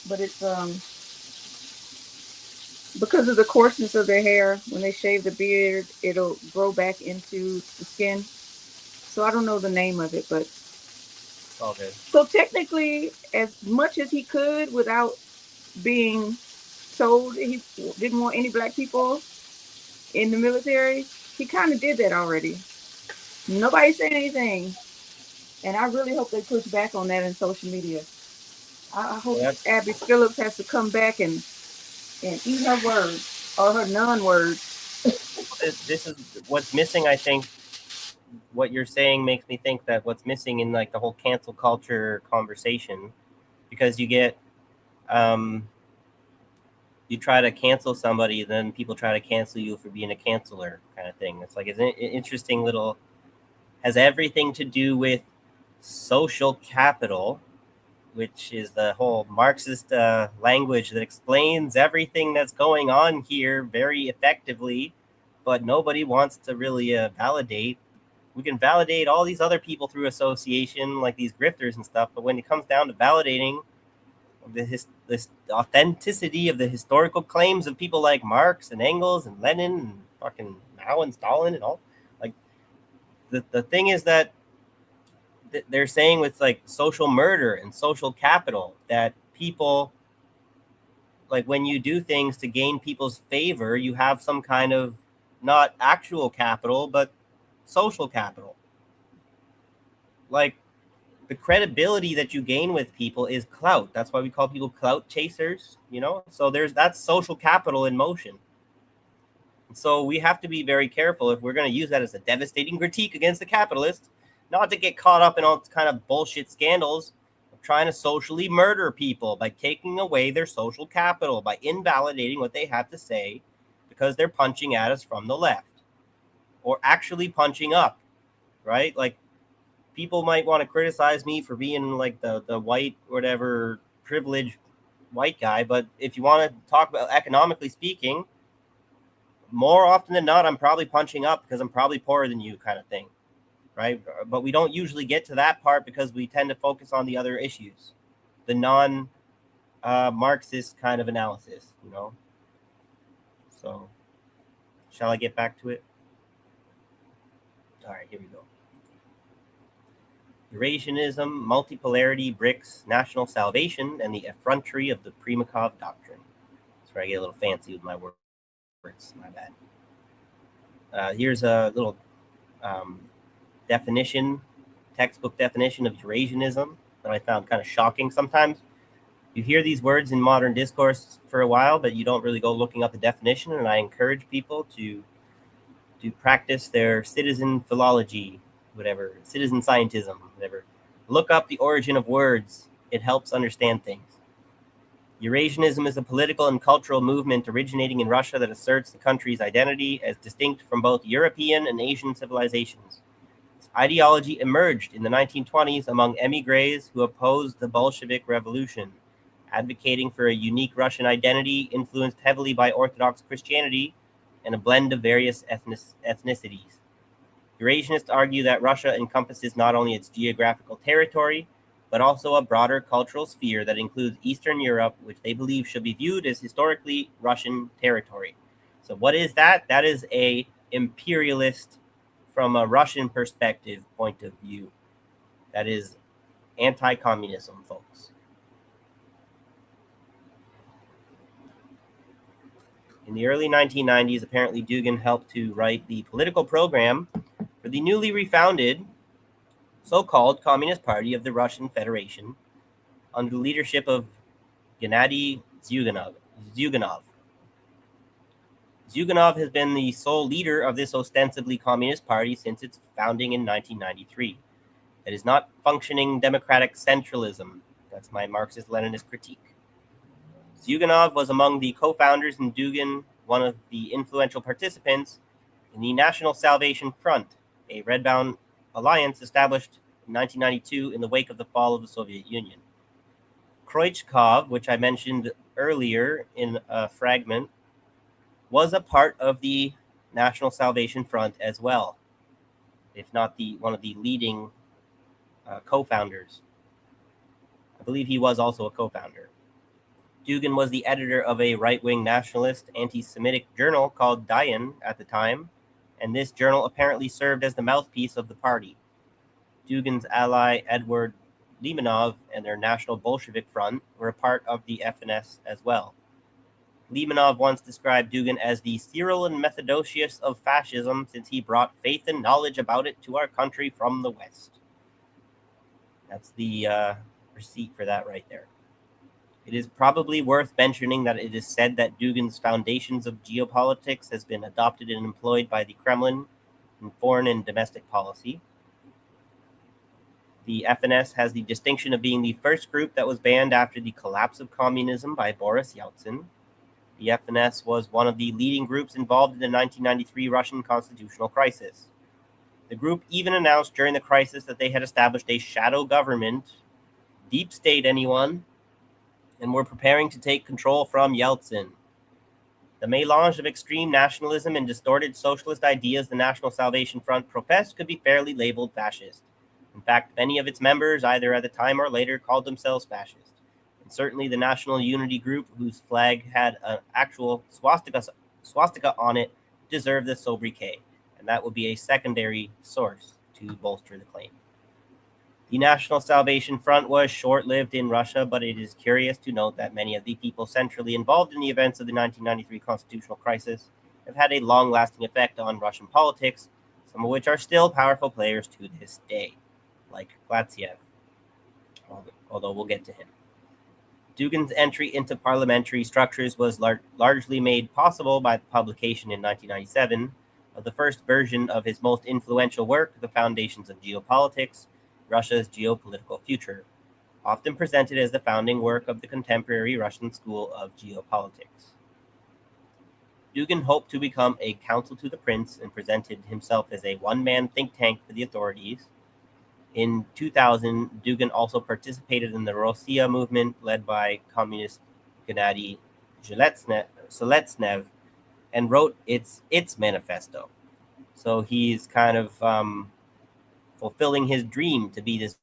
but it's because of the coarseness of their hair. When they shave the beard, it'll grow back into the skin. So I don't know the name of it, but It's all good. so technically, as much as he could without being told he didn't want any black people in the military, he kind of did that already. Nobody said anything, and I really hope they push back on that in social media. I hope Well, Abby Phillips has to come back and eat her words or her non-words. this is what's missing. I think what you're saying makes me think that what's missing in like the whole cancel culture conversation, because you get you try to cancel somebody, then people try to cancel you for being a canceler, kind of thing. It's like it's an interesting little, has everything to do with social capital, which is the whole Marxist language that explains everything that's going on here very effectively, but nobody wants to really validate. We can validate all these other people through association, like these grifters and stuff, but when it comes down to validating this authenticity of the historical claims of people like Marx and Engels and Lenin and fucking Mao and Stalin and all, like the thing is that they're saying with like social murder and social capital that people, like when you do things to gain people's favor, you have some kind of not actual capital but social capital. Like the credibility that you gain with people is clout. That's why we call people clout chasers, you know? So that's social capital in motion. And so we have to be very careful if we're going to use that as a devastating critique against the capitalists, not to get caught up in all kind of bullshit scandals of trying to socially murder people by taking away their social capital, by invalidating what they have to say because they're punching at us from the left or actually punching up, right? Like people might want to criticize me for being like the white, whatever, privileged white guy. But if you want to talk about economically speaking, more often than not, I'm probably punching up because I'm probably poorer than you, kind of thing, right? But we don't usually get to that part because we tend to focus on the other issues, the non-Marxist kind of analysis, you know? So shall I get back to it? All right, here we go. Eurasianism, multipolarity, BRICS, national salvation, and the effrontery of the Primakov doctrine. That's where I get a little fancy with my words. My bad. Here's a little definition, textbook definition of Eurasianism that I found kind of shocking. Sometimes you hear these words in modern discourse for a while, but you don't really go looking up the definition. And I encourage people to practice their citizen philology, whatever, citizen scientism, whatever. Look up the origin of words. It helps understand things. Eurasianism is a political and cultural movement originating in Russia that asserts the country's identity as distinct from both European and Asian civilizations. This ideology emerged in the 1920s among émigrés who opposed the Bolshevik Revolution, advocating for a unique Russian identity influenced heavily by Orthodox Christianity and a blend of various ethnicities. Eurasianists argue that Russia encompasses not only its geographical territory, but also a broader cultural sphere that includes Eastern Europe, which they believe should be viewed as historically Russian territory. So what is that? That is a imperialist, from a Russian perspective point of view. That is anti-communism, folks. In the early 1990s, apparently Dugin helped to write the political program for the newly refounded so-called Communist Party of the Russian Federation under the leadership of Gennady Zyuganov. Zyuganov has been the sole leader of this ostensibly communist party since its founding in 1993. It is not functioning democratic centralism. That's my Marxist-Leninist critique. Zyuganov was among the co-founders and Dugin one of the influential participants in the National Salvation Front, a red-bound alliance established in 1992 in the wake of the fall of the Soviet Union. Kroichkov, which I mentioned earlier in a fragment, was a part of the National Salvation Front as well, if not one of the leading co-founders. I believe he was also a co-founder. Dugin was the editor of a right-wing nationalist anti-Semitic journal called Dayan at the time, and this journal apparently served as the mouthpiece of the party. Dugin's ally Edward Limonov and their National Bolshevik Front were a part of the FNS as well. Limonov once described Dugin as the Cyril and Methodius of fascism since he brought faith and knowledge about it to our country from the West. That's the receipt for that right there. It is probably worth mentioning that it is said that Dugin's foundations of geopolitics has been adopted and employed by the Kremlin in foreign and domestic policy. The FNS has the distinction of being the first group that was banned after the collapse of communism by Boris Yeltsin. The FNS was one of the leading groups involved in the 1993 Russian constitutional crisis. The group even announced during the crisis that they had established a shadow government, deep state anyone, and were preparing to take control from Yeltsin. The melange of extreme nationalism and distorted socialist ideas the National Salvation Front professed could be fairly labeled fascist. In fact, many of its members, either at the time or later, called themselves fascist. And certainly the National Unity Group, whose flag had an actual swastika on it, deserved the sobriquet, and that would be a secondary source to bolster the claim. The National Salvation Front was short-lived in Russia, but it is curious to note that many of the people centrally involved in the events of the 1993 constitutional crisis have had a long-lasting effect on Russian politics, some of which are still powerful players to this day, like Glatziev, although we'll get to him. Dugin's entry into parliamentary structures was largely made possible by the publication in 1997 of the first version of his most influential work, The Foundations of Geopolitics, Russia's Geopolitical Future, often presented as the founding work of the contemporary Russian school of geopolitics. Dugin hoped to become a counsel to the prince and presented himself as a one-man think tank for the authorities. In 2000, Dugin also participated in the Rossiya movement led by communist Gennady Seletsnev and wrote its manifesto. So he's kind of fulfilling his dream to be this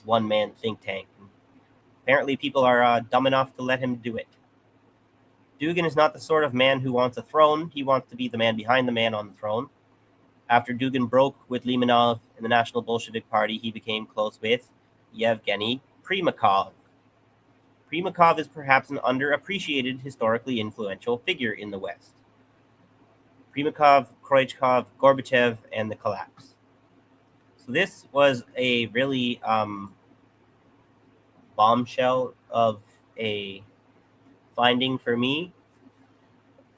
one-man think tank. Apparently, people are dumb enough to let him do it. Dugin is not the sort of man who wants a throne. He wants to be the man behind the man on the throne. After Dugin broke with Limonov in the National Bolshevik Party, he became close with Yevgeny Primakov. Primakov is perhaps an underappreciated historically influential figure in the West. Primakov, Khrushchev, Gorbachev, and the collapse. So this was a really bombshell of a finding for me.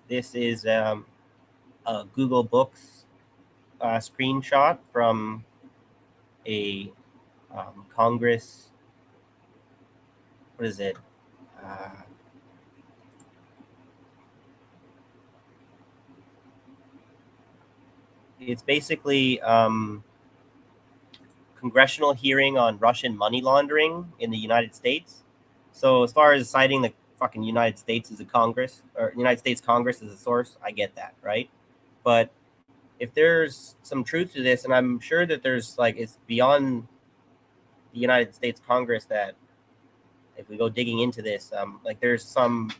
This is a Google Books screenshot from a Congress. What is it? It's basically congressional hearing on Russian money laundering in the United States. So as far as citing the fucking United States as a Congress, or United States Congress as a source, I get that, right? But if there's some truth to this, and I'm sure that there's it's beyond the United States Congress, that if we go digging into this, there's some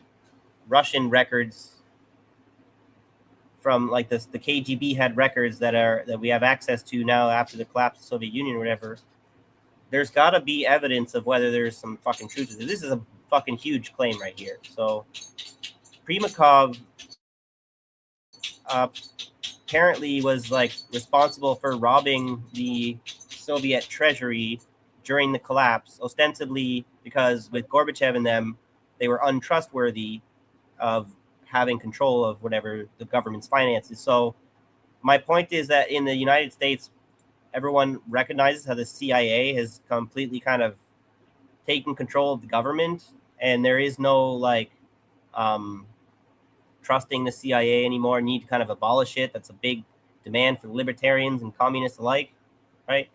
Russian records from the KGB had records that we have access to now after the collapse of the Soviet Union or whatever. There's got to be evidence of whether there's some fucking truth to this. This is a fucking huge claim right here. So Primakov apparently was responsible for robbing the Soviet treasury during the collapse, ostensibly because with Gorbachev and them, they were untrustworthy of having control of whatever the government's finances. So my point is that in the United States, everyone recognizes how the CIA has completely kind of taken control of the government, and there is no trusting the CIA anymore. Need to kind of abolish it. That's a big demand for libertarians and communists alike, right?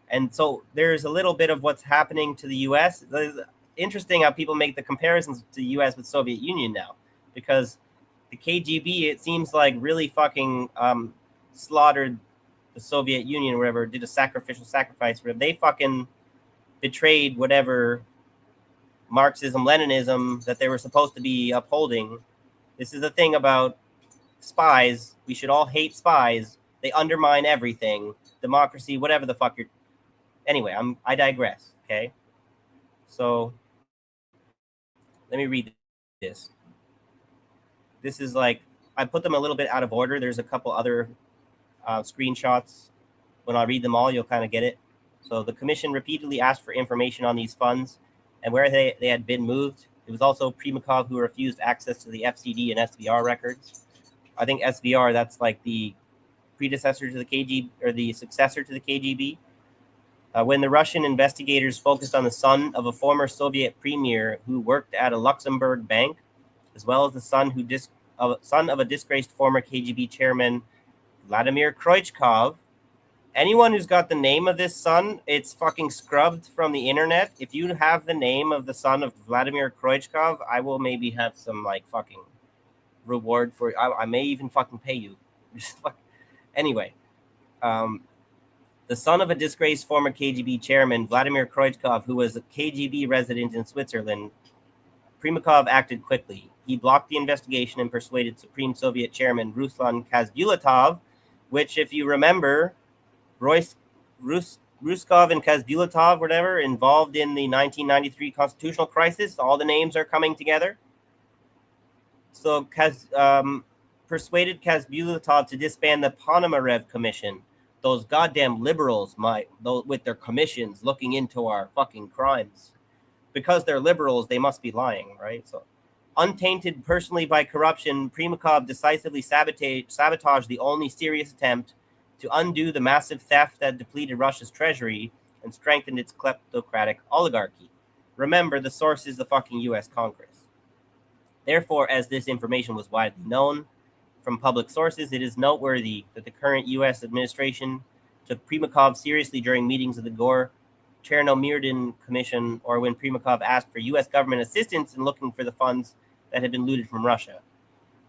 And so there's a little bit of what's happening to the U.S. It's interesting how people make the comparisons to the U.S. with Soviet Union now, because the KGB, it seems like, really fucking slaughtered the Soviet Union or whatever did a sacrificial sacrifice, whatever, they fucking betrayed whatever Marxism, Leninism that they were supposed to be upholding. This is the thing about spies. We should all hate spies. They undermine everything, democracy, whatever the fuck you're. Anyway, I digress. Okay, so let me read this. This is like I put them a little bit out of order. There's a couple other screenshots. When I read them all, you'll kind of get it. So the commission repeatedly asked for information on these funds and where they had been moved. It was also Primakov who refused access to the FCD and SVR records. I think SVR, that's like the predecessor to the KGB or the successor to the KGB. When the Russian investigators focused on the son of a former Soviet premier who worked at a Luxembourg bank, as well as the son of a disgraced former KGB chairman, Vladimir Kroichkov. Anyone who's got the name of this son, it's fucking scrubbed from the internet. If you have the name of the son of Vladimir Kroichkov, I will maybe have some like fucking reward for. I may even fucking pay you. Anyway, the son of a disgraced former KGB chairman, Vladimir Kroichkov, who was a KGB resident in Switzerland, Primakov acted quickly. He blocked the investigation and persuaded Supreme Soviet Chairman Ruslan Kazbulatov, which, if you remember, Ruskov and Kazbulatov, whatever, involved in the 1993 constitutional crisis. All the names are coming together. So persuaded Kazbulatov to disband the Ponomarev Commission. Those goddamn liberals, with their commissions looking into our fucking crimes. Because they're liberals, they must be lying, right? So, untainted personally by corruption, Primakov decisively sabotaged the only serious attempt to undo the massive theft that depleted Russia's treasury and strengthened its kleptocratic oligarchy. Remember, the source is the fucking U.S. Congress. Therefore, as this information was widely known from public sources, it is noteworthy that the current U.S. administration took Primakov seriously during meetings of the Gore Chernomyrdin Commission, or when Primakov asked for U.S. government assistance in looking for the funds that had been looted from Russia.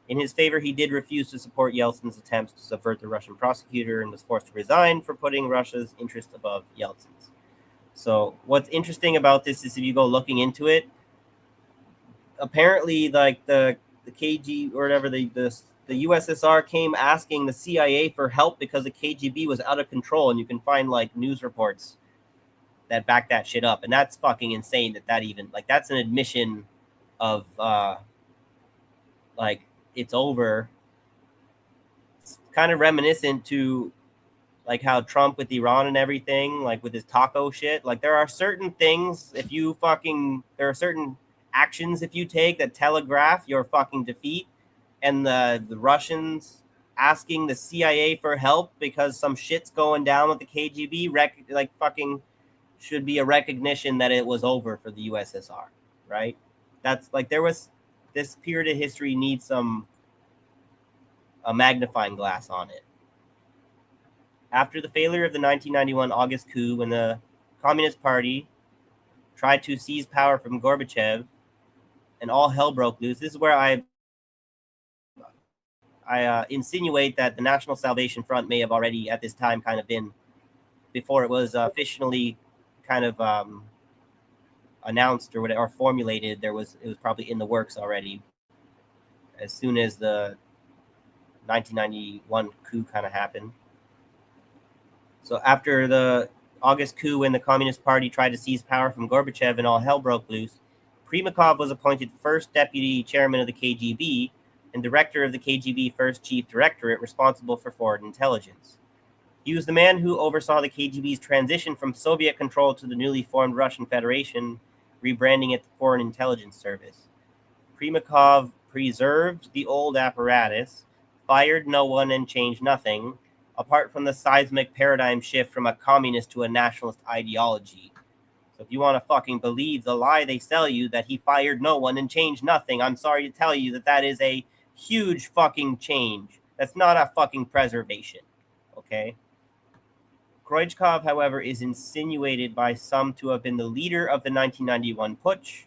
In his favor, he did refuse to support Yeltsin's attempts to subvert the Russian prosecutor and was forced to resign for putting Russia's interest above Yeltsin's. So what's interesting about this is if you go looking into it, apparently like the KG or whatever, the USSR came asking the CIA for help because the KGB was out of control, and you can find like news reports that back that shit up. And that's fucking insane that even, like, that's an admission of, like, it's over. It's kind of reminiscent to, like, how Trump with Iran and everything, like, with his taco shit. Like, there are certain things, there are certain actions if you take that telegraph your fucking defeat. And the Russians asking the CIA for help because some shit's going down with the KGB, like, fucking should be a recognition that it was over for the USSR, right? That's like this period of history needs a magnifying glass on it. After the failure of the 1991 August coup, when the Communist Party tried to seize power from Gorbachev and all hell broke loose, this is where I insinuate that the National Salvation Front may have already at this time kind of been, before it was officially kind of announced or whatever, or formulated, it was probably in the works already as soon as the 1991 coup kind of happened. So after the August coup, when the Communist Party tried to seize power from Gorbachev and all hell broke loose, Primakov was appointed first deputy chairman of the KGB and director of the KGB First Chief Directorate, responsible for foreign intelligence. He was the man who oversaw the KGB's transition from Soviet control to the newly formed Russian Federation, rebranding it the Foreign Intelligence Service. Primakov preserved the old apparatus, fired no one, and changed nothing, apart from the seismic paradigm shift from a communist to a nationalist ideology. So if you want to fucking believe the lie they sell you that he fired no one and changed nothing, I'm sorry to tell you that is a huge fucking change. That's not a fucking preservation, okay? Kroichkov, however, is insinuated by some to have been the leader of the 1991 putsch,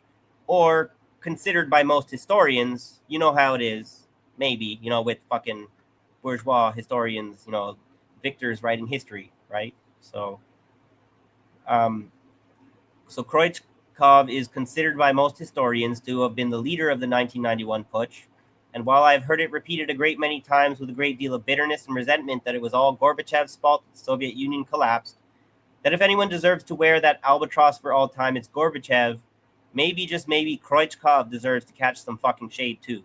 or considered by most historians, you know how it is, maybe, with fucking bourgeois historians, victors writing history, right? Um, so Kroichkov is considered by most historians to have been the leader of the 1991 putsch. And while I've heard it repeated a great many times with a great deal of bitterness and resentment that it was all Gorbachev's fault that the Soviet Union collapsed, that if anyone deserves to wear that albatross for all time, it's Gorbachev, maybe, just maybe, Kroichkov deserves to catch some fucking shade too.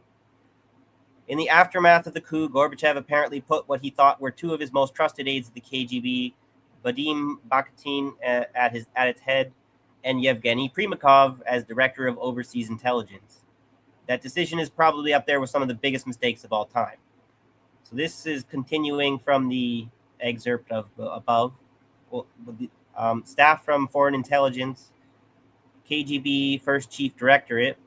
In the aftermath of the coup, Gorbachev apparently put what he thought were two of his most trusted aides at the KGB, Vadim Bakitin at its head, and Yevgeny Primakov as director of overseas intelligence. That decision is probably up there with some of the biggest mistakes of all time. So this is continuing from the excerpt of above. Well, staff from Foreign Intelligence, KGB First Chief Directorate,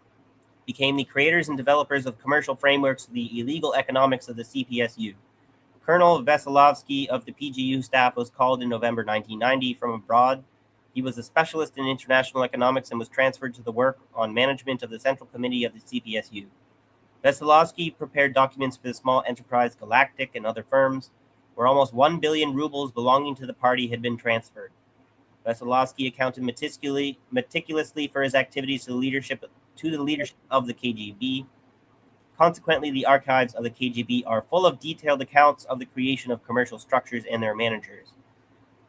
became the creators and developers of commercial frameworks of the illegal economics of the CPSU. Colonel Veselovsky of the PGU staff was called in November 1990 from abroad. He was a specialist in international economics and was transferred to the work on management of the Central Committee of the CPSU. Veselovsky prepared documents for the small enterprise Galactic and other firms, where almost 1 billion rubles belonging to the party had been transferred. Veselovsky accounted meticulously for his activities to the leadership of the KGB. Consequently, the archives of the KGB are full of detailed accounts of the creation of commercial structures and their managers.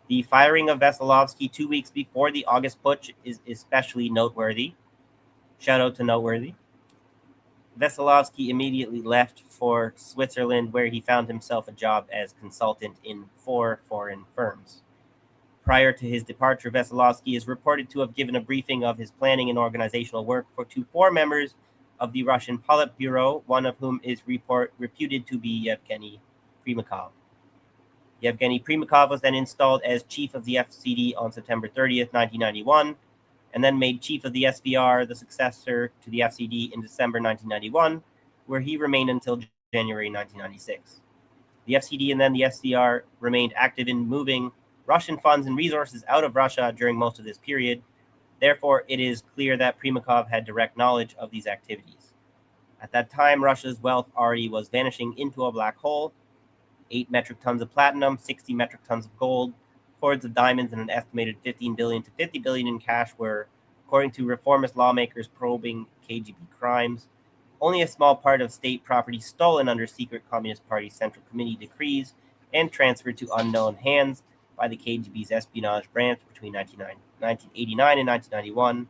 The firing of Veselovsky 2 weeks before the August putsch is especially noteworthy. Shout out to Noteworthy. Veselovsky immediately left for Switzerland, where he found himself a job as consultant in 4 foreign firms. Prior to his departure, Veselovsky is reported to have given a briefing of his planning and organizational work to 4 members of the Russian Politburo, one of whom is reputed to be Yevgeny Primakov. Yevgeny Primakov was then installed as chief of the FCD on September 30th, 1991, and then made chief of the SVR, the successor to the FCD, in December 1991, where he remained until January 1996. The FCD and then the SVR remained active in moving Russian funds and resources out of Russia during most of this period. Therefore, it is clear that Primakov had direct knowledge of these activities. At that time, Russia's wealth already was vanishing into a black hole. 8 metric tons of platinum, 60 metric tons of gold, hoards of diamonds, and an estimated 15 billion to 50 billion in cash were, according to reformist lawmakers probing KGB crimes, only a small part of state property stolen under secret Communist Party Central Committee decrees and transferred to unknown hands by the KGB's espionage branch between 1989 and 1991.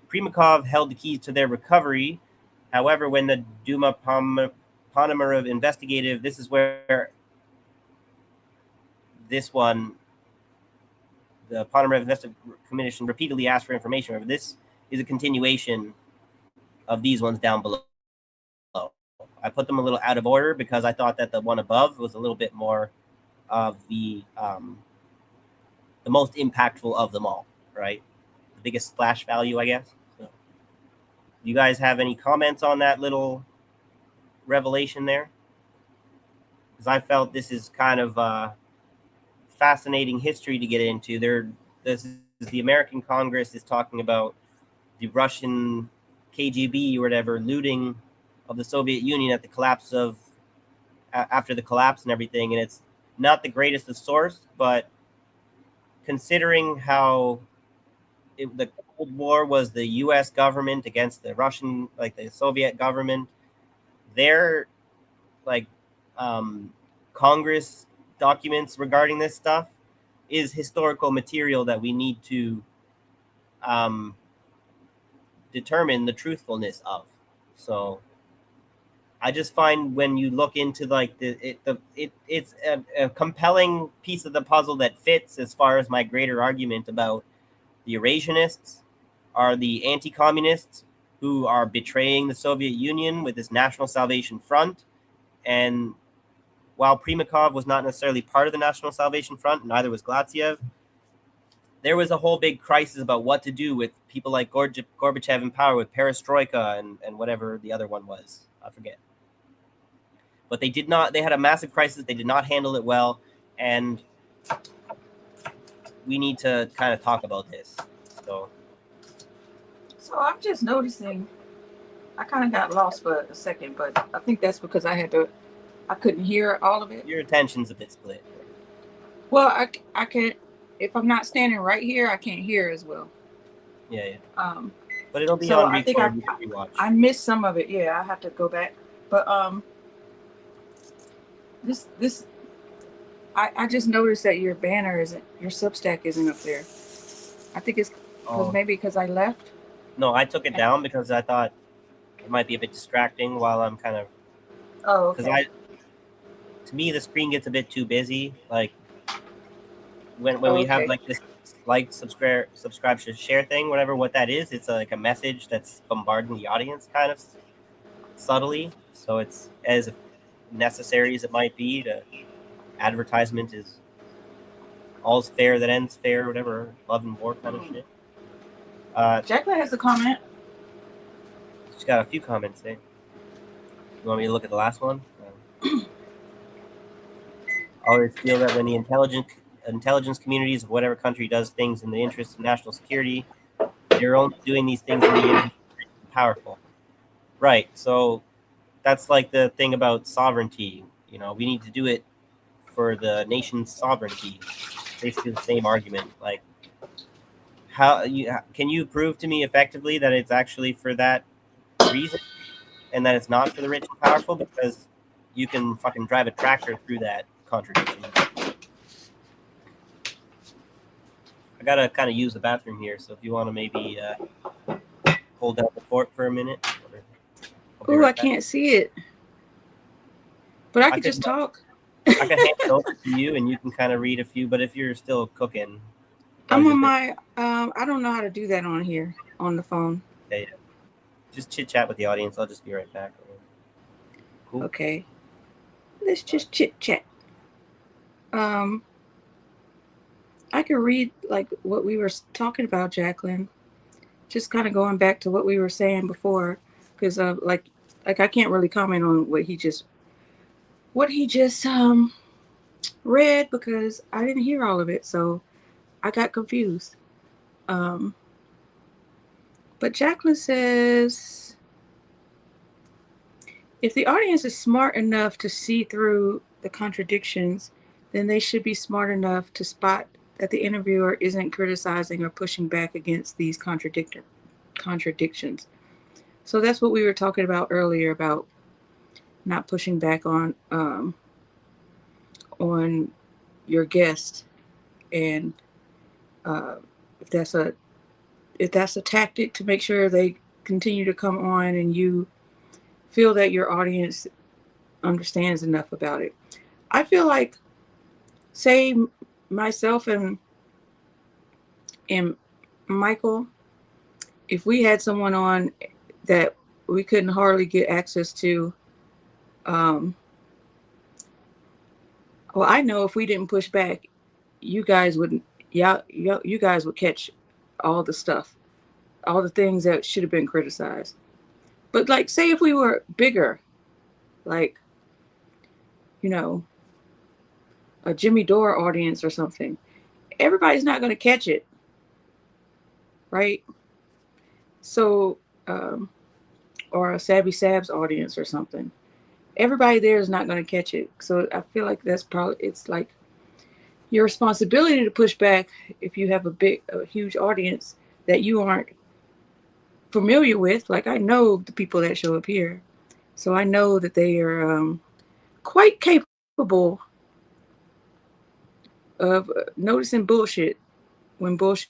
Primakov held the keys to their recovery. However, when the Duma Ponomarev investigative, this is where the Ponomarev Investigative Commission repeatedly asked for information. However, this is a continuation of these ones down below. I put them a little out of order because I thought that the one above was a little bit more of the most impactful of them all, right? The biggest splash value, I guess. So, do you guys have any comments on that little revelation there? Because I felt this is kind of fascinating history to get into. This is the American Congress is talking about the Russian KGB or whatever looting of the Soviet Union at the collapse of after the collapse and everything, and it's not the greatest of source, but considering how the Cold War was the U.S. government against the Russian, like the Soviet government, their like Congress documents regarding this stuff is historical material that we need to determine the truthfulness of. So I just find when you look into like it's a compelling piece of the puzzle that fits as far as my greater argument about the Eurasianists are the anti-communists who are betraying the Soviet Union with this National Salvation Front. And while Primakov was not necessarily part of the National Salvation Front, neither was Glatziev, there was a whole big crisis about what to do with people like Gorbachev in power, with perestroika and whatever the other one was. I forget. But they had a massive crisis. They did not handle it well. And we need to kind of talk about this. So I'm just noticing, I kind of got lost for a second, but I think that's because I couldn't hear all of it. Your attention's a bit split. Well, I can, if I'm not standing right here, I can't hear as well. Yeah, yeah. Um, But it'll be so on I think record. You can rewatch. I missed some of it. Yeah, I have to go back. But this I just noticed that your banner isn't, your Substack isn't up there. I think it's because Oh maybe because I left. no, I took it down because I thought it might be a bit distracting while I'm kind of Oh, because okay. to me the screen gets a bit too busy. Like when Oh, we have okay. like this like subscribe share thing, whatever what that is, it's like a message that's bombarding the audience kind of subtly. So it's as necessary as it might be to advertisement is all's fair that ends fair, whatever love and war kind of Hmm. shit. Uh, Jacqueline has a comment. just got a few comments. Eh? You want me to look at the last one? I always feel that when the intelligence communities of whatever country does things in the interest of national security, they're only doing these things in the interest of the powerful. Right. So that's like the thing about sovereignty. You know, we need to do it for the nation's sovereignty. Basically, the same argument. Like, how you can you prove to me effectively that it's actually for that reason and that it's not for the rich and powerful? Because you can fucking drive a tractor through that contradiction. I gotta kind of use the bathroom here, so if you want to maybe hold down the fort for a minute, or I'll be Ooh, I right back. can't see it, but I I could could just talk. I could hand it over to you, and you can kind of read a few. But if you're still cooking, I'm probably on just make my I don't know how to do that on here on the phone. okay, just chit chat with the audience. I'll just be right back. Cool. Okay. Let's All right. just chit chat. Um I could read like what we were talking about, Jacqueline. Just kind of going back to what we were saying before, because like I can't really comment on what he just read because I didn't hear all of it, so I got confused. Um, but Jacqueline says, if the audience is smart enough to see through the contradictions, then they should be smart enough to spot that the interviewer isn't criticizing or pushing back against these contradictions. So that's what we were talking about earlier about not pushing back on your guest, and uh, if that's a if that's a tactic to make sure they continue to come on and you feel that your audience understands enough about it. I feel like, say, myself and Michael, if we had someone on that we couldn't hardly get access to, um, well, I know if we didn't push back, you guys wouldn't. Yeah, you guys would catch all the stuff, all the things that should have been criticized. But like, say if we were bigger, like, you know, a Jimmy Dore audience or something, everybody's not going to catch it, right? So, or a Savvy Sabs audience or something, everybody there is not going to catch it. So I feel like that's probably, it's like your responsibility to push back if you have a huge audience that you aren't familiar with. Like, I know the people that show up here, so I know that they are quite capable of noticing bullshit when bullshit.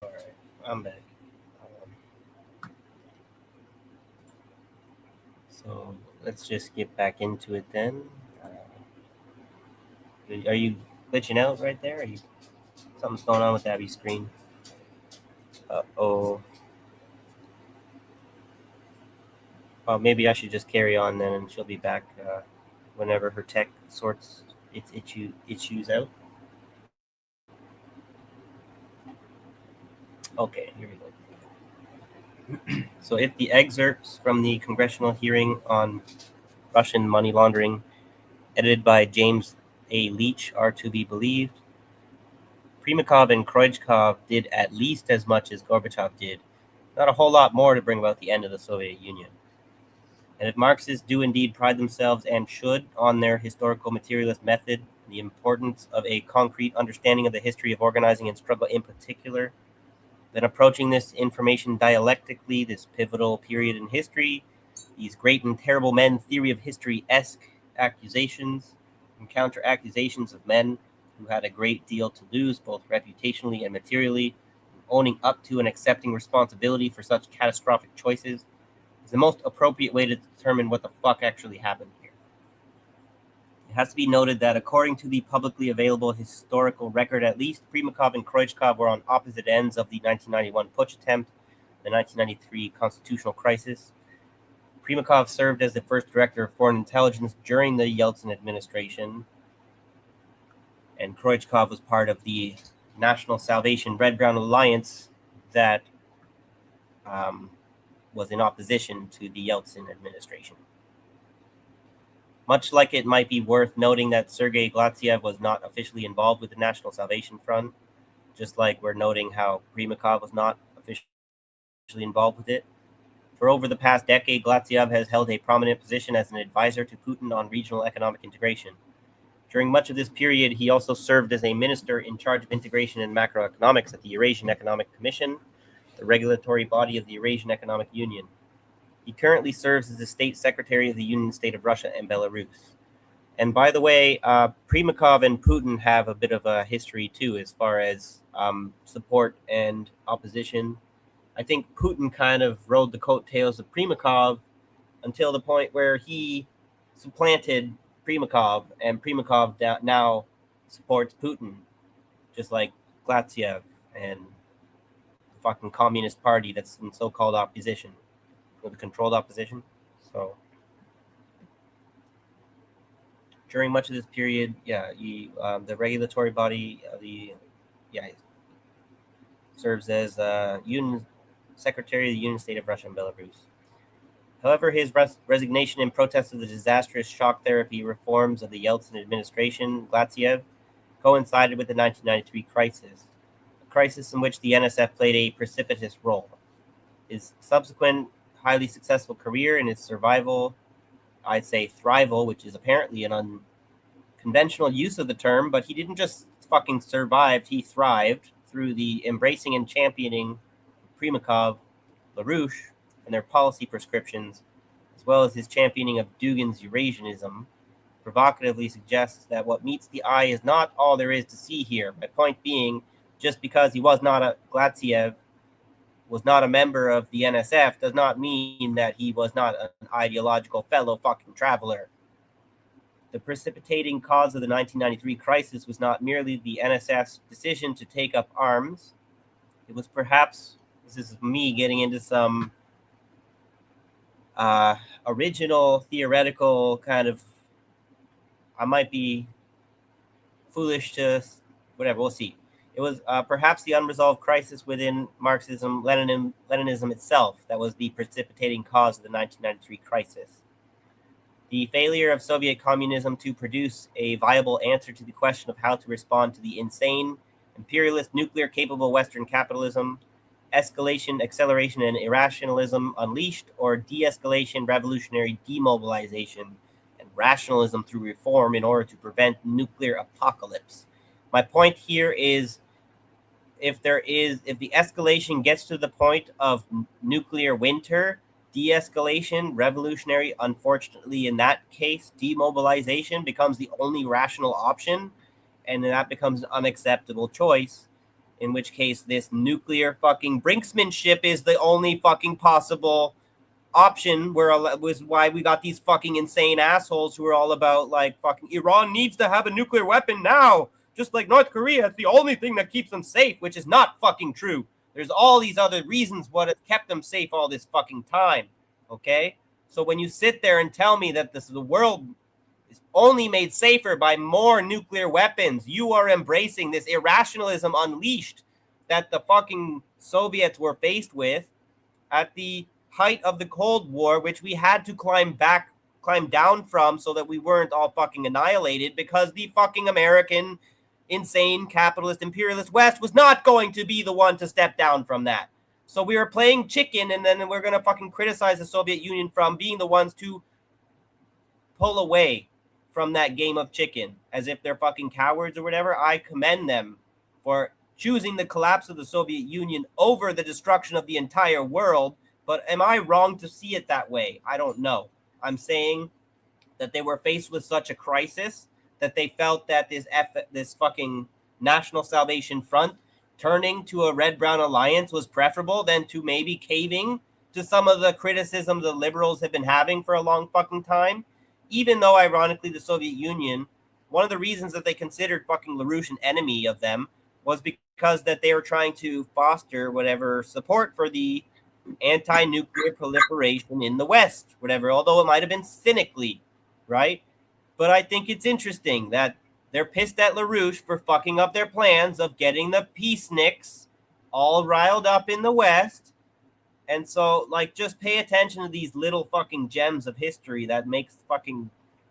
All right. I'm back. Um, so let's just get back into it then. Are you glitching out right there? Are you something's going on with Abby's screen? Oh. Well, maybe I should just carry on then, and she'll be back whenever her tech sorts its issues out. Okay, here we go. So, if the excerpts from the congressional hearing on Russian money laundering, edited by James A. Leach, are to be believed, Primakov and Kroichkov did at least as much as Gorbachev did, not a whole lot more to bring about the end of the Soviet Union. And if Marxists do indeed pride themselves, and should, on their historical materialist method, the importance of a concrete understanding of the history of organizing and struggle in particular, then approaching this information dialectically, this pivotal period in history, these great and terrible men theory of history-esque accusations and counter-accusations of men who had a great deal to lose, both reputationally and materially, owning up to and accepting responsibility for such catastrophic choices, is the most appropriate way to determine what the fuck actually happened here. It has to be noted that according to the publicly available historical record, at least, Primakov and Khrushchev were on opposite ends of the 1991 putsch attempt, the 1993 constitutional crisis. Primakov served as the first director of foreign intelligence during the Yeltsin administration, and Khrushchev was part of the National Salvation Red-Brown Alliance that was in opposition to the Yeltsin administration. Much like it might be worth noting that Sergei Glatziev was not officially involved with the National Salvation Front, just like we're noting how Primakov was not officially involved with it. For over the past decade, Glatziev has held a prominent position as an advisor to Putin on regional economic integration. During much of this period, he also served as a minister in charge of integration and macroeconomics at the Eurasian Economic Commission, the regulatory body of the Eurasian Economic Union. He currently serves as the State Secretary of the Union State of Russia and Belarus. And by the way, Primakov and Putin have a bit of a history too, as far as support and opposition. I think Putin kind of rode the coattails of Primakov until the point where he supplanted Primakov, and Primakov now supports Putin, just like Glatziev and the fucking Communist Party that's in so-called opposition, or the controlled opposition. So during much of this period, the regulatory body of the serves as Union Secretary of the Union State of Russia and Belarus. However, his resignation in protest of the disastrous shock therapy reforms of the Yeltsin administration, Glatziev, coincided with the 1993 crisis, a crisis in which the NSF played a precipitous role. His subsequent highly successful career and his survival, I'd say thrival, which is apparently an unconventional use of the term, but he didn't just fucking survive, he thrived through the embracing and championing Primakov, LaRouche, and their policy prescriptions, as well as his championing of Dugin's Eurasianism, provocatively suggests that what meets the eye is not all there is to see here. My point being, just because he was not Glatziev was not a member of the NSF does not mean that he was not an ideological fellow fucking traveler. The precipitating cause of the 1993 crisis was not merely the NSF's decision to take up arms. It was perhaps, this is me getting into some original theoretical kind of, I might be foolish to, whatever, we'll see. It was perhaps the unresolved crisis within Marxism, Leninism itself that was the precipitating cause of the 1993 crisis. The failure of Soviet communism to produce a viable answer to the question of how to respond to the insane, imperialist, nuclear-capable Western capitalism, escalation, acceleration, and irrationalism unleashed, or de-escalation, revolutionary demobilization, and rationalism through reform in order to prevent nuclear apocalypse. My point here is, if the escalation gets to the point of nuclear winter, de-escalation, revolutionary, unfortunately in that case, demobilization becomes the only rational option, and that becomes an unacceptable choice. In which case, this nuclear fucking brinksmanship is the only fucking possible option. Was why we got these fucking insane assholes who are all about like fucking Iran needs to have a nuclear weapon now, just like North Korea. It's the only thing that keeps them safe, which is not fucking true. There's all these other reasons what has kept them safe all this fucking time. Okay, so when you sit there and tell me that the world is only made safer by more nuclear weapons, you are embracing this irrationalism unleashed that the fucking Soviets were faced with at the height of the Cold War, which we had to climb down from so that we weren't all fucking annihilated, because the fucking American insane capitalist imperialist West was not going to be the one to step down from that. So we were playing chicken, and then we're gonna fucking criticize the Soviet Union from being the ones to pull away from that game of chicken as if they're fucking cowards or whatever. I commend them for choosing the collapse of the Soviet Union over the destruction of the entire world. But am I wrong to see it that way? I don't know. I'm saying that they were faced with such a crisis that they felt that this fucking National Salvation Front turning to a red-brown alliance was preferable than to maybe caving to some of the criticism the liberals have been having for a long fucking time. Even though, ironically, the Soviet Union, one of the reasons that they considered fucking LaRouche an enemy of them was because that they were trying to foster whatever support for the anti-nuclear proliferation in the West, whatever, although it might have been cynically, right? But I think it's interesting that they're pissed at LaRouche for fucking up their plans of getting the peaceniks all riled up in the West. And so, like, just pay attention to these little fucking gems of history that makes fucking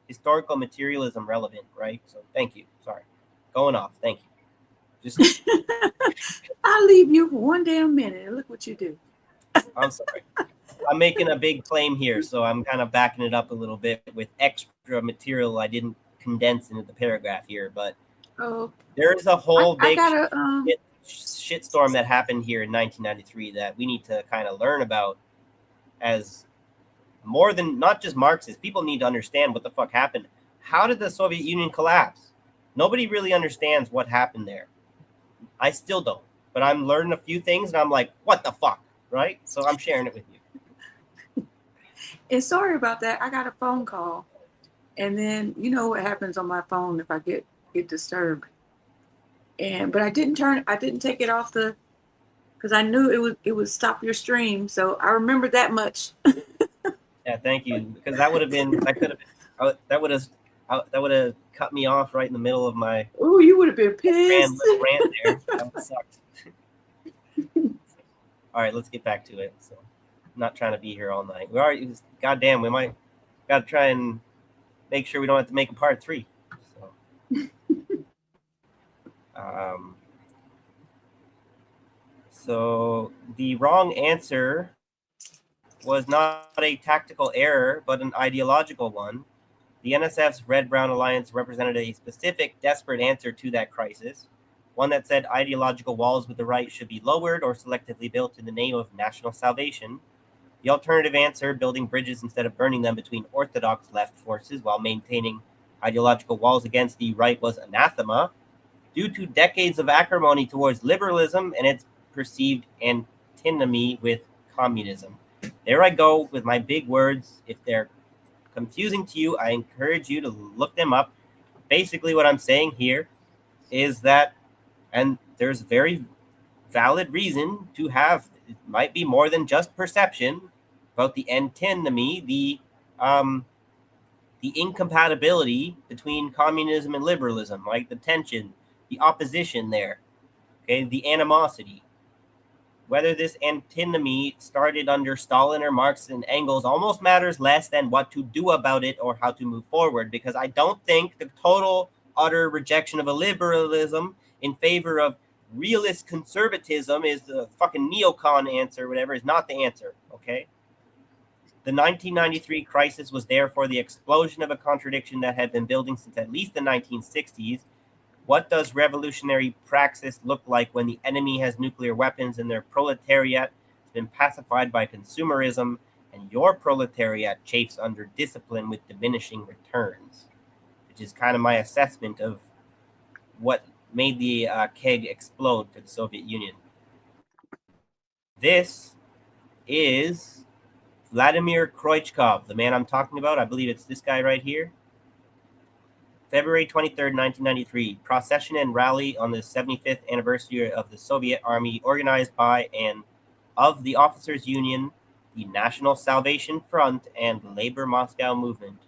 historical materialism relevant, right? So, thank you. Sorry. Going off. Thank you. Just, I'll leave you for one damn minute and look what you do. I'm sorry. I'm making a big claim here, so I'm kind of backing it up a little bit with extra material I didn't condense into the paragraph here. But Oh, there's a whole I big gotta shitstorm that happened here in 1993 that we need to kind of learn about as more than not just Marxists. People need to understand what the fuck happened. How did the Soviet Union collapse? Nobody really understands what happened there. I still don't. But I'm learning a few things and I'm like, what the fuck? Right? So I'm sharing it with you. and sorry about that. I got a phone call. And then you know what happens on my phone if I get disturbed. And but I didn't take it off the because I knew it would stop your stream. So I remembered that much. Yeah, thank you. Because that would have been, that could have been, that would have cut me off right in the middle of my Oh, you would have been pissed. rant there. That would sucked. All right, let's get back to it. So, I'm not trying to be here all night. We are, goddamn, we might got to try and make sure we don't have to make a part 3. So, um, so the wrong answer was not a tactical error, but an ideological one. The NSF's Red-Brown Alliance represented a specific, desperate answer to that crisis, one that said ideological walls with the right should be lowered or selectively built in the name of national salvation. The alternative answer, building bridges instead of burning them between orthodox left forces while maintaining ideological walls against the right, was anathema due to decades of acrimony towards liberalism and its perceived antinomy with communism. There I go with my big words. If they're confusing to you, I encourage you to look them up. Basically, what I'm saying here is that, and there's very valid reason to have, it might be more than just perception, about the antinomy, the incompatibility between communism and liberalism, like the tension, the opposition there, okay, the animosity. Whether this antinomy started under Stalin or Marx and Engels almost matters less than what to do about it or how to move forward, because I don't think the total, utter rejection of a liberalism in favor of realist conservatism is the fucking neocon answer, whatever, is not the answer, okay? The 1993 crisis was therefore the explosion of a contradiction that had been building since at least the 1960s. What does revolutionary praxis look like when the enemy has nuclear weapons and their proletariat has been pacified by consumerism and your proletariat chafes under discipline with diminishing returns? Which is kind of my assessment of what made the keg explode for the Soviet Union. This is Vladimir Kroichkov, the man I'm talking about. I believe it's this guy right here. February 23rd, 1993, procession and rally on the 75th anniversary of the Soviet Army, organized by and of the Officers' Union, the National Salvation Front, and Labor Moscow Movement.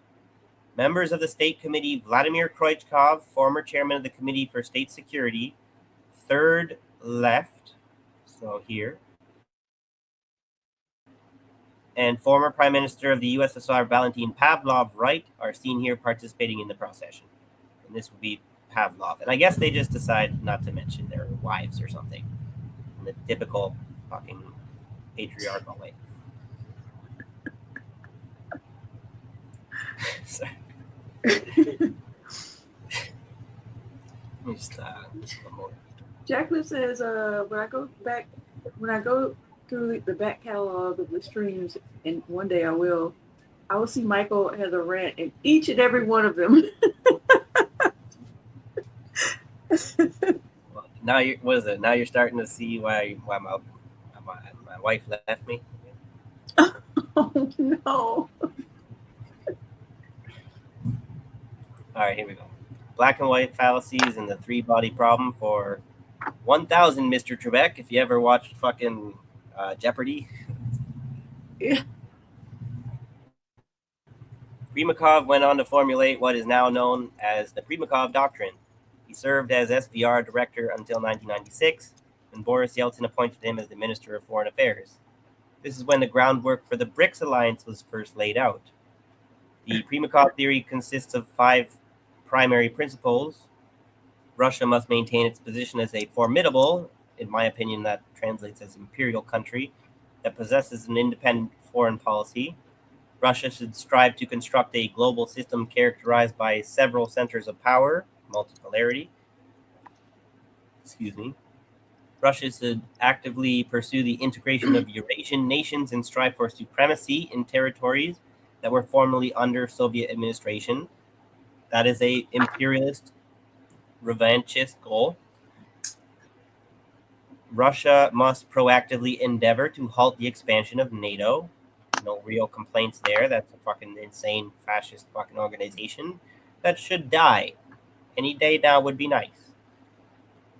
Members of the State Committee, Vladimir Kroichkov, former chairman of the Committee for State Security, third left, so here, and former Prime Minister of the USSR, Valentin Pavlov, right, are seen here participating in the procession. And this would be Pavlov. And I guess they just decided not to mention their wives or something. And the typical fucking patriarchal way. Sorry. Just one more. Jacqueline says, when I go through the back catalog of the streams, and one day I will see Michael has a rant in each and every one of them. Well, now you what is it? Now you're starting to see why my wife left me. Oh no. All right, here we go. Black and white fallacies and the three-body problem for 1,000, Mr. Trebek. If you ever watched fucking Jeopardy. Yeah. Primakov went on to formulate what is now known as the Primakov Doctrine. He served as SVR director until 1996, when Boris Yeltsin appointed him as the Minister of Foreign Affairs. This is when the groundwork for the BRICS alliance was first laid out. The Primakov theory consists of 5 primary principles. Russia must maintain its position as a formidable, in my opinion that translates as imperial country, that possesses an independent foreign policy. Russia should strive to construct a global system characterized by several centers of power, multipolarity. Russia should actively pursue the integration of Eurasian nations and strive for supremacy in territories that were formerly under Soviet administration. That is a imperialist, revanchist goal. Russia must proactively endeavor to halt the expansion of NATO. No real complaints there. That's a fucking insane fascist fucking organization that should die. Any day now would be nice.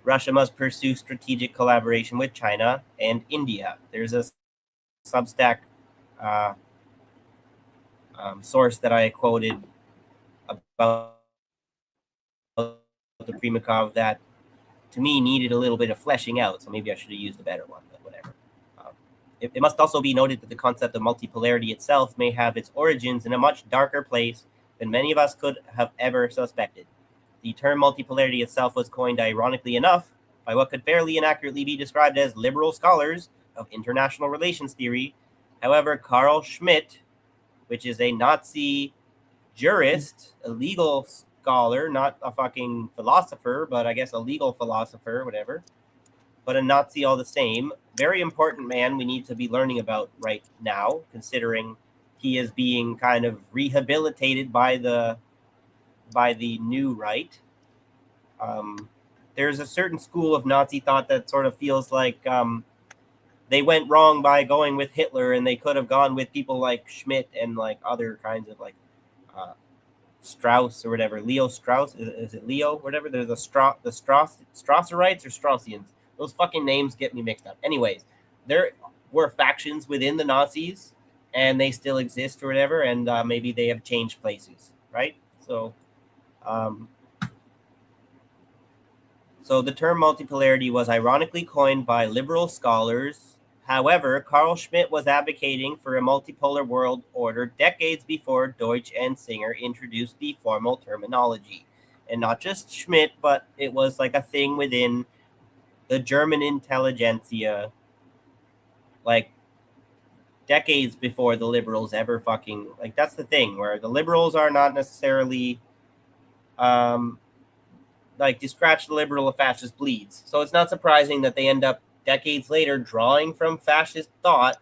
Russia must pursue strategic collaboration with China and India. There's a Substack source that I quoted about the Primakov that to me needed a little bit of fleshing out, so maybe I should have used a better one, but whatever. It must also be noted that the concept of multipolarity itself may have its origins in a much darker place than many of us could have ever suspected. The term multipolarity itself was coined, ironically enough, by what could fairly inaccurately be described as liberal scholars of international relations theory. However, Carl Schmitt, which is a Nazi jurist, a legal scholar, not a fucking philosopher, but I guess a legal philosopher, whatever, but a Nazi all the same. Very important man we need to be learning about right now, considering he is being kind of rehabilitated by the new right. There's a certain school of Nazi thought that sort of feels like they went wrong by going with Hitler, and they could have gone with people like Schmidt and like other kinds of like Strauss or whatever. Leo Strauss, is it Leo? Whatever. There's the Strausserites or Straussians. Those fucking names get me mixed up. Anyways, there were factions within the Nazis, and they still exist or whatever, and maybe they have changed places, right? So the term multipolarity was ironically coined by liberal scholars. However, Carl Schmitt was advocating for a multipolar world order decades before Deutsch and Singer introduced the formal terminology. And not just Schmitt, but it was like a thing within the German intelligentsia, like decades before the liberals ever fucking, like, that's the thing, where the liberals are not necessarily like, to scratch the liberal, a fascist bleeds. So it's not surprising that they end up decades later drawing from fascist thought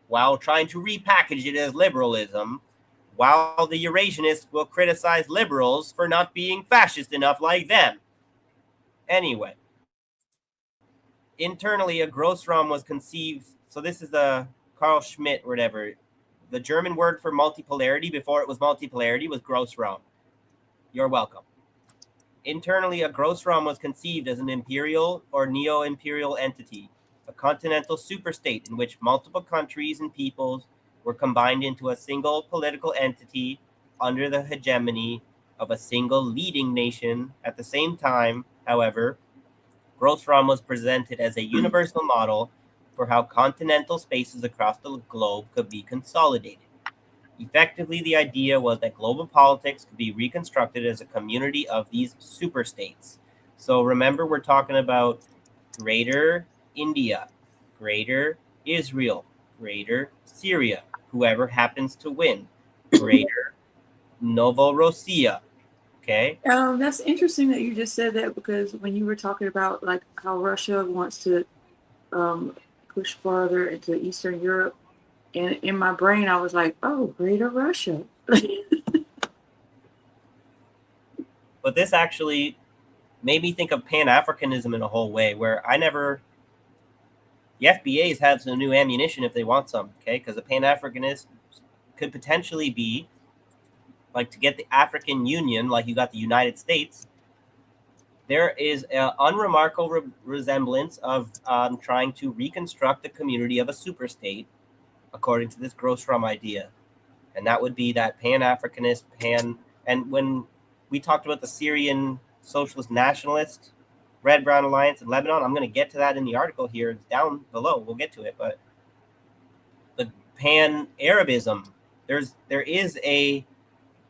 while trying to repackage it as liberalism, while the Eurasianists will criticize liberals for not being fascist enough like them. Anyway, internally, a Grossraum was conceived. So this is the Carl Schmitt, whatever. The German word for multipolarity before it was multipolarity was Grossraum. You're welcome. Internally, a Grossraum was conceived as an imperial or neo-imperial entity, a continental superstate in which multiple countries and peoples were combined into a single political entity under the hegemony of a single leading nation. At the same time, however, Grossraum was presented as a universal model for how continental spaces across the globe could be consolidated. Effectively, the idea was that global politics could be reconstructed as a community of these superstates. So remember, we're talking about Greater India, Greater Israel, Greater Syria, whoever happens to win. Greater Novorossiya. Okay. That's interesting that you just said that, because when you were talking about like how Russia wants to um, push farther into Eastern Europe, and in my brain I was like, oh, Greater Russia. But this actually made me think of Pan-Africanism in a whole way, where the FBA's had some new ammunition if they want some, okay? Because a Pan-Africanist could potentially be like to get the African Union, like you got the United States. There is an unremarkable resemblance of trying to reconstruct the community of a superstate, according to this Grossrum idea. And that would be that Pan-Africanist, and when we talked about the Syrian Socialist Nationalist Red Brown Alliance in Lebanon, I'm going to get to that in the article here. It's down below. We'll get to it. But the Pan-Arabism, there is a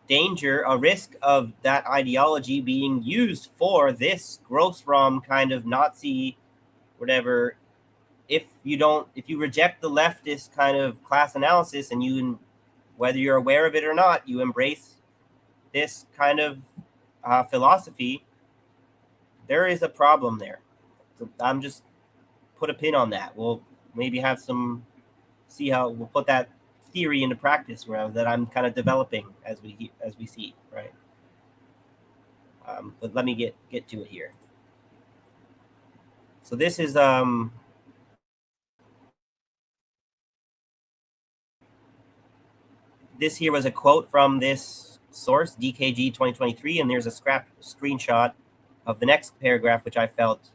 danger, a risk of that ideology being used for this Grossram kind of Nazi, whatever. If you reject the leftist kind of class analysis, and whether you're aware of it or not, you embrace this kind of philosophy, there is a problem there. So I'm just put a pin on that. We'll maybe see how we'll put that theory into practice, that I'm kind of developing as we see, right? But let me get to it here. So this is this here was a quote from this source, DKG 2023, and there's a screenshot of the next paragraph, which I felt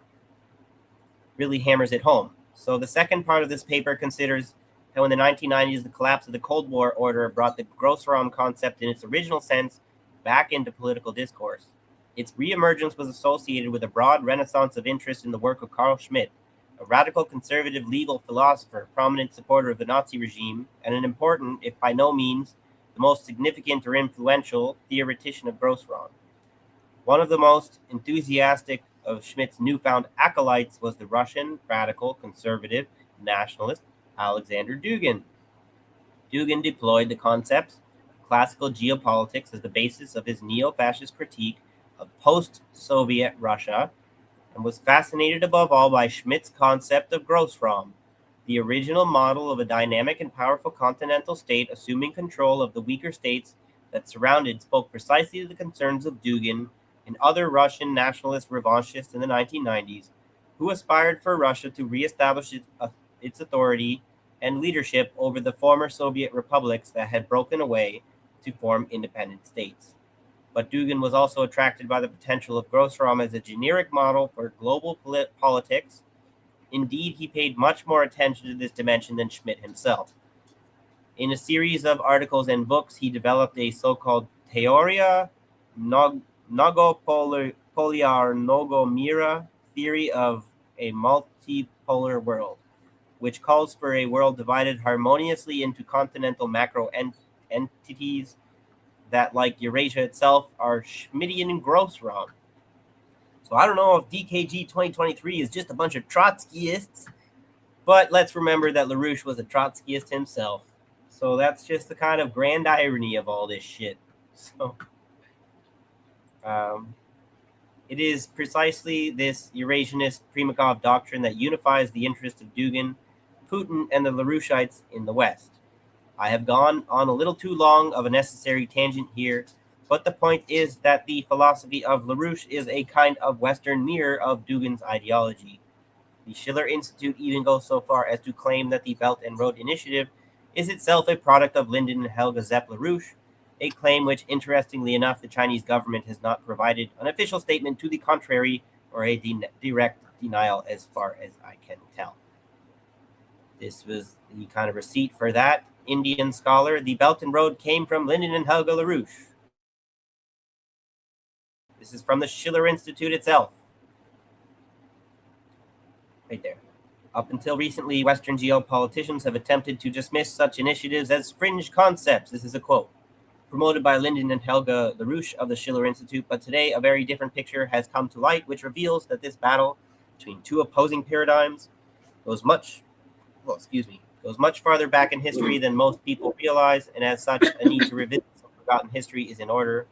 really hammers it home. So the second part of this paper considers how in the 1990s, the collapse of the Cold War order brought the Grossram concept in its original sense back into political discourse. Its reemergence was associated with a broad renaissance of interest in the work of Carl Schmitt, a radical conservative legal philosopher, prominent supporter of the Nazi regime, and an important, if by no means the most significant or influential, theoretician of Grossram. One of the most enthusiastic of Schmitt's newfound acolytes was the Russian radical conservative nationalist Alexander Dugin. Dugin deployed the concepts of classical geopolitics as the basis of his neo-fascist critique of post-Soviet Russia, and was fascinated above all by Schmitt's concept of Grossram, the original model of a dynamic and powerful continental state assuming control of the weaker states that surrounded spoke precisely to the concerns of Dugin and other Russian nationalist revanchists in the 1990s, who aspired for Russia to reestablish its authority and leadership over the former Soviet republics that had broken away to form independent states. But Dugin was also attracted by the potential of Grossram as a generic model for global politics. Indeed, he paid much more attention to this dimension than Schmitt himself. In a series of articles and books, he developed a so-called Teoria Nogopoliar theory of a multipolar world, which calls for a world divided harmoniously into continental macro entities that, like Eurasia itself, are Schmittian and Grossram. So I don't know if DKG 2023 is just a bunch of Trotskyists, but let's remember that LaRouche was a Trotskyist himself. So that's just the kind of grand irony of all this shit. So it is precisely this Eurasianist Primakov doctrine that unifies the interests of Dugin, Putin, and the LaRoucheites in the West. I have gone on a little too long of a necessary tangent here, but the point is that the philosophy of LaRouche is a kind of Western mirror of Dugin's ideology. The Schiller Institute even goes so far as to claim that the Belt and Road Initiative is itself a product of Lyndon and Helga Zepp LaRouche, a claim which, interestingly enough, the Chinese government has not provided an official statement to the contrary or a direct denial as far as I can tell. This was the kind of receipt for that. Indian scholar, the Belt and Road came from Lyndon and Helga LaRouche. This is from the Schiller Institute itself. Right there. Up until recently, Western geopoliticians have attempted to dismiss such initiatives as fringe concepts. This is a quote. Promoted by Lyndon and Helga LaRouche of the Schiller Institute, but today a very different picture has come to light, which reveals that this battle between two opposing paradigms goes goes much farther back in history than most people realize, and as such, a need to revisit some forgotten history is in order.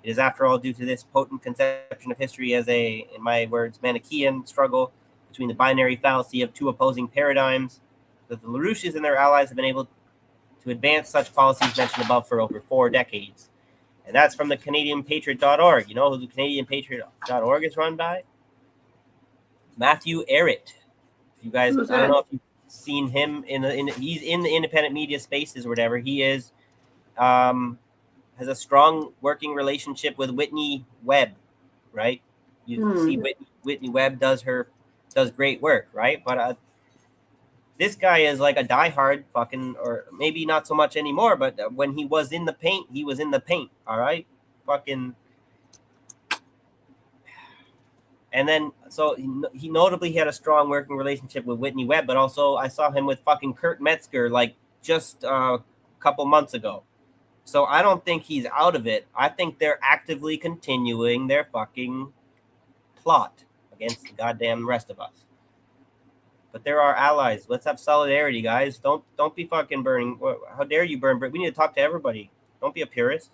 It is, after all, due to this potent conception of history as a, in my words, Manichaean struggle between the binary fallacy of two opposing paradigms that the LaRouches and their allies have been able to advance such policies mentioned above for over 4 decades. And that's from the CanadianPatriot.org. You know who the CanadianPatriot.org is run by? Matthew Arrett. You guys, Who's I don't that? know if you've seen him he's in the independent media spaces or whatever. He is has a strong working relationship with Whitney Webb, right? You see Whitney Webb does great work, right? But this guy is like a diehard fucking, or maybe not so much anymore, but when he was in the paint, he was in the paint, all right? Fucking. And then, so he notably had a strong working relationship with Whitney Webb, but also I saw him with fucking Kurt Metzger like just a couple months ago. So I don't think he's out of it. I think they're actively continuing their fucking plot against the goddamn rest of us. But they're our allies. Let's have solidarity, guys. Don't be fucking burning. How dare you burn? We need to talk to everybody. Don't be a purist.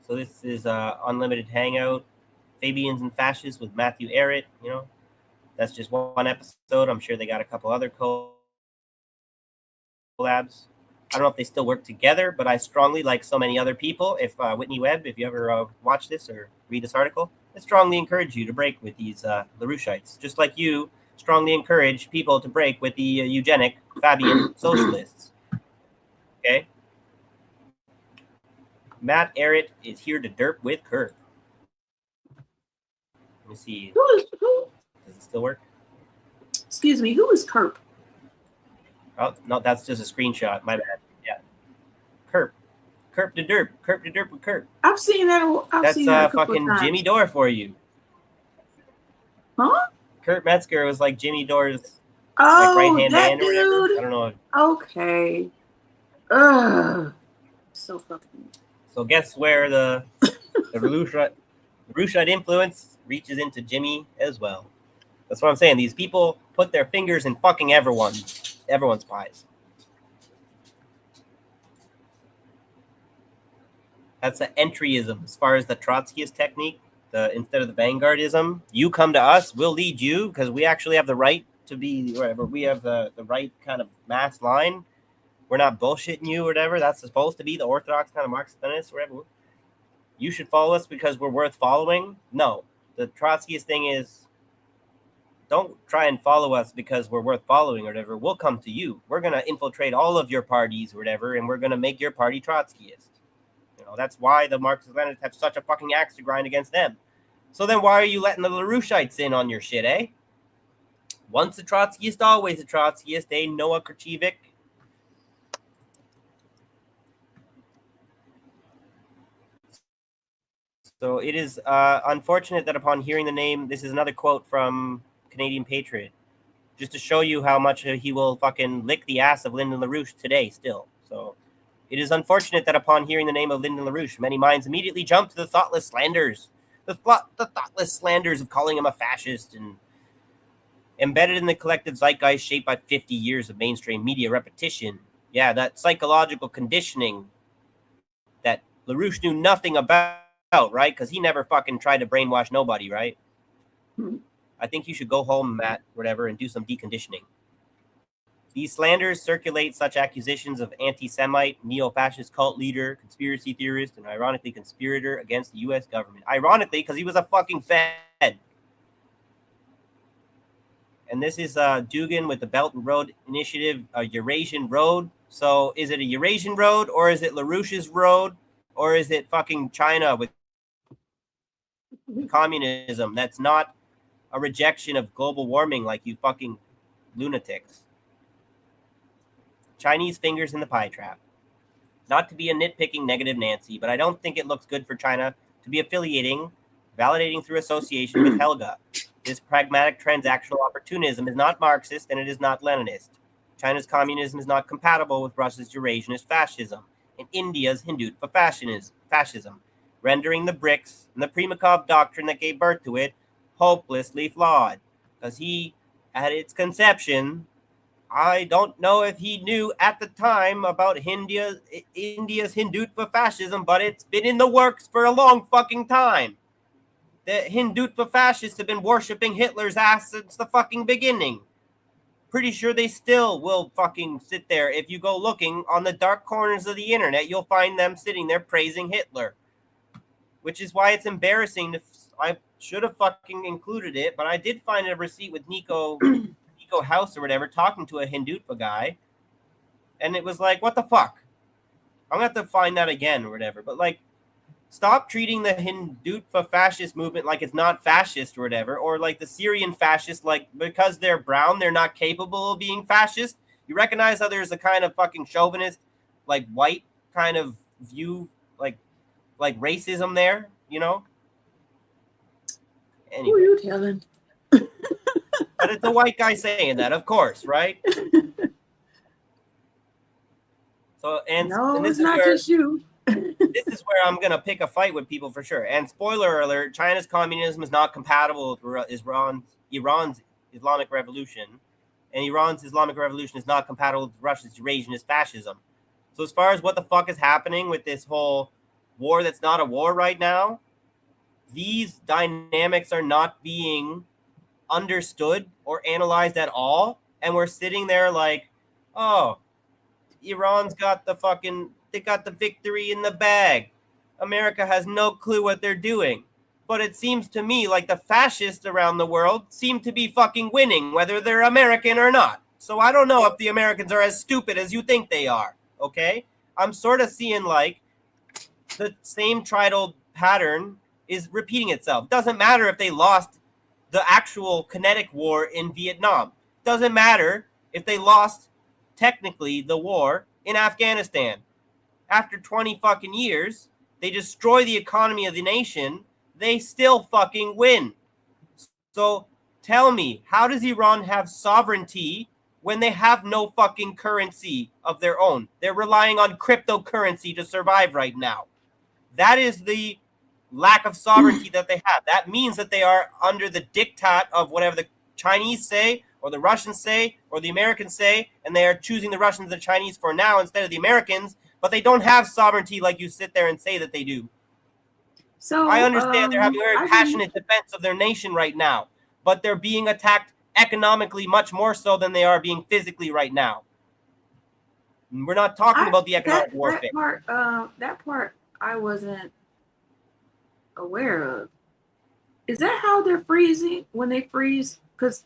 So this is Unlimited Hangout, Fabians and Fascists with Matthew Arrett. You know, that's just one episode. I'm sure they got a couple other collabs. I don't know if they still work together, but I strongly, like so many other people, if Whitney Webb, if you ever watch this or read this article, I strongly encourage you to break with these LaRouchites, just like you strongly encourage people to break with the eugenic Fabian socialists. Okay? Matt Arrett is here to derp with Kurt. Let me see. Who? Does it still work? Excuse me, who is Kerp? Oh, no, that's just a screenshot. My bad. Yeah. Kerp the derp with Kurt. I've seen that. That's seen that a couple fucking of times. Jimmy Dore for you. Huh? Kurt Metzger was like Jimmy Dore's like right-hand man dude. or whatever. I don't know. Okay. Ugh. So fucking. So guess where the LaRouche influence reaches into Jimmy as well. That's what I'm saying. These people put their fingers in fucking everyone's pies. That's the entryism as far as the Trotskyist technique. Instead of the vanguardism, you come to us, we'll lead you because we actually have the right to be whatever. We have the right kind of mass line. We're not bullshitting you or whatever. That's supposed to be the orthodox kind of Marxist-Leninist or whatever. You should follow us because we're worth following. No, the Trotskyist thing is, don't try and follow us because we're worth following or whatever. We'll come to you. We're going to infiltrate all of your parties or whatever, and we're going to make your party Trotskyist. You know, that's why the Marxist-Leninists have such a fucking axe to grind against them. So then why are you letting the LaRouchites in on your shit, eh? Once a Trotskyist, always a Trotskyist, eh, Noah Krachevik? So it is unfortunate that upon hearing the name, this is another quote from Canadian Patriot, just to show you how much he will fucking lick the ass of Lyndon LaRouche today still. So it is unfortunate that upon hearing the name of Lyndon LaRouche, many minds immediately jump to the thoughtless slanders. The thoughtless slanders of calling him a fascist and embedded in the collective zeitgeist shaped by 50 years of mainstream media repetition. Yeah, that psychological conditioning that LaRouche knew nothing about, right? Because he never fucking tried to brainwash nobody, right? I think you should go home, Matt, whatever, and do some deconditioning. These slanders circulate such accusations of anti-Semite, neo-fascist cult leader, conspiracy theorist, and ironically conspirator against the U.S. government. Ironically, because he was a fucking Fed. And this is Dugan with the Belt and Road Initiative, Eurasian Road. So is it a Eurasian road, or is it LaRouche's road, or is it fucking China with communism? That's not a rejection of global warming like you fucking lunatics. Chinese fingers in the pie trap. Not to be a nitpicking negative Nancy, but I don't think it looks good for China to be validating through association with Helga. This pragmatic transactional opportunism is not Marxist and it is not Leninist. China's communism is not compatible with Russia's Eurasianist fascism and India's Hindu fascism, rendering the BRICS and the Primakov doctrine that gave birth to it hopelessly flawed, because he at its conception, I don't know if he knew at the time about India's Hindutva fascism, but it's been in the works for a long fucking time. The Hindutva fascists have been worshipping Hitler's ass since the fucking beginning. Pretty sure they still will fucking sit there. If you go looking on the dark corners of the internet, you'll find them sitting there praising Hitler. Which is why it's embarrassing. I should have fucking included it, but I did find a receipt with Nico House or whatever talking to a Hindutva guy, and it was like, what the fuck? I'm gonna have to find that again or whatever. But like, stop treating the Hindutva fascist movement like it's not fascist or whatever, or like the Syrian fascists, like because they're brown, they're not capable of being fascist. You recognize how there's a kind of fucking chauvinist, like white kind of view, like racism there, you know? Anyway. Who are you telling? But it's a white guy saying that, of course, right? So and no, this it's is not where, just you. this is where I'm gonna pick a fight with people for sure. And spoiler alert: China's communism is not compatible with Iran's Islamic Revolution, and Iran's Islamic Revolution is not compatible with Russia's Eurasianist fascism. So as far as what the fuck is happening with this whole war that's not a war right now, these dynamics are not being understood or analyzed at all, and we're sitting there like, oh, Iran's got they got the victory in the bag. America has no clue what they're doing. But it seems to me like the fascists around the world seem to be fucking winning, whether they're American or not. So I don't know if the Americans are as stupid as you think they are, okay? I'm sort of seeing like the same tried old pattern is repeating itself. Doesn't matter if they lost the actual kinetic war in Vietnam. Doesn't matter if they lost technically the war in Afghanistan. After 20 fucking years, they destroy the economy of the nation, they still fucking win. So tell me, how does Iran have sovereignty when they have no fucking currency of their own? They're relying on cryptocurrency to survive right now. That is the lack of sovereignty that they have. That means that they are under the diktat of whatever the Chinese say, or the Russians say, or the Americans say, and they are choosing the Russians and the Chinese for now instead of the Americans, but they don't have sovereignty like you sit there and say that they do. So I understand they're having a very passionate defense of their nation right now, but they're being attacked economically much more so than they are being physically right now. We're not talking about the economic warfare. That part I wasn't aware of. Is that how they're freezing when they freeze? Because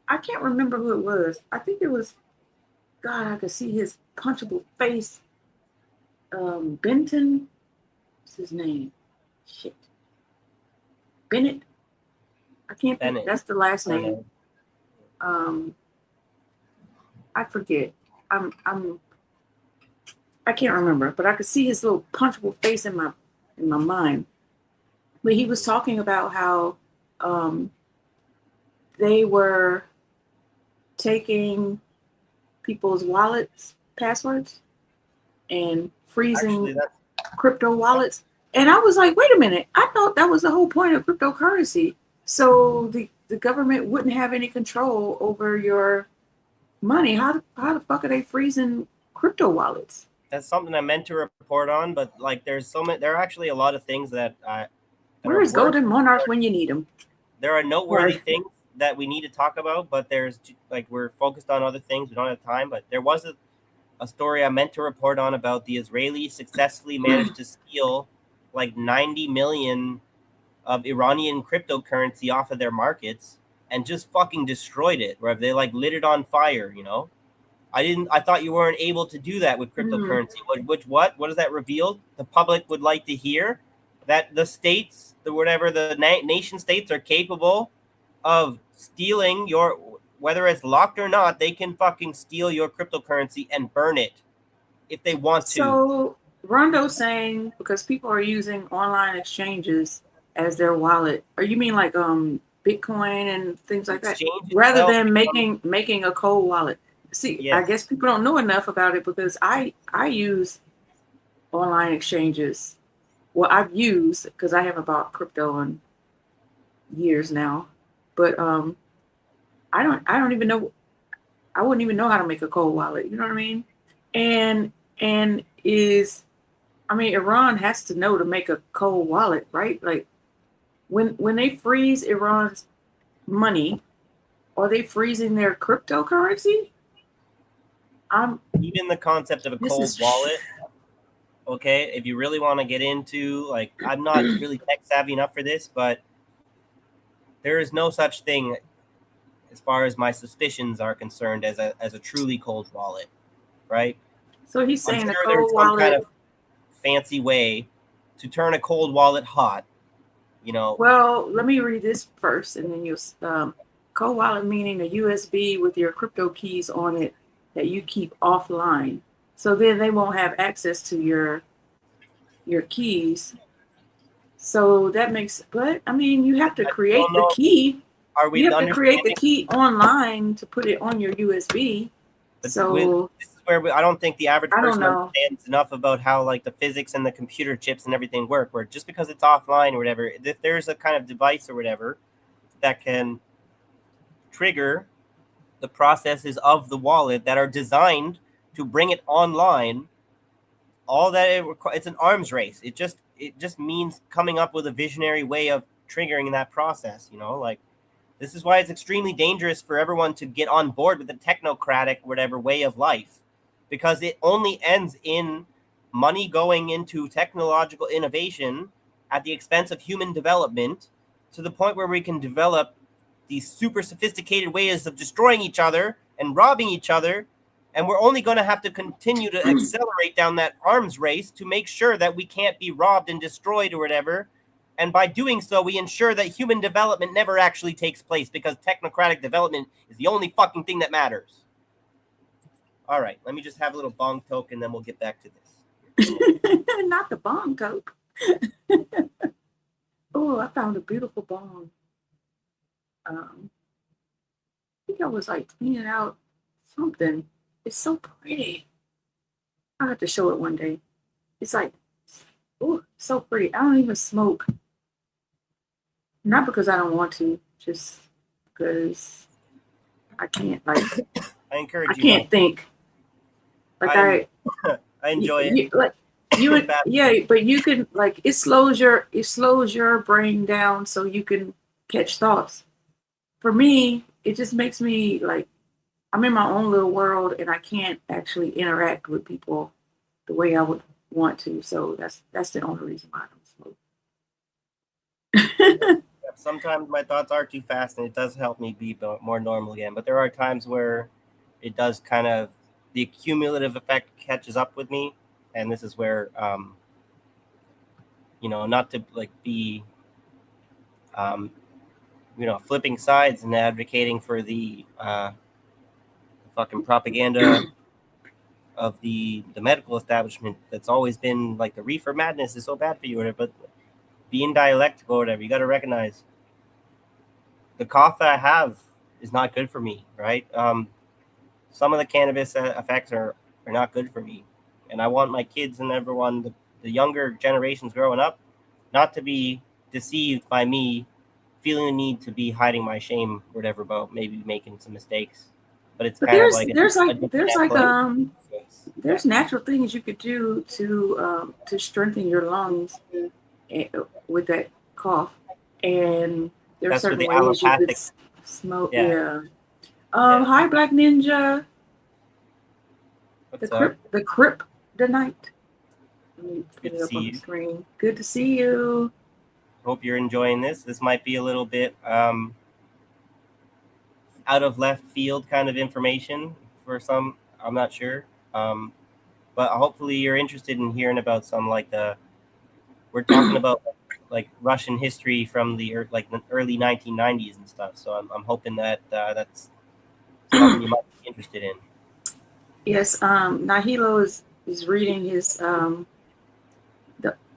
I can't remember who it was. I think it was, God, I could see his punchable face. Benton, what's his name? Shit. Bennett. I can't think. That's the last name. I forget. I can't remember, but I could see his little punchable face in my mind. But he was talking about how they were taking people's wallets, passwords, and freezing crypto wallets. And I was like, wait a minute, I thought that was the whole point of cryptocurrency. So the government wouldn't have any control over your money. How the fuck are they freezing crypto wallets? That's something I meant to report on, but like there are actually a lot of things that where is Golden Monarch when you need them? There are noteworthy things that we need to talk about, but there's like we're focused on other things. We don't have time, but there was a story I meant to report on about the Israelis successfully managed to steal like 90 million of Iranian cryptocurrency off of their markets and just fucking destroyed it, where they like lit it on fire, you know? I thought you weren't able to do that with cryptocurrency. What does that reveal? The public would like to hear that the states, the nation states are capable of stealing your, whether it's locked or not, they can fucking steal your cryptocurrency and burn it if they want to. So Rondo's saying because people are using online exchanges as their wallet. Or you mean like Bitcoin and things like that, rather than making a cold wallet? See, yes. I guess people don't know enough about it because I use online exchanges. Well, I've used because I haven't bought crypto in years now, but I don't even know. I wouldn't even know how to make a cold wallet. You know what I mean? And and is I mean, Iran has to know to make a cold wallet, right? Like when they freeze Iran's money, are they freezing their cryptocurrency? I'm Even the concept of a this cold is wallet, okay, if you really want to get into, like, I'm not really tech savvy enough for this, but there is no such thing, as far as my suspicions are concerned, as a truly cold wallet, right? so he's I'm saying a sure there's cold some kind wallet. of fancy way to turn a cold wallet hot, you know. Well, let me read this first, and then you cold wallet meaning a USB with your crypto keys on it that you keep offline. So then they won't have access to your keys. So that makes, but I mean, you have to I don't create the know. key. Are You we have to create the understanding? key online to put it on your USB. But with So this is where I don't think the average I don't person know. understands enough about how, like, the physics and the computer chips and everything work. Where just because it's offline or whatever, if there's a kind of device or whatever that can trigger the processes of the wallet that are designed to bring it online, all that it's an arms race. It just means coming up with a visionary way of triggering that process. Like, this is why it's extremely dangerous for everyone to get on board with the technocratic whatever way of life, because it only ends in money going into technological innovation at the expense of human development, to the point where we can develop these super sophisticated ways of destroying each other and robbing each other. And we're only going to have to continue to accelerate down that arms race to make sure that we can't be robbed and destroyed or whatever. And by doing so, we ensure that human development never actually takes place, because technocratic development is the only fucking thing that matters. All right, let me just have a little bong toke and then we'll get back to this. Not the bong coke. Oh, I found a beautiful bong. I think I was like cleaning out something. It's so pretty. I'll have to show it one day. It's like, oh, so pretty. I don't even smoke. Not because I don't want to, just because I can't. Like, I I encourage you not. can't think. Like I'm. I enjoy it. like you, Bad. yeah. But you can like it slows your brain down so you can catch thoughts. For me, it just makes me like I'm in my own little world and I can't actually interact with people the way I would want to. So that's the only reason why I don't smoke. Sometimes my thoughts are too fast, and it does help me be more normal again. But there are times where it does kind of, the cumulative effect catches up with me, and this is where, not to like be, um, flipping sides and advocating for the fucking propaganda of the medical establishment that's always been like the reefer madness is so bad for you, or whatever. But being dialectical or whatever, you got to recognize the cough that I have is not good for me, right? Some of the cannabis effects are not good for me, and I want my kids and everyone, the younger generations growing up, not to be deceived by me feeling the need to be hiding my shame or whatever about maybe making some mistakes. But it's But kind of there's like there's a like different there's like appellation. So yeah, there's natural things you could do to strengthen your lungs with that cough, and there are that's where certain the ways you could allopathic. smoke. Yeah, Yeah. yeah. Hi, Black Ninja. The What's up? kryptonite. Let me put Good it to up see on the you. screen. Good to see you. Hope you're enjoying this. This might be a little bit out of left field kind of information for some. I'm not sure. Um, but hopefully you're interested in hearing about some, like, we're talking about like Russian history from like the early 1990s and stuff. So I'm hoping that that's something you might be interested in. Yes, Nahilo is reading his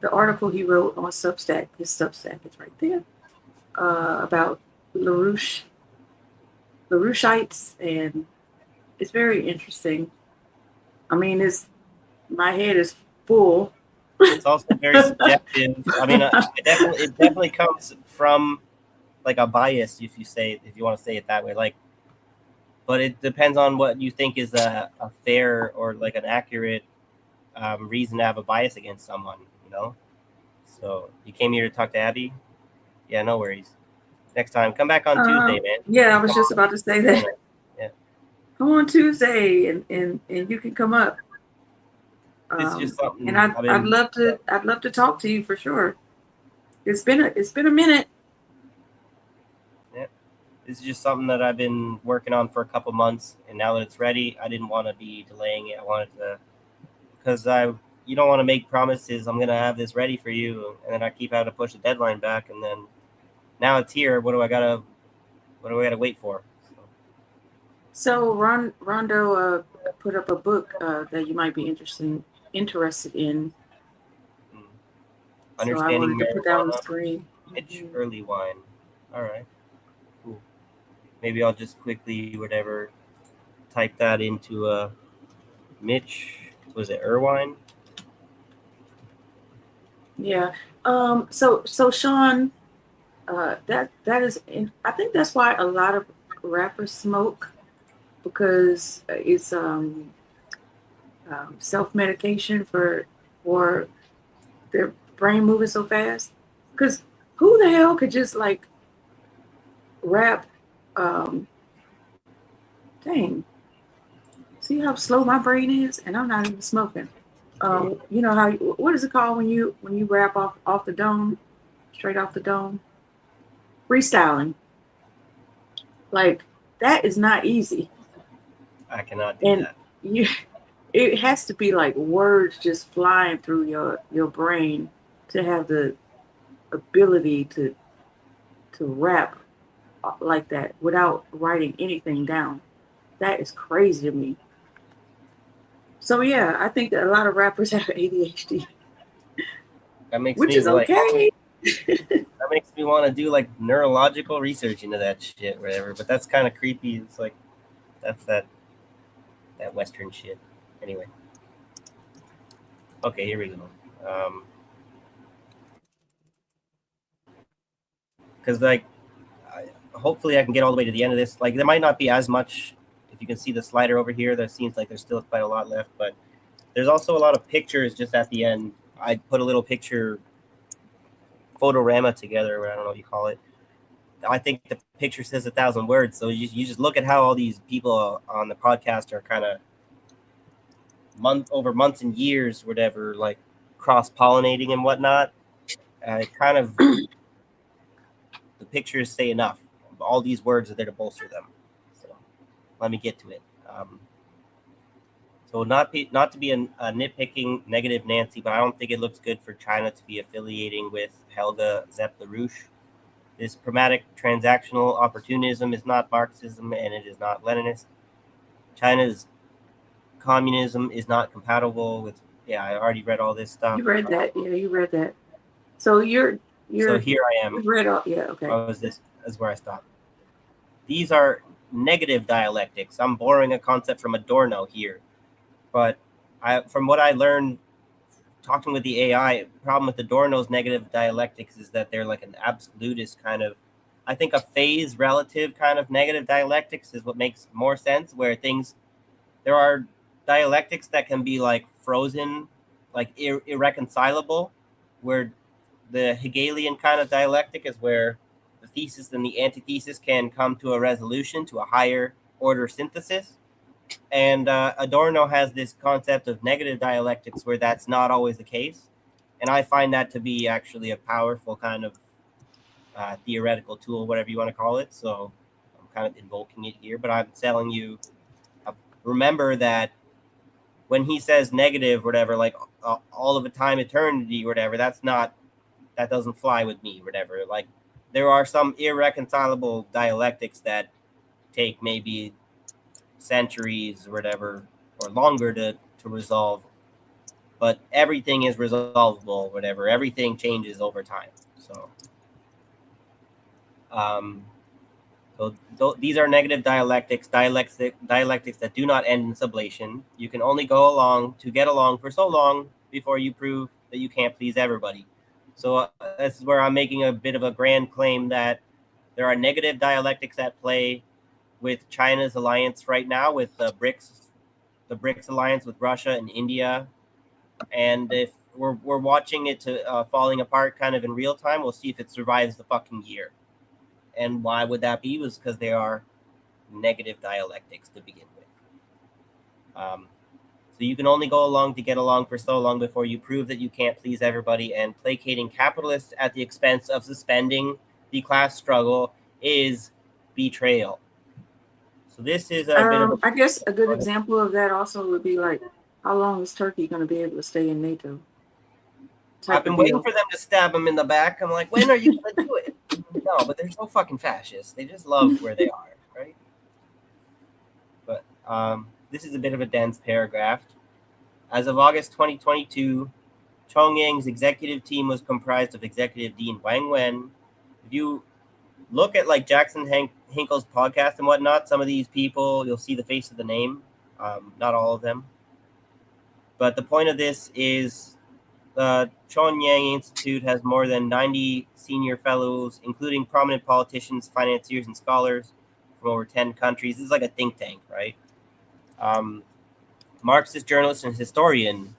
the article he wrote on Substack. His Substack is right there about LaRouche LaRoucheites, and it's very interesting. I mean, it's my head is full. It's also very subjective. I mean, it definitely comes from like a bias, if you want to say it that way. Like, but it depends on what you think is a fair or like an accurate reason to have a bias against someone, you know? So you came here to talk to Abby? Yeah, no worries. Next time, come back on Tuesday, man. Yeah, I was just about to say that. Yeah. Come on Tuesday, and you can come up. It's just And something I've I'd been. love to talk to you for sure. It's been a minute. Yeah, this is just something that I've been working on for a couple months, and now that it's ready, I didn't want to be delaying it. I wanted to, because you don't want to make promises. I'm gonna have this ready for you, and then I keep having to push the deadline back, and then now it's here. What do I gotta wait for? So Rondo put up a book that you might be interested in. Hmm. So I Understanding wanted to put that on the marijuana, screen. Mitch, early wine. All right, cool. Maybe I'll just quickly whatever type that into Mitch. Was it Irvine? Yeah. So Sean, that is. I think that's why a lot of rappers smoke because it's self medication for their brain moving so fast. Because who the hell could just like rap? Um, Dang, see how slow my brain is, and I'm not even smoking. You know how what is it called when you rap off the dome, straight off the dome, freestyling. Like that is not easy, I cannot do and that. you it has to be like words just flying through your brain to have the ability to rap like that without writing anything down. That is crazy to me. So yeah, I think that a lot of rappers have ADHD, That makes which me is like okay. that makes me want to do like neurological research into that shit, whatever. But that's kind of creepy. It's like that's that Western shit. Anyway, okay, here we go. Because like, hopefully I can get all the way to the end of this. Like, there might not be as much. If you can see the slider over here, there seems like there's still quite a lot left. But there's also a lot of pictures just at the end. I put a little picture photorama together, or I don't know what you call it. I think the picture says 1,000 words. So you just look at how all these people on the podcast are kind of months and years, whatever, like cross pollinating and whatnot. Kind of the pictures say enough. All these words are there to bolster them. So let me get to it. So not to be a nitpicking negative Nancy, but I don't think it looks good for China to be affiliating with Helga Zepp LaRouche. This pragmatic transactional opportunism is not Marxism and it is not Leninist. China's communism is not compatible with. Yeah, I already read all this stuff. You read that, yeah, you read that. So So you're here I am. you read all, yeah, okay. What was this? Is where I stopped. These are negative dialectics. I'm borrowing a concept from Adorno here, but from what I learned talking with the AI, the problem with Adorno's negative dialectics is that they're like an absolutist kind of. I think a phase relative kind of negative dialectics is what makes more sense. Where there are dialectics that can be like frozen, like irreconcilable, where the Hegelian kind of dialectic is where the thesis and the antithesis can come to a resolution, to a higher order synthesis. And Adorno has this concept of negative dialectics where that's not always the case. And I find that to be actually a powerful kind of theoretical tool, whatever you want to call it. So I'm kind of invoking it here, but I'm telling you, remember that when he says negative, whatever, like all of a time, eternity, whatever, that doesn't fly with me, whatever. Like there are some irreconcilable dialectics that take maybe centuries or whatever or longer to resolve, but everything is resolvable, whatever. Everything changes over time. So um, these are negative dialectics that do not end in sublation. You can only go along to get along for so long before you prove that you can't please everybody. So this is where I'm making a bit of a grand claim that there are negative dialectics at play with China's alliance right now with the BRICS alliance with Russia and India. And if we're watching it to falling apart kind of in real time, we'll see if it survives the fucking year. And why would that be? Was because they are negative dialectics to begin with. So you can only go along to get along for so long before you prove that you can't please everybody, and placating capitalists at the expense of suspending the class struggle is betrayal. So this is a bit of a... I guess a good example of that also would be like, how long is Turkey going to be able to stay in NATO? I've been waiting for them to stab him in the back. I'm like, when are you going to do it? No, but they're so fucking fascists. They just love where they are, right? But this is a bit of a dense paragraph. As of August 2022, Chongyang's executive team was comprised of Executive Dean Wang Wen. If you look at like Jackson Hinkle's podcast and whatnot, some of these people, you'll see the face of the name. Not all of them. But the point of this is the Chongyang Institute has more than 90 senior fellows, including prominent politicians, financiers, and scholars from over 10 countries. This is like a think tank, right? Marxist journalist and historian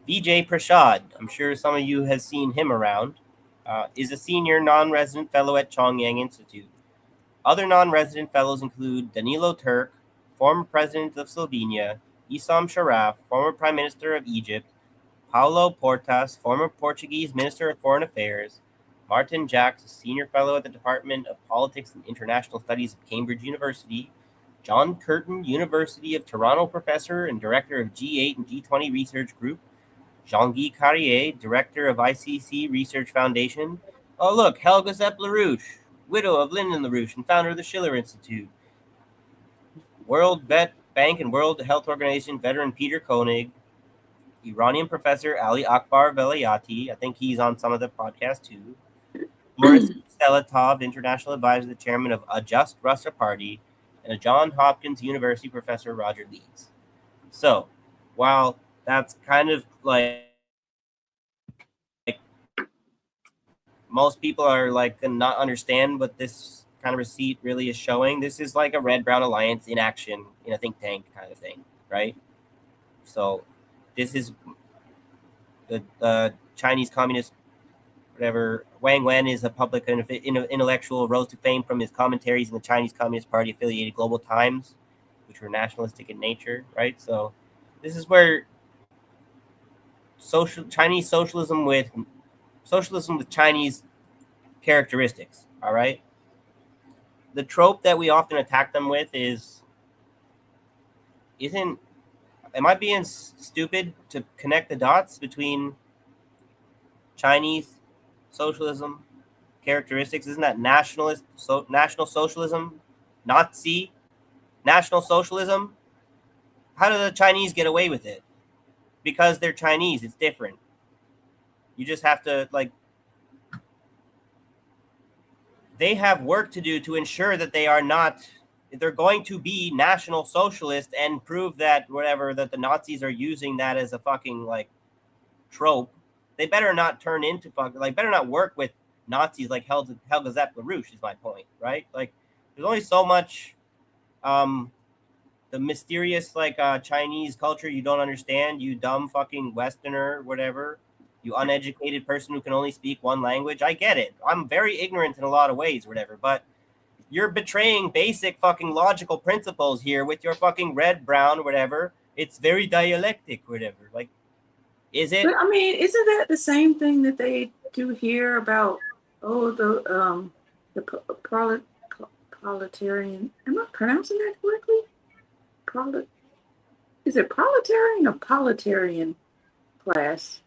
Vijay Prashad, I'm sure some of you have seen him around, is a senior non-resident fellow at Chongyang Institute. Other non-resident fellows include Danilo Turk, former president of Slovenia, Issam Sharaf, former prime minister of Egypt, Paulo Portas, former Portuguese minister of foreign affairs, Martin Jacks, a senior fellow at the Department of Politics and International Studies at Cambridge University, John Curtin, University of Toronto professor and director of G8 and G20 Research Group, Jean-Guy Carrier, director of ICC Research Foundation. Oh, look, Helga Zepp LaRouche, widow of Lyndon LaRouche and founder of the Schiller Institute. World Vet Bank and World Health Organization veteran Peter Koenig, Iranian professor Ali Akbar Velayati, I think he's on some of the podcasts too. Boris Stelatov, international advisor to the chairman of A Just Russia Party, and a Johns Hopkins University professor, Roger Leeds. So, while that's kind of like most people are like not understand what this kind of receipt really is showing, this is like a red-brown alliance in action in a think tank kind of thing, right? So this is the Chinese Communist, whatever. Wang Wen is a public intellectual, rose to fame from his commentaries in the Chinese Communist Party affiliated Global Times, which were nationalistic in nature, right? So this is where Chinese socialism with Chinese characteristics, all right? The trope that we often attack them with am I being stupid to connect the dots between Chinese socialism characteristics? Isn't that national socialism, Nazi, national socialism? How do the Chinese get away with it? Because they're Chinese, it's different. You just have to they have work to do to ensure that they are not, if they're going to be national socialist and prove that that the Nazis are using that as a fucking trope, they better not turn into better not work with Nazis like Helga Zepp LaRouche is my point, right? There's only so much the mysterious Chinese culture you don't understand, you dumb fucking Westerner, whatever, you uneducated person who can only speak one language. I get it. I'm very ignorant in a lot of ways, whatever, but you're betraying basic fucking logical principles here with your fucking red, brown, whatever. It's very dialectic, whatever. Is it? But I mean, isn't that the same thing that they do here about the proletarian? Am I pronouncing that correctly? Is it proletarian or proletarian class?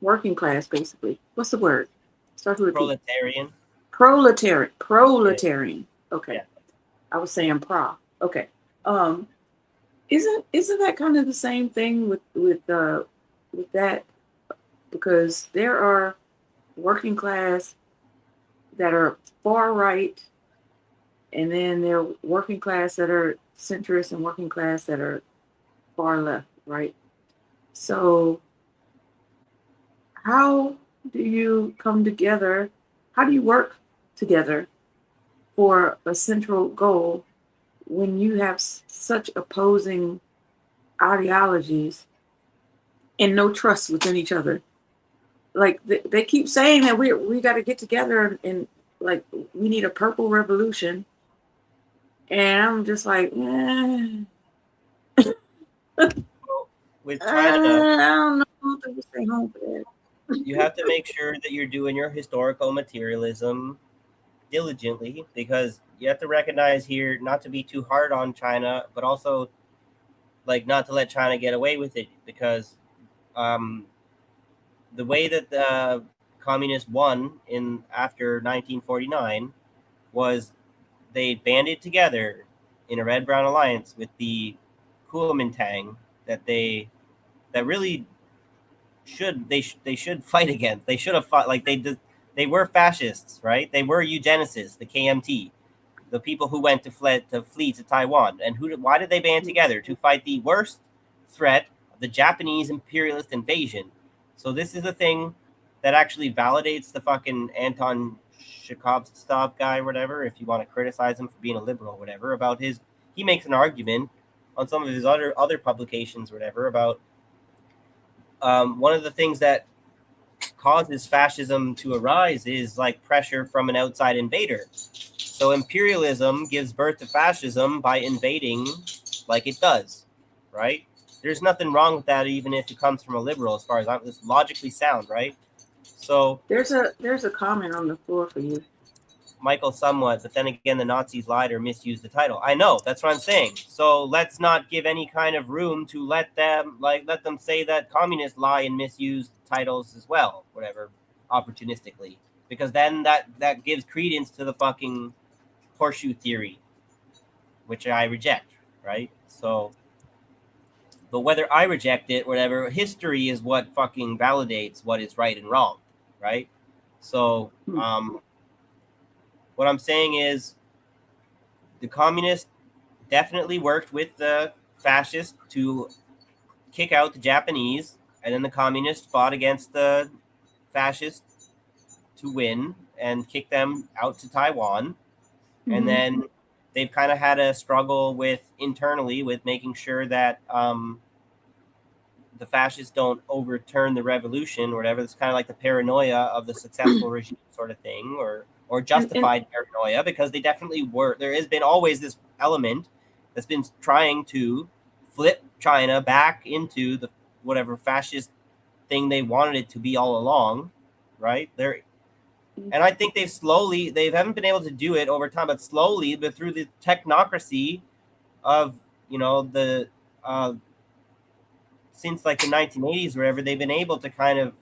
Working class, basically. What's the word? Start with proletarian. Proletarian. Okay. Yeah. I was saying Okay. Isn't that kind of the same thing with that? Because there are working class that are far right, and then there are working class that are centrist, and working class that are far left, right? So how do you come together? How do you work together for a central goal when you have such opposing ideologies and no trust within each other. Like they keep saying that we got to get together and like we need a purple revolution, and I'm just like, With China, I don't know if we stay home for that. you have to make sure that you're doing your historical materialism diligently, because you have to recognize here not to be too hard on China, but also like not to let China get away with it, because um, the way that the communists won in after 1949 was they banded together in a red brown alliance with the Kuomintang that that really they should fight against. They should have fought like they were fascists, right? They were eugenicists, the KMT, the people who went to flee to Taiwan. And why did they band together? To fight the worst threat of the Japanese imperialist invasion. So this is the thing that actually validates the fucking Anton Chekhov guy or whatever, if you want to criticize him for being a liberal or whatever, about he makes an argument on some of his other publications or whatever about one of the things that causes fascism to arise is like pressure from an outside invader. So imperialism gives birth to fascism by invading like it does, right? There's nothing wrong with that, even if it comes from a liberal, as far as it's logically sound, right? So There's a comment on the floor for you. Michael somewhat, but then again, the Nazis lied or misused the title. I know, that's what I'm saying. So let's not give any kind of room to let them say that communists lie and misuse titles as well, whatever, opportunistically, because then that gives credence to the fucking horseshoe theory, which I reject, right? So, but whether I reject it, whatever, history is what fucking validates what is right and wrong, right? So, what I'm saying is the communists definitely worked with the fascists to kick out the Japanese, and then the communists fought against the fascists to win and kick them out to Taiwan. And then they've kind of had a struggle with internally with making sure that the fascists don't overturn the revolution or whatever. It's kind of like the paranoia of the successful regime sort of thing, or justified paranoia, because they definitely were. There has been always this element that's been trying to flip China back into the whatever fascist thing they wanted it to be all along, right? And I think they haven't been able to do it over time, but slowly, but through the technocracy of the since like the 1980s or whatever, they've been able to kind of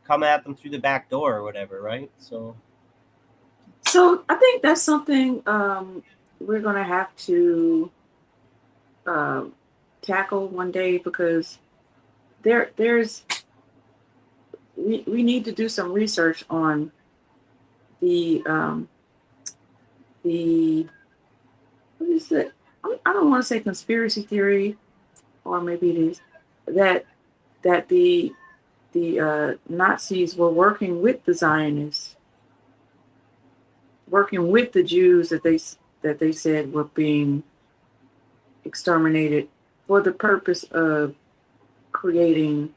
come at them through the back door or whatever, right? So I think that's something we're gonna have to tackle one day, because there's we need to do some research on the what is it? I don't want to say conspiracy theory, or maybe it is that the Nazis were working with the Zionists, working with the Jews that they said were being exterminated for the purpose of creating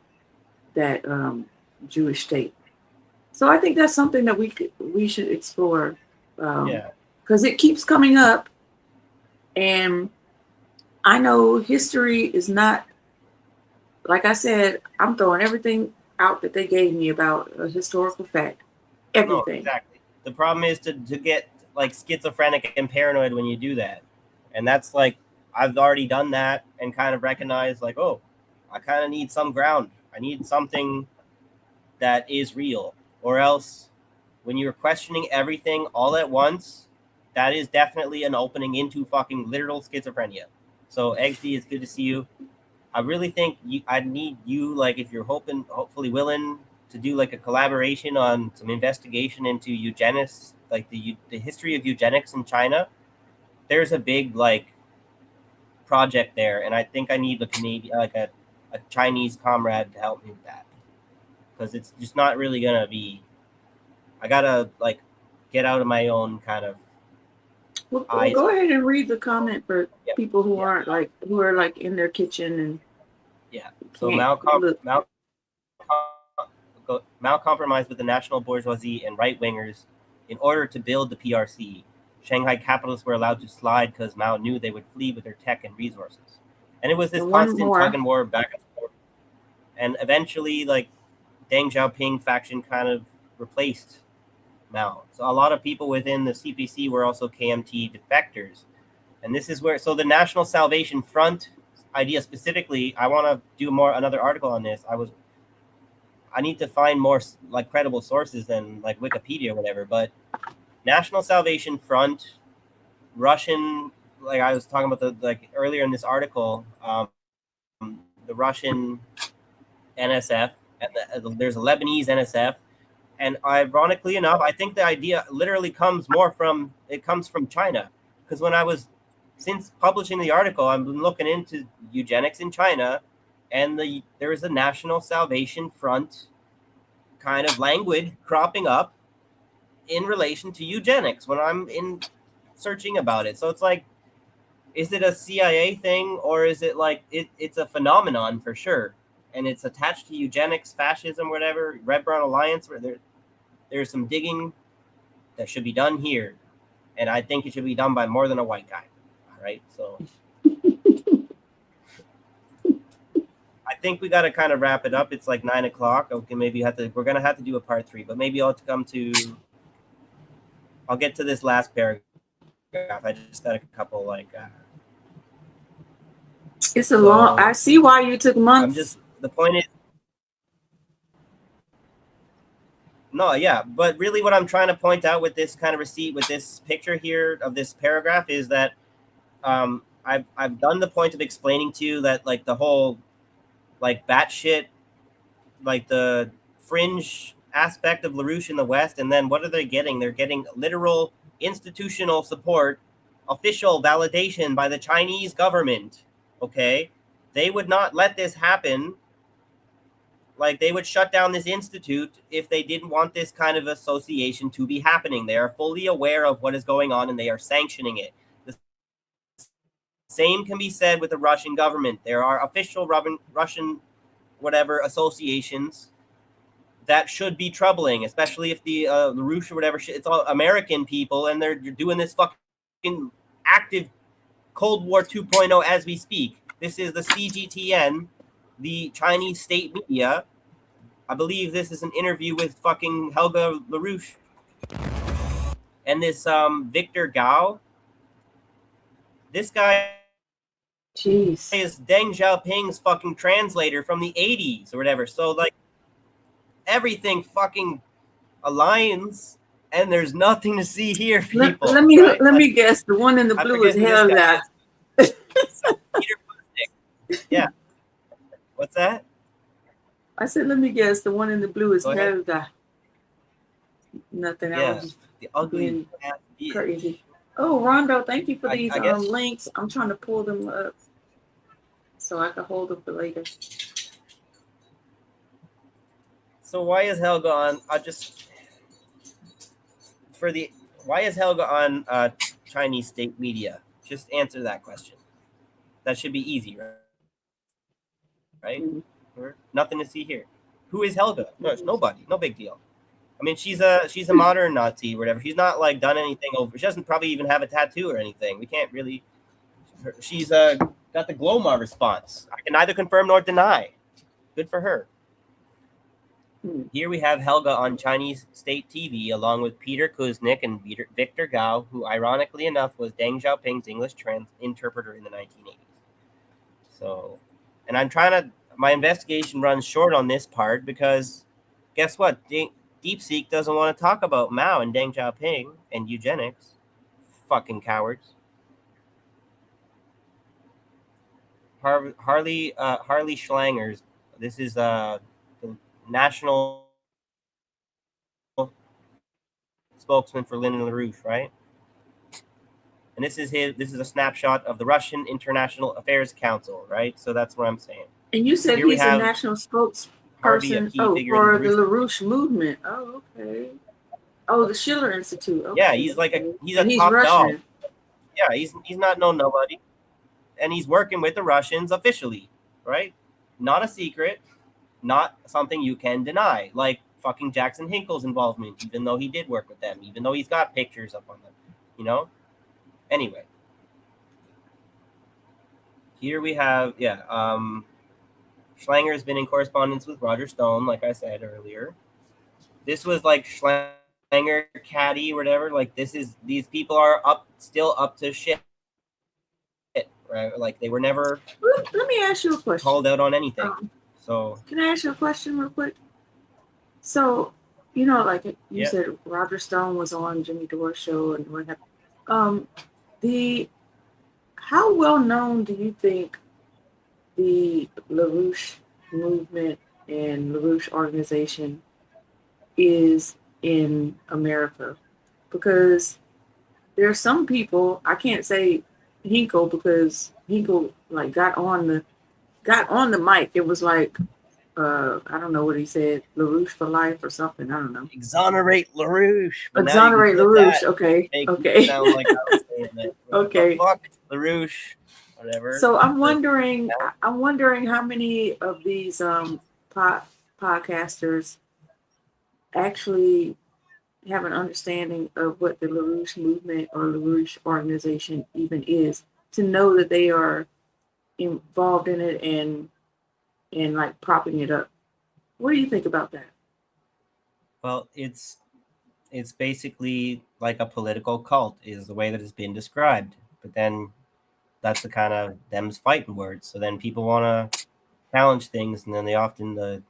that Jewish state. So I think that's something that we should explore, because it keeps coming up, and I know history is not, like I said, I'm throwing everything out that they gave me about a historical fact. Everything. No, exactly. The problem is to get like schizophrenic and paranoid when you do that. And that's like, I've already done that and kind of recognized like, oh, I kind of need some ground. I need something that is real. Or else when you're questioning everything all at once, that is definitely an opening into fucking literal schizophrenia. So XD, it's good to see you. I really think I need you, like, if you're hopefully willing to do like a collaboration on some investigation into eugenics, like the history of eugenics in China. There's a big like project there, and I think I need a Canadian, like a Chinese comrade to help me with that, because it's just not really gonna be. I gotta like get out of my own kind of Well, go ahead and read the comment for people who aren't who are like in their kitchen and So Mao compromised with the national bourgeoisie and right-wingers in order to build the PRC. Shanghai capitalists were allowed to slide because Mao knew they would flee with their tech and resources. And it was this constant tug and war back and forth. And eventually, like, Deng Xiaoping faction kind of replaced Mao. So a lot of people within the CPC were also KMT defectors. And this is where, so the National Salvation Front idea specifically, I want to do another article on this. I need to find more like credible sources than like Wikipedia or whatever, but National Salvation Front, Russian, like I was talking about earlier in this article, the Russian NSF, and there's a Lebanese NSF. And ironically enough, I think the idea literally comes from China. Because since publishing the article, I've been looking into eugenics in China, and there is a National Salvation Front kind of language cropping up in relation to eugenics when I'm searching about it. So it's like, is it a CIA thing, or is it like it's a phenomenon for sure? And it's attached to eugenics, fascism, whatever, Red Brown Alliance, where there's some digging that should be done here. And I think it should be done by more than a white guy. All right. So I think we got to kind of wrap it up. It's like 9 o'clock. Okay. Maybe we're going to have to do a part 3, but maybe I'll get to this last paragraph. I just got a couple it's a long, I see why you took months. The point is, no, yeah, but really what I'm trying to point out with this kind of receipt, with this picture here of this paragraph, is that I've done the point of explaining to you that like the whole like batshit, like the fringe aspect of LaRouche in the West, and then what are they getting? They're getting literal institutional support, official validation by the Chinese government. Okay, they would not let this happen. Like, they would shut down this institute if they didn't want this kind of association to be happening. They are fully aware of what is going on, and they are sanctioning it. The same can be said with the Russian government. There are official Russian whatever associations that should be troubling, especially if the LaRouche or whatever, it's all American people, and they're doing this fucking active Cold War 2.0 as we speak. This is the CGTN, the Chinese state media. I believe this is an interview with fucking Helga LaRouche. And this Victor Gao. This guy is Deng Xiaoping's fucking translator from the 80s or whatever. So like everything fucking aligns, and there's nothing to see here, people. Let me guess. The one in the blue is Helga. Yeah. What's that? I said, let me guess. The one in the blue is Helga. Nothing else. The ugly crazy. Oh, Rondo, thank you for these links. I'm trying to pull them up so I can hold them for later. So why is Helga on? Why is Helga on Chinese state media? Just answer that question. That should be easy, right? Mm-hmm. Nothing to see here. Who is Helga? No, it's nobody. No big deal. I mean, she's a modern Nazi or whatever. She's not like done anything over. She doesn't probably even have a tattoo or anything. We can't really. She's got the Glomar response. I can neither confirm nor deny. Good for her. Here we have Helga on Chinese state TV, along with Peter Kuznick and Victor Gao, who, ironically enough, was Deng Xiaoping's English interpreter in the 1980s. So, and my investigation runs short on this part because, guess what? DeepSeek doesn't want to talk about Mao and Deng Xiaoping and eugenics. Fucking cowards. Harley Schlangers. This is the national spokesman for Lyndon LaRouche, right? And this is a snapshot of the Russian International Affairs Council, right? So that's what I'm saying. And you said he's a national spokesperson for the LaRouche movement. Oh, okay. Oh, the Schiller Institute. Okay. Yeah, he's a top dog. Yeah, he's not no nobody, and he's working with the Russians officially, right? Not a secret, not something you can deny. Like fucking Jackson Hinkle's involvement, even though he did work with them, even though he's got pictures up on them, you know. Anyway, here we have Schlanger's been in correspondence with Roger Stone, like I said earlier. This was like Schlanger Caddy, whatever. Like these people are still up to shit, right? Like they were never Let me ask you a question. called out on anything. So can I ask you a question real quick? So, like you said, Roger Stone was on Jimmy Dore's show and what happened. The How well known do you think the LaRouche movement and LaRouche organization is in America? Because there are some people, I can't say Hinkle because Hinkle like got on the mic. It was like I don't know what he said, LaRouche for life or something. I don't know. Exonerate LaRouche. Exonerate LaRouche. Okay. Okay. Sound like I was saying that. Okay. Fuck LaRouche. Whatever. So I'm wondering how many of these podcasters actually have an understanding of what the LaRouche movement or LaRouche organization even is, to know that they are involved in it and like propping it up. What do you think about that? Well, it's basically like a political cult is the way that it's been described. But then that's the kind of them's fighting words. So then people want to challenge things, and then they often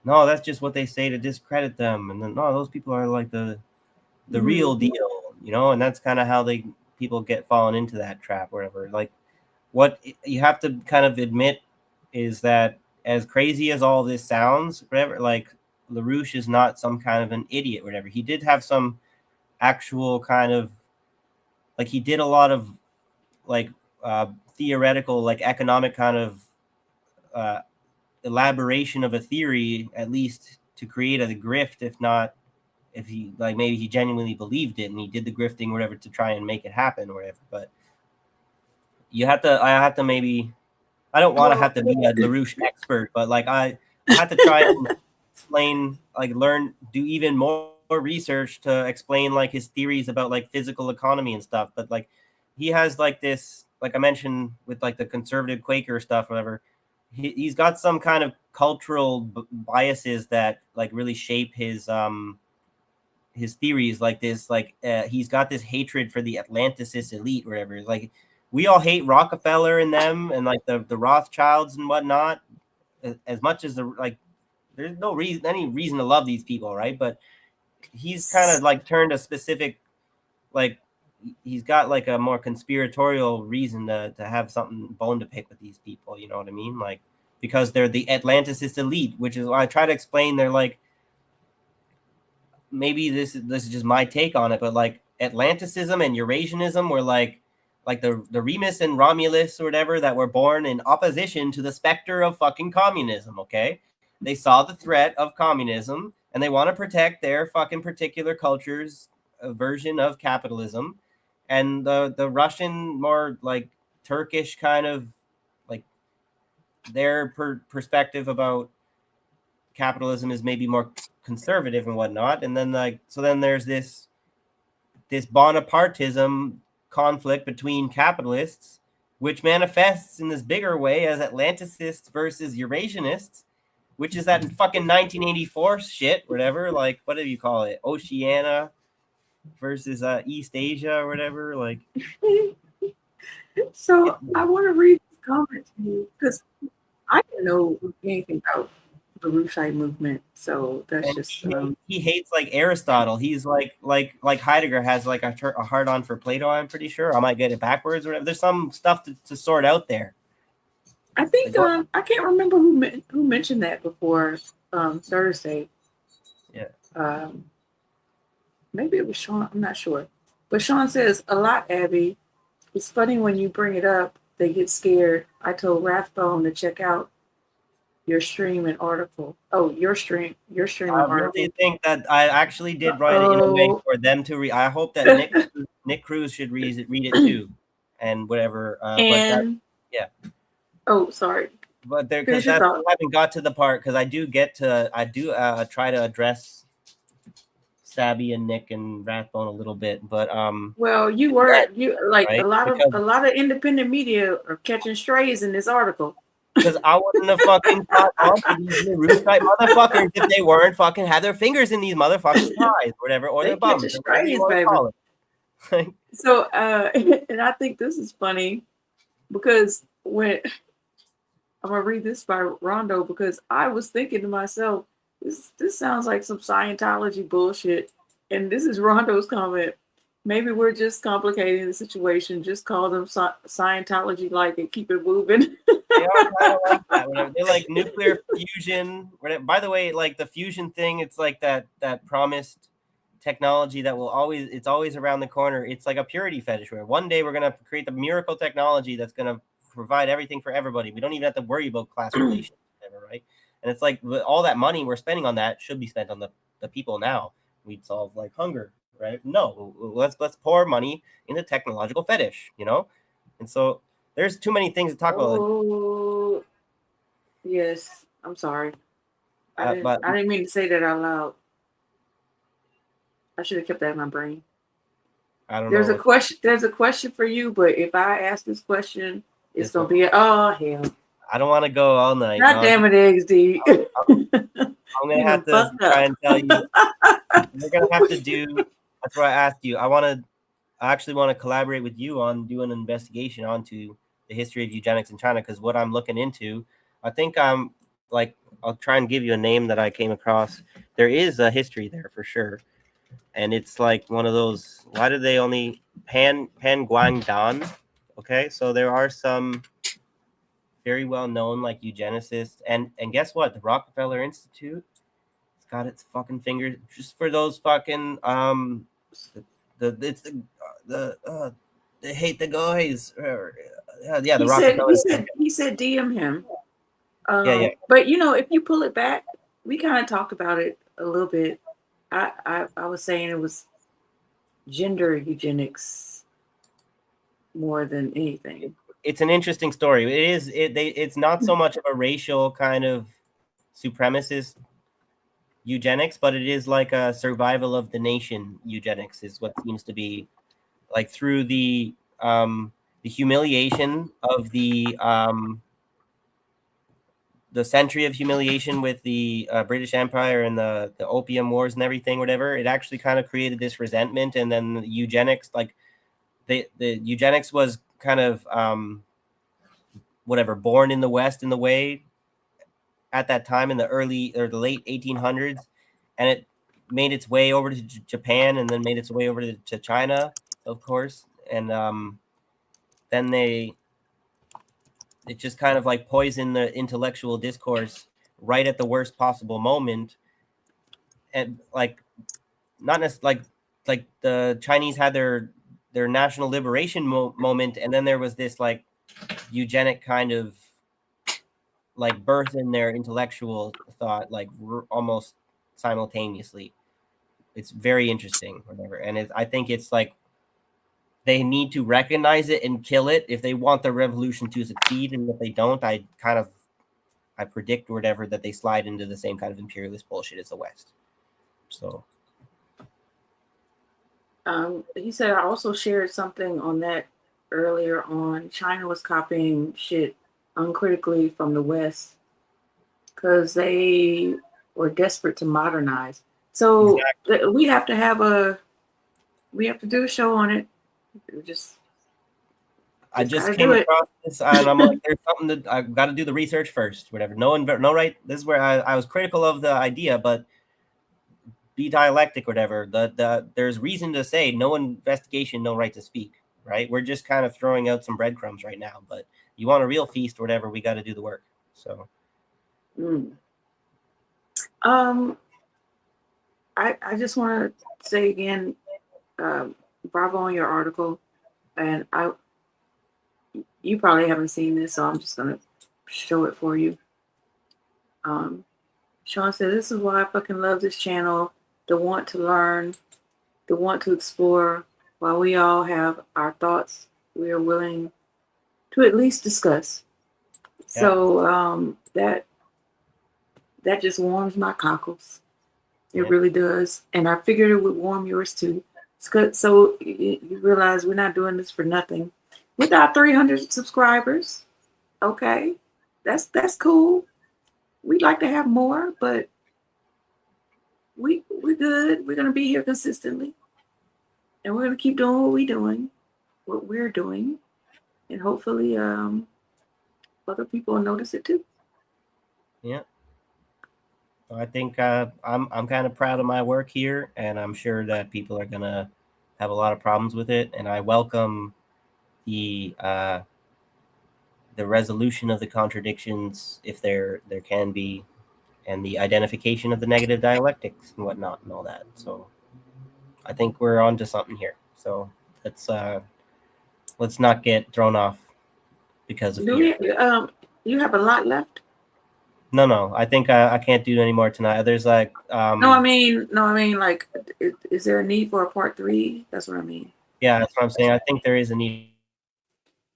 no, that's just what they say to discredit them, and then no, those people are like the real deal, and that's kind of how people get fallen into that trap, or whatever. Like what you have to kind of admit is that as crazy as all this sounds, whatever, like LaRouche is not some kind of an idiot, whatever. He did have some actual kind of like he did a lot of like theoretical, like economic kind of elaboration of a theory, at least to create a grift, if he like maybe he genuinely believed it and he did the grifting or whatever to try and make it happen or whatever. But I have to maybe, I don't want to have to be a LaRouche expert, but like I have to try and explain, like do even more research to explain like his theories about like physical economy and stuff. But like he has like this, like I mentioned with like the conservative Quaker stuff, whatever. He's got some kind of cultural biases that like really shape his theories, like this, like he's got this hatred for the Atlanticist elite, whatever. Like we all hate Rockefeller and them and like the Rothschilds and whatnot as much as there's no any reason to love these people, right? But he's kind of like turned a specific, like he's got like a more conspiratorial reason to have something bone to pick with these people, you know what I mean? Like because they're the Atlanticist elite, which is why I try to explain. They're like, maybe this is just my take on it, but like Atlanticism and Eurasianism were like the Remus and Romulus or whatever that were born in opposition to the specter of fucking communism. Okay, they saw the threat of communism and they want to protect their fucking particular culture's version of capitalism, and the Russian, more like Turkish kind of like their perspective about capitalism is maybe more conservative and whatnot. And then like so then there's this Bonapartism conflict between capitalists, which manifests in this bigger way as Atlanticists versus Eurasianists, which is that fucking 1984 shit, whatever. Like what do you call it? Oceania versus East Asia or whatever. Like so I want to read this comment to you because I didn't know anything about the LaRouche movement, so that's just he hates like Aristotle. He's like Heidegger has like a hard on for Plato. I'm pretty sure I might get it backwards or whatever. There's some stuff to sort out there. I think I can't remember who mentioned that before Thursday. Yeah. Maybe it was Sean. I'm not sure, but Sean says a lot. Abby, it's funny when you bring it up. They get scared. I told Rathbone to check out your stream and article. Oh, your stream I article. really think that I actually did write it in a way for them to read. I hope that Nick Cruz should read it too. and whatever. But that, And yeah. oh, sorry. But there, because Finish your that's thought. I haven't got to the part because I do try to address Sabby and Nick and Rathbone a little bit, but Well, you yeah, were you like right, a lot of independent media are catching strays in this article. because I wouldn't have fucking caught on to these LaRouche type motherfuckers if they weren't fucking had their fingers in these motherfuckers' pies, whatever, or They their catching bums, or whatever you strays, want to baby. call it. So, and I think this is funny because when I'm gonna read this by Rondo because I was thinking to myself, this sounds like some Scientology bullshit, and this is Rondo's comment. Maybe we're just complicating the situation. Just call them Scientology like and keep it moving. They are kind of like that. Whatever. They're like nuclear fusion. Whatever. By the way, like the fusion thing, it's like that promised technology that will always, it's always around the corner. It's like a purity fetish where one day we're gonna create the miracle technology that's gonna provide everything for everybody. We don't even have to worry about class relations, whatever, right? And it's like all that money we're spending on that should be spent on the people now. We'd solve like hunger, right? No, let's pour money into technological fetish, you know? And so there's too many things to talk about. Oh, yes. I'm sorry. But I didn't mean to say that out loud. I should have kept that in my brain. I don't There's a know. question. There's a question for you, but if I ask this question, it's This gonna one, be oh hell. I don't want to go all night. God No, damn it, XD. I'm gonna You have done to fucked try up. and tell you. We're gonna have to do. That's what I asked you. I actually want to collaborate with you on doing an investigation onto the history of eugenics in China because what I'm looking into, I think I'm like I'll try and give you a name that I came across. There is a history there for sure, and it's like one of those. Why do they only Pan Guangdan? Okay, so there are some very well known like eugenicists, and guess what? The Rockefeller Institute, it's got its fucking fingers just for those fucking the it's the they hate the guys. Yeah, the Rockefeller. He said DM him. Yeah, yeah. But you know, if you pull it back, we kind of talked about it a little bit. I was saying it was gender eugenics more than anything. It's an interesting story. It's not so much of a racial kind of supremacist eugenics, but it is like a survival of the nation eugenics is what seems to be like through the humiliation of the century of humiliation with the British Empire and the Opium Wars and everything, whatever. It actually kind of created this resentment, and then the eugenics, like the eugenics was kind of whatever born in the West in the way at that time in the early or the late 1800s, and it made its way over to Japan and then made its way over to China, of course, and then it just kind of like poisoned the intellectual discourse right at the worst possible moment, and like not necessarily like the Chinese had their national liberation moment, and then there was this like eugenic kind of like birth in their intellectual thought, like almost simultaneously. It's very interesting, whatever, and I think it's like they need to recognize it and kill it if they want the revolution to succeed, and if they don't, I predict or whatever that they slide into the same kind of imperialist bullshit as the West. So He said I also shared something on that earlier on. China was copying shit uncritically from the West because they were desperate to modernize. So exactly. we have to do a show on it. We I just just gotta do came it. across this, and I'm like, there's something that I've got to do the research first, whatever. No right. This is where I was critical of the idea, but be dialectic, whatever. There's reason to say no investigation, no right to speak. Right? We're just kind of throwing out some breadcrumbs right now, but you want a real feast, or whatever, we got to do the work. So, Mm. I just want to say again, bravo on your article, and you probably haven't seen this, so I'm just gonna show it for you. Sean said, "This is why I fucking love this channel. The want to learn, the want to explore, while we all have our thoughts we are willing to at least discuss. Yeah. So that just warms my cockles. It Yeah. really does, and I figured it would warm yours too. It's good. So you realize we're not doing this for nothing. With our 300 subscribers, okay, that's cool. We'd like to have more, but we're good. We're gonna be here consistently, and we're gonna keep doing what we're doing, and hopefully, other people will notice it too. Yeah. I think I'm kind of proud of my work here, and I'm sure that people are gonna have a lot of problems with it. And I welcome the uh, the resolution of the contradictions, if there can be, and the identification of the negative dialectics and whatnot and all that. So I think we're on to something here. So let's not get thrown off because of Do fear. we, you have a lot left? No. I think I can't do any more tonight. There's like No, I mean, like, is there a need for a part three? That's what I mean. yeah, that's what I'm saying. I think there is a need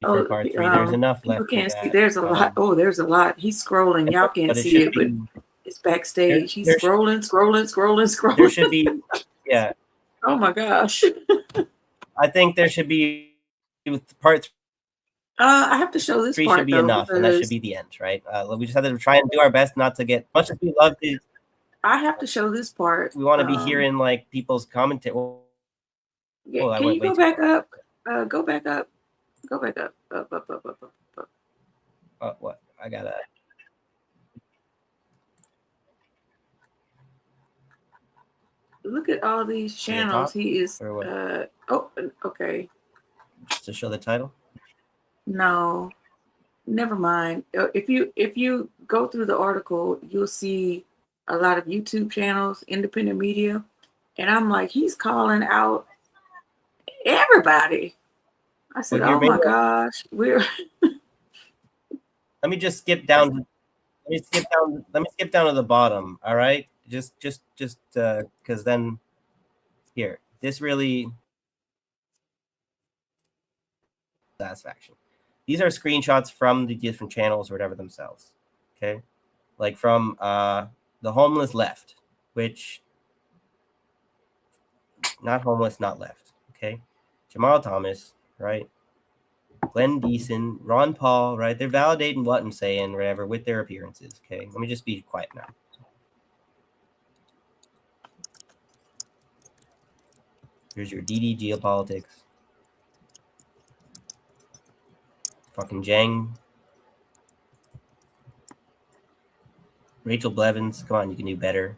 for Oh, part three. There's enough people left here can't see. that There's a lot. Oh, there's a lot. He's scrolling. Y'all can't but it see should it, but be it's backstage. He's there scrolling. there should be yeah. Oh my gosh. I think there should be with part I have to show this three should part be though enough, and that should because be the end, right? We just have to try and do our best not to get much as we love to. I have to show this part. We want to be hearing like people's commentary. Yeah, I can went you way go too back far. up? Go back up. Go back up. Up. What? I gotta. Look at all these To the channels. top, He is. or what? Oh, okay. To show the title. No, never mind. If you go through the article, you'll see a lot of YouTube channels, independent media, and I'm like, he's calling out everybody. I said, Well, here, oh maybe my gosh, we're let me just skip down. Let me skip down. Let me skip down to the bottom. All right, just because then here, this really satisfaction. These are screenshots from the different channels or whatever themselves. Okay, like from the homeless left, which not homeless, not left. Okay, Jamal Thomas, right? Glenn Deason, Ron Paul, right? They're validating what I'm saying, whatever, with their appearances. Okay, let me just be quiet now. Here's your DD geopolitics. Fucking Jang. Rachel Blevins, come on, you can do better.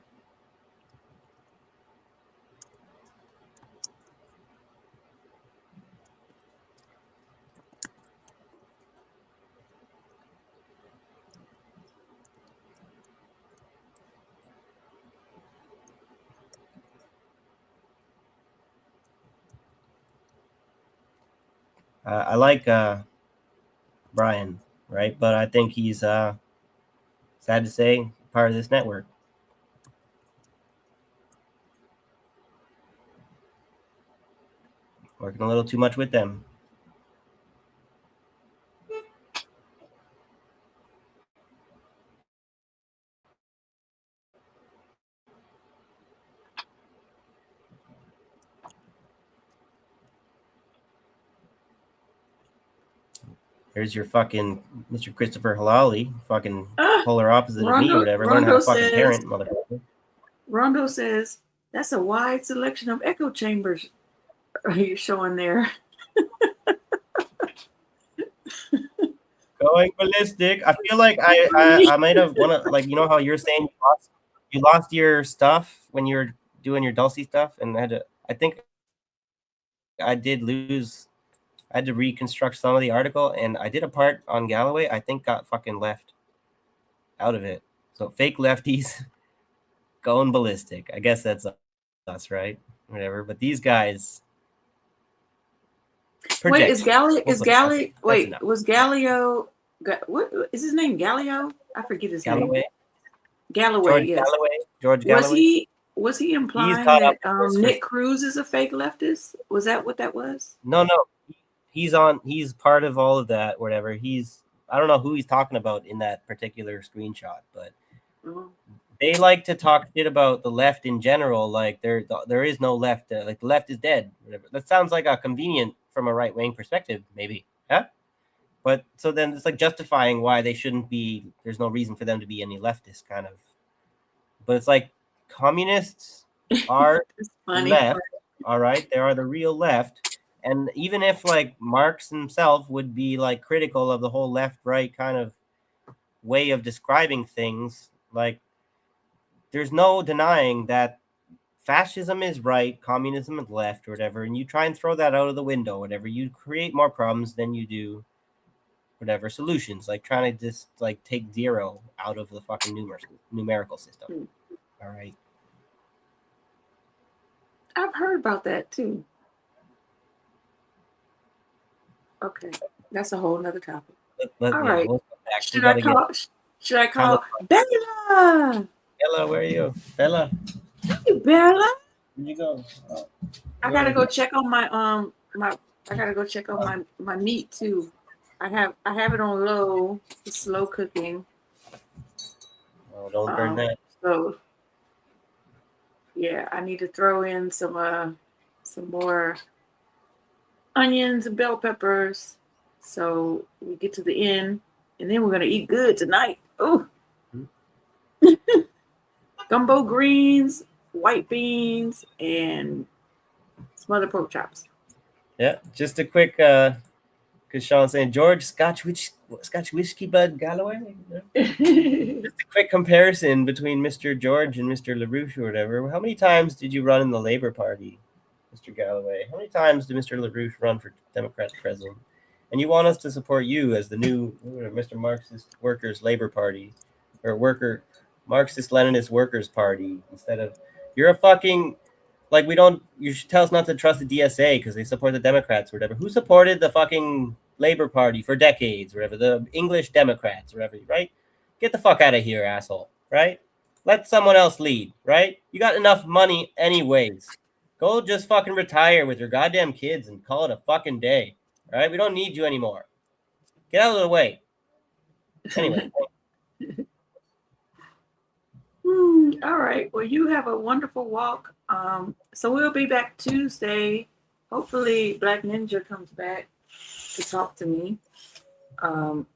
I like Brian, right? But I think he's sad to say part of this network. Working a little too much with them. There's your fucking Mr. Christopher Halali, fucking polar opposite of me or whatever. Learn how to fucking parent, motherfucker. Rondo says that's a wide selection of echo chambers. Are you showing there? Going ballistic. I feel like I might have one of, like, you know how you're saying you lost your stuff when you were doing your Dulcie stuff, and I think I did lose. I had to reconstruct some of the article, and I did a part on Galloway. I think got fucking left out of it. So fake lefties going ballistic. I guess that's us, right? Whatever. But these guys. Wait, is Galli? That's Was Gallio? What is his name? Gallio? I forget his Galloway? name. Galloway. George Yes. Galloway. George Galloway. Was he implying caught that up Nick Cruz is a fake leftist? Was that what that was? No. he's part of all of that, whatever. I don't know who he's talking about in that particular screenshot, but they like to talk shit about the left in general, like there is no left, like the left is dead, whatever. That sounds like a convenient from a right-wing perspective, maybe. Yeah. But so then it's like justifying why they shouldn't be, there's no reason for them to be any leftist kind of. But it's like communists are It's funny. left, all right? They are the real left. And even if like Marx himself would be like critical of the whole left right kind of way of describing things, like there's no denying that fascism is right, communism is left, or whatever, and you try and throw that out of the window, whatever, you create more problems than you do whatever solutions, like trying to just like take zero out of the fucking numerical system. All right. I've heard about that too. Okay, that's a whole nother topic. All right. We'll come back. Should I call? Should I call Bella? Bella, where are you? Bella. Hey, Bella. Where'd you go? I gotta go check on my I gotta go check on my meat too. I have it on low. It's slow cooking. Oh, don't burn that. So yeah, I need to throw in some more onions and bell peppers. So we get to the end, and then we're gonna eat good tonight. Oh, gumbo greens, white beans, and some other pork chops. Yeah, just a quick, because Sean's saying George Scotch whiskey bud Galloway. Just a quick comparison between Mr. George and Mr. LaRouche or whatever. How many times did you run in the Labour Party, Mr. Galloway? How many times did Mr. LaRouche run for Democrat president? And you want us to support you as the new Mr. Marxist Workers Labor Party, or Marxist Leninist Workers Party, instead of you're a fucking, like, you should tell us not to trust the DSA because they support the Democrats or whatever. Who supported the fucking Labor Party for decades or whatever? The English Democrats or whatever, right? Get the fuck out of here, asshole, right? Let someone else lead, right? You got enough money anyways. Go just fucking retire with your goddamn kids and call it a fucking day, all right? We don't need you anymore. Get out of the way. Anyway. All right. Well, you have a wonderful walk. So we'll be back Tuesday. Hopefully, Black Ninja comes back to talk to me.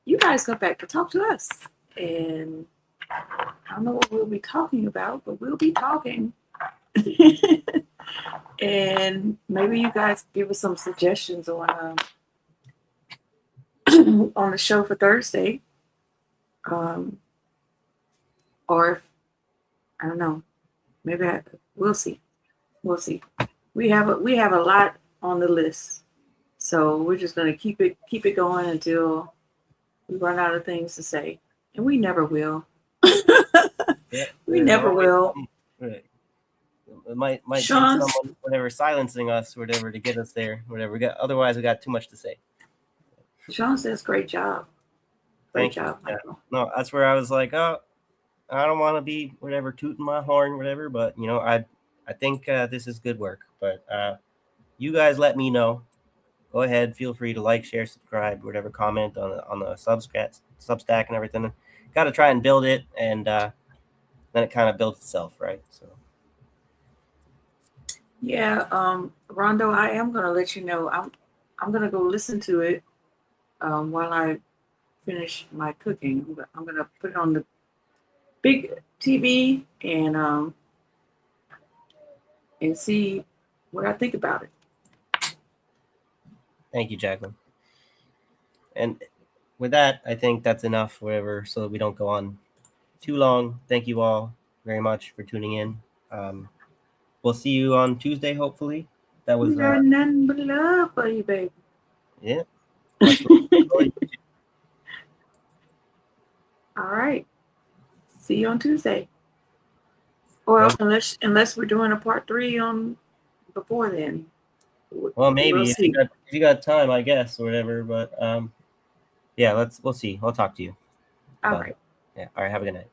You guys come back to talk to us. And I don't know what we'll be talking about, but we'll be talking. And maybe you guys give us some suggestions on on the show for Thursday. Or if, I don't know. Maybe we'll see. We'll see. We have a lot on the list, so we're just gonna keep it going until we run out of things to say, and we never will. Yeah, we never will. Right. It might take Sean's, someone, whatever, silencing us, whatever, to get us there, whatever. Otherwise, we got too much to say. Sean says, "Great job, Thank job, you. Michael." Yeah. No, that's where I was like, oh, I don't want to be whatever tooting my horn, whatever. But I think this is good work. But you guys, let me know. Go ahead, feel free to like, share, subscribe, whatever, comment on the Substack and everything. Got to try and build it, and then it kind of builds itself, right? So. Yeah, Rondo, I am gonna let you know. I'm gonna go listen to it while I finish my cooking. I'm gonna put it on the big TV and see what I think about it. Thank you, Jacqueline. And with that, I think that's enough, whatever, so that we don't go on too long. Thank you all very much for tuning in. We'll see you on Tuesday, hopefully. That was nothing but love for you, baby. Yeah. All right. See you on Tuesday. Well, unless we're doing a part 3 on before then. Well, maybe if you got time, I guess, or whatever. But yeah, we'll see. I'll talk to you. All right. Yeah. All right. Have a good night.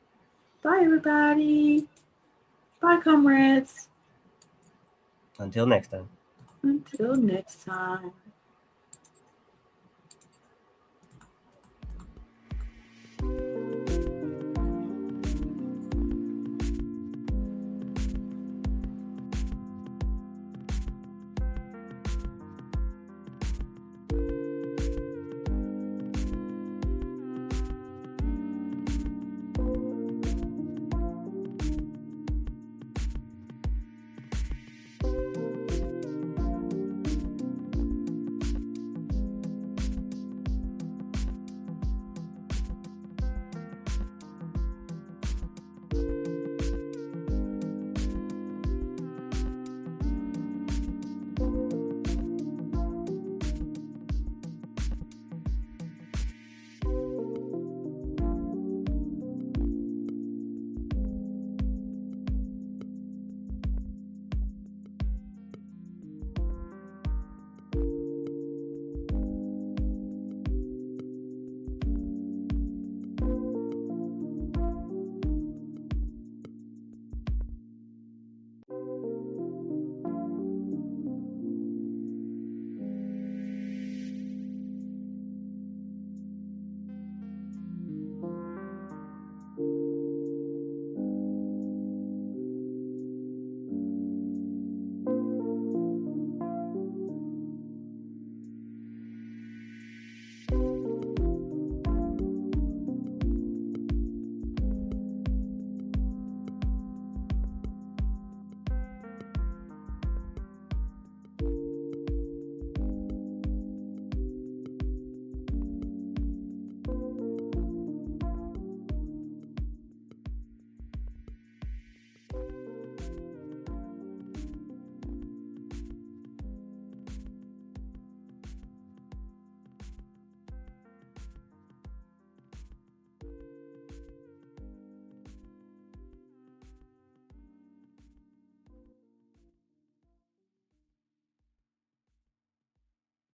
Bye, everybody. Bye, comrades. Until next time. Until next time.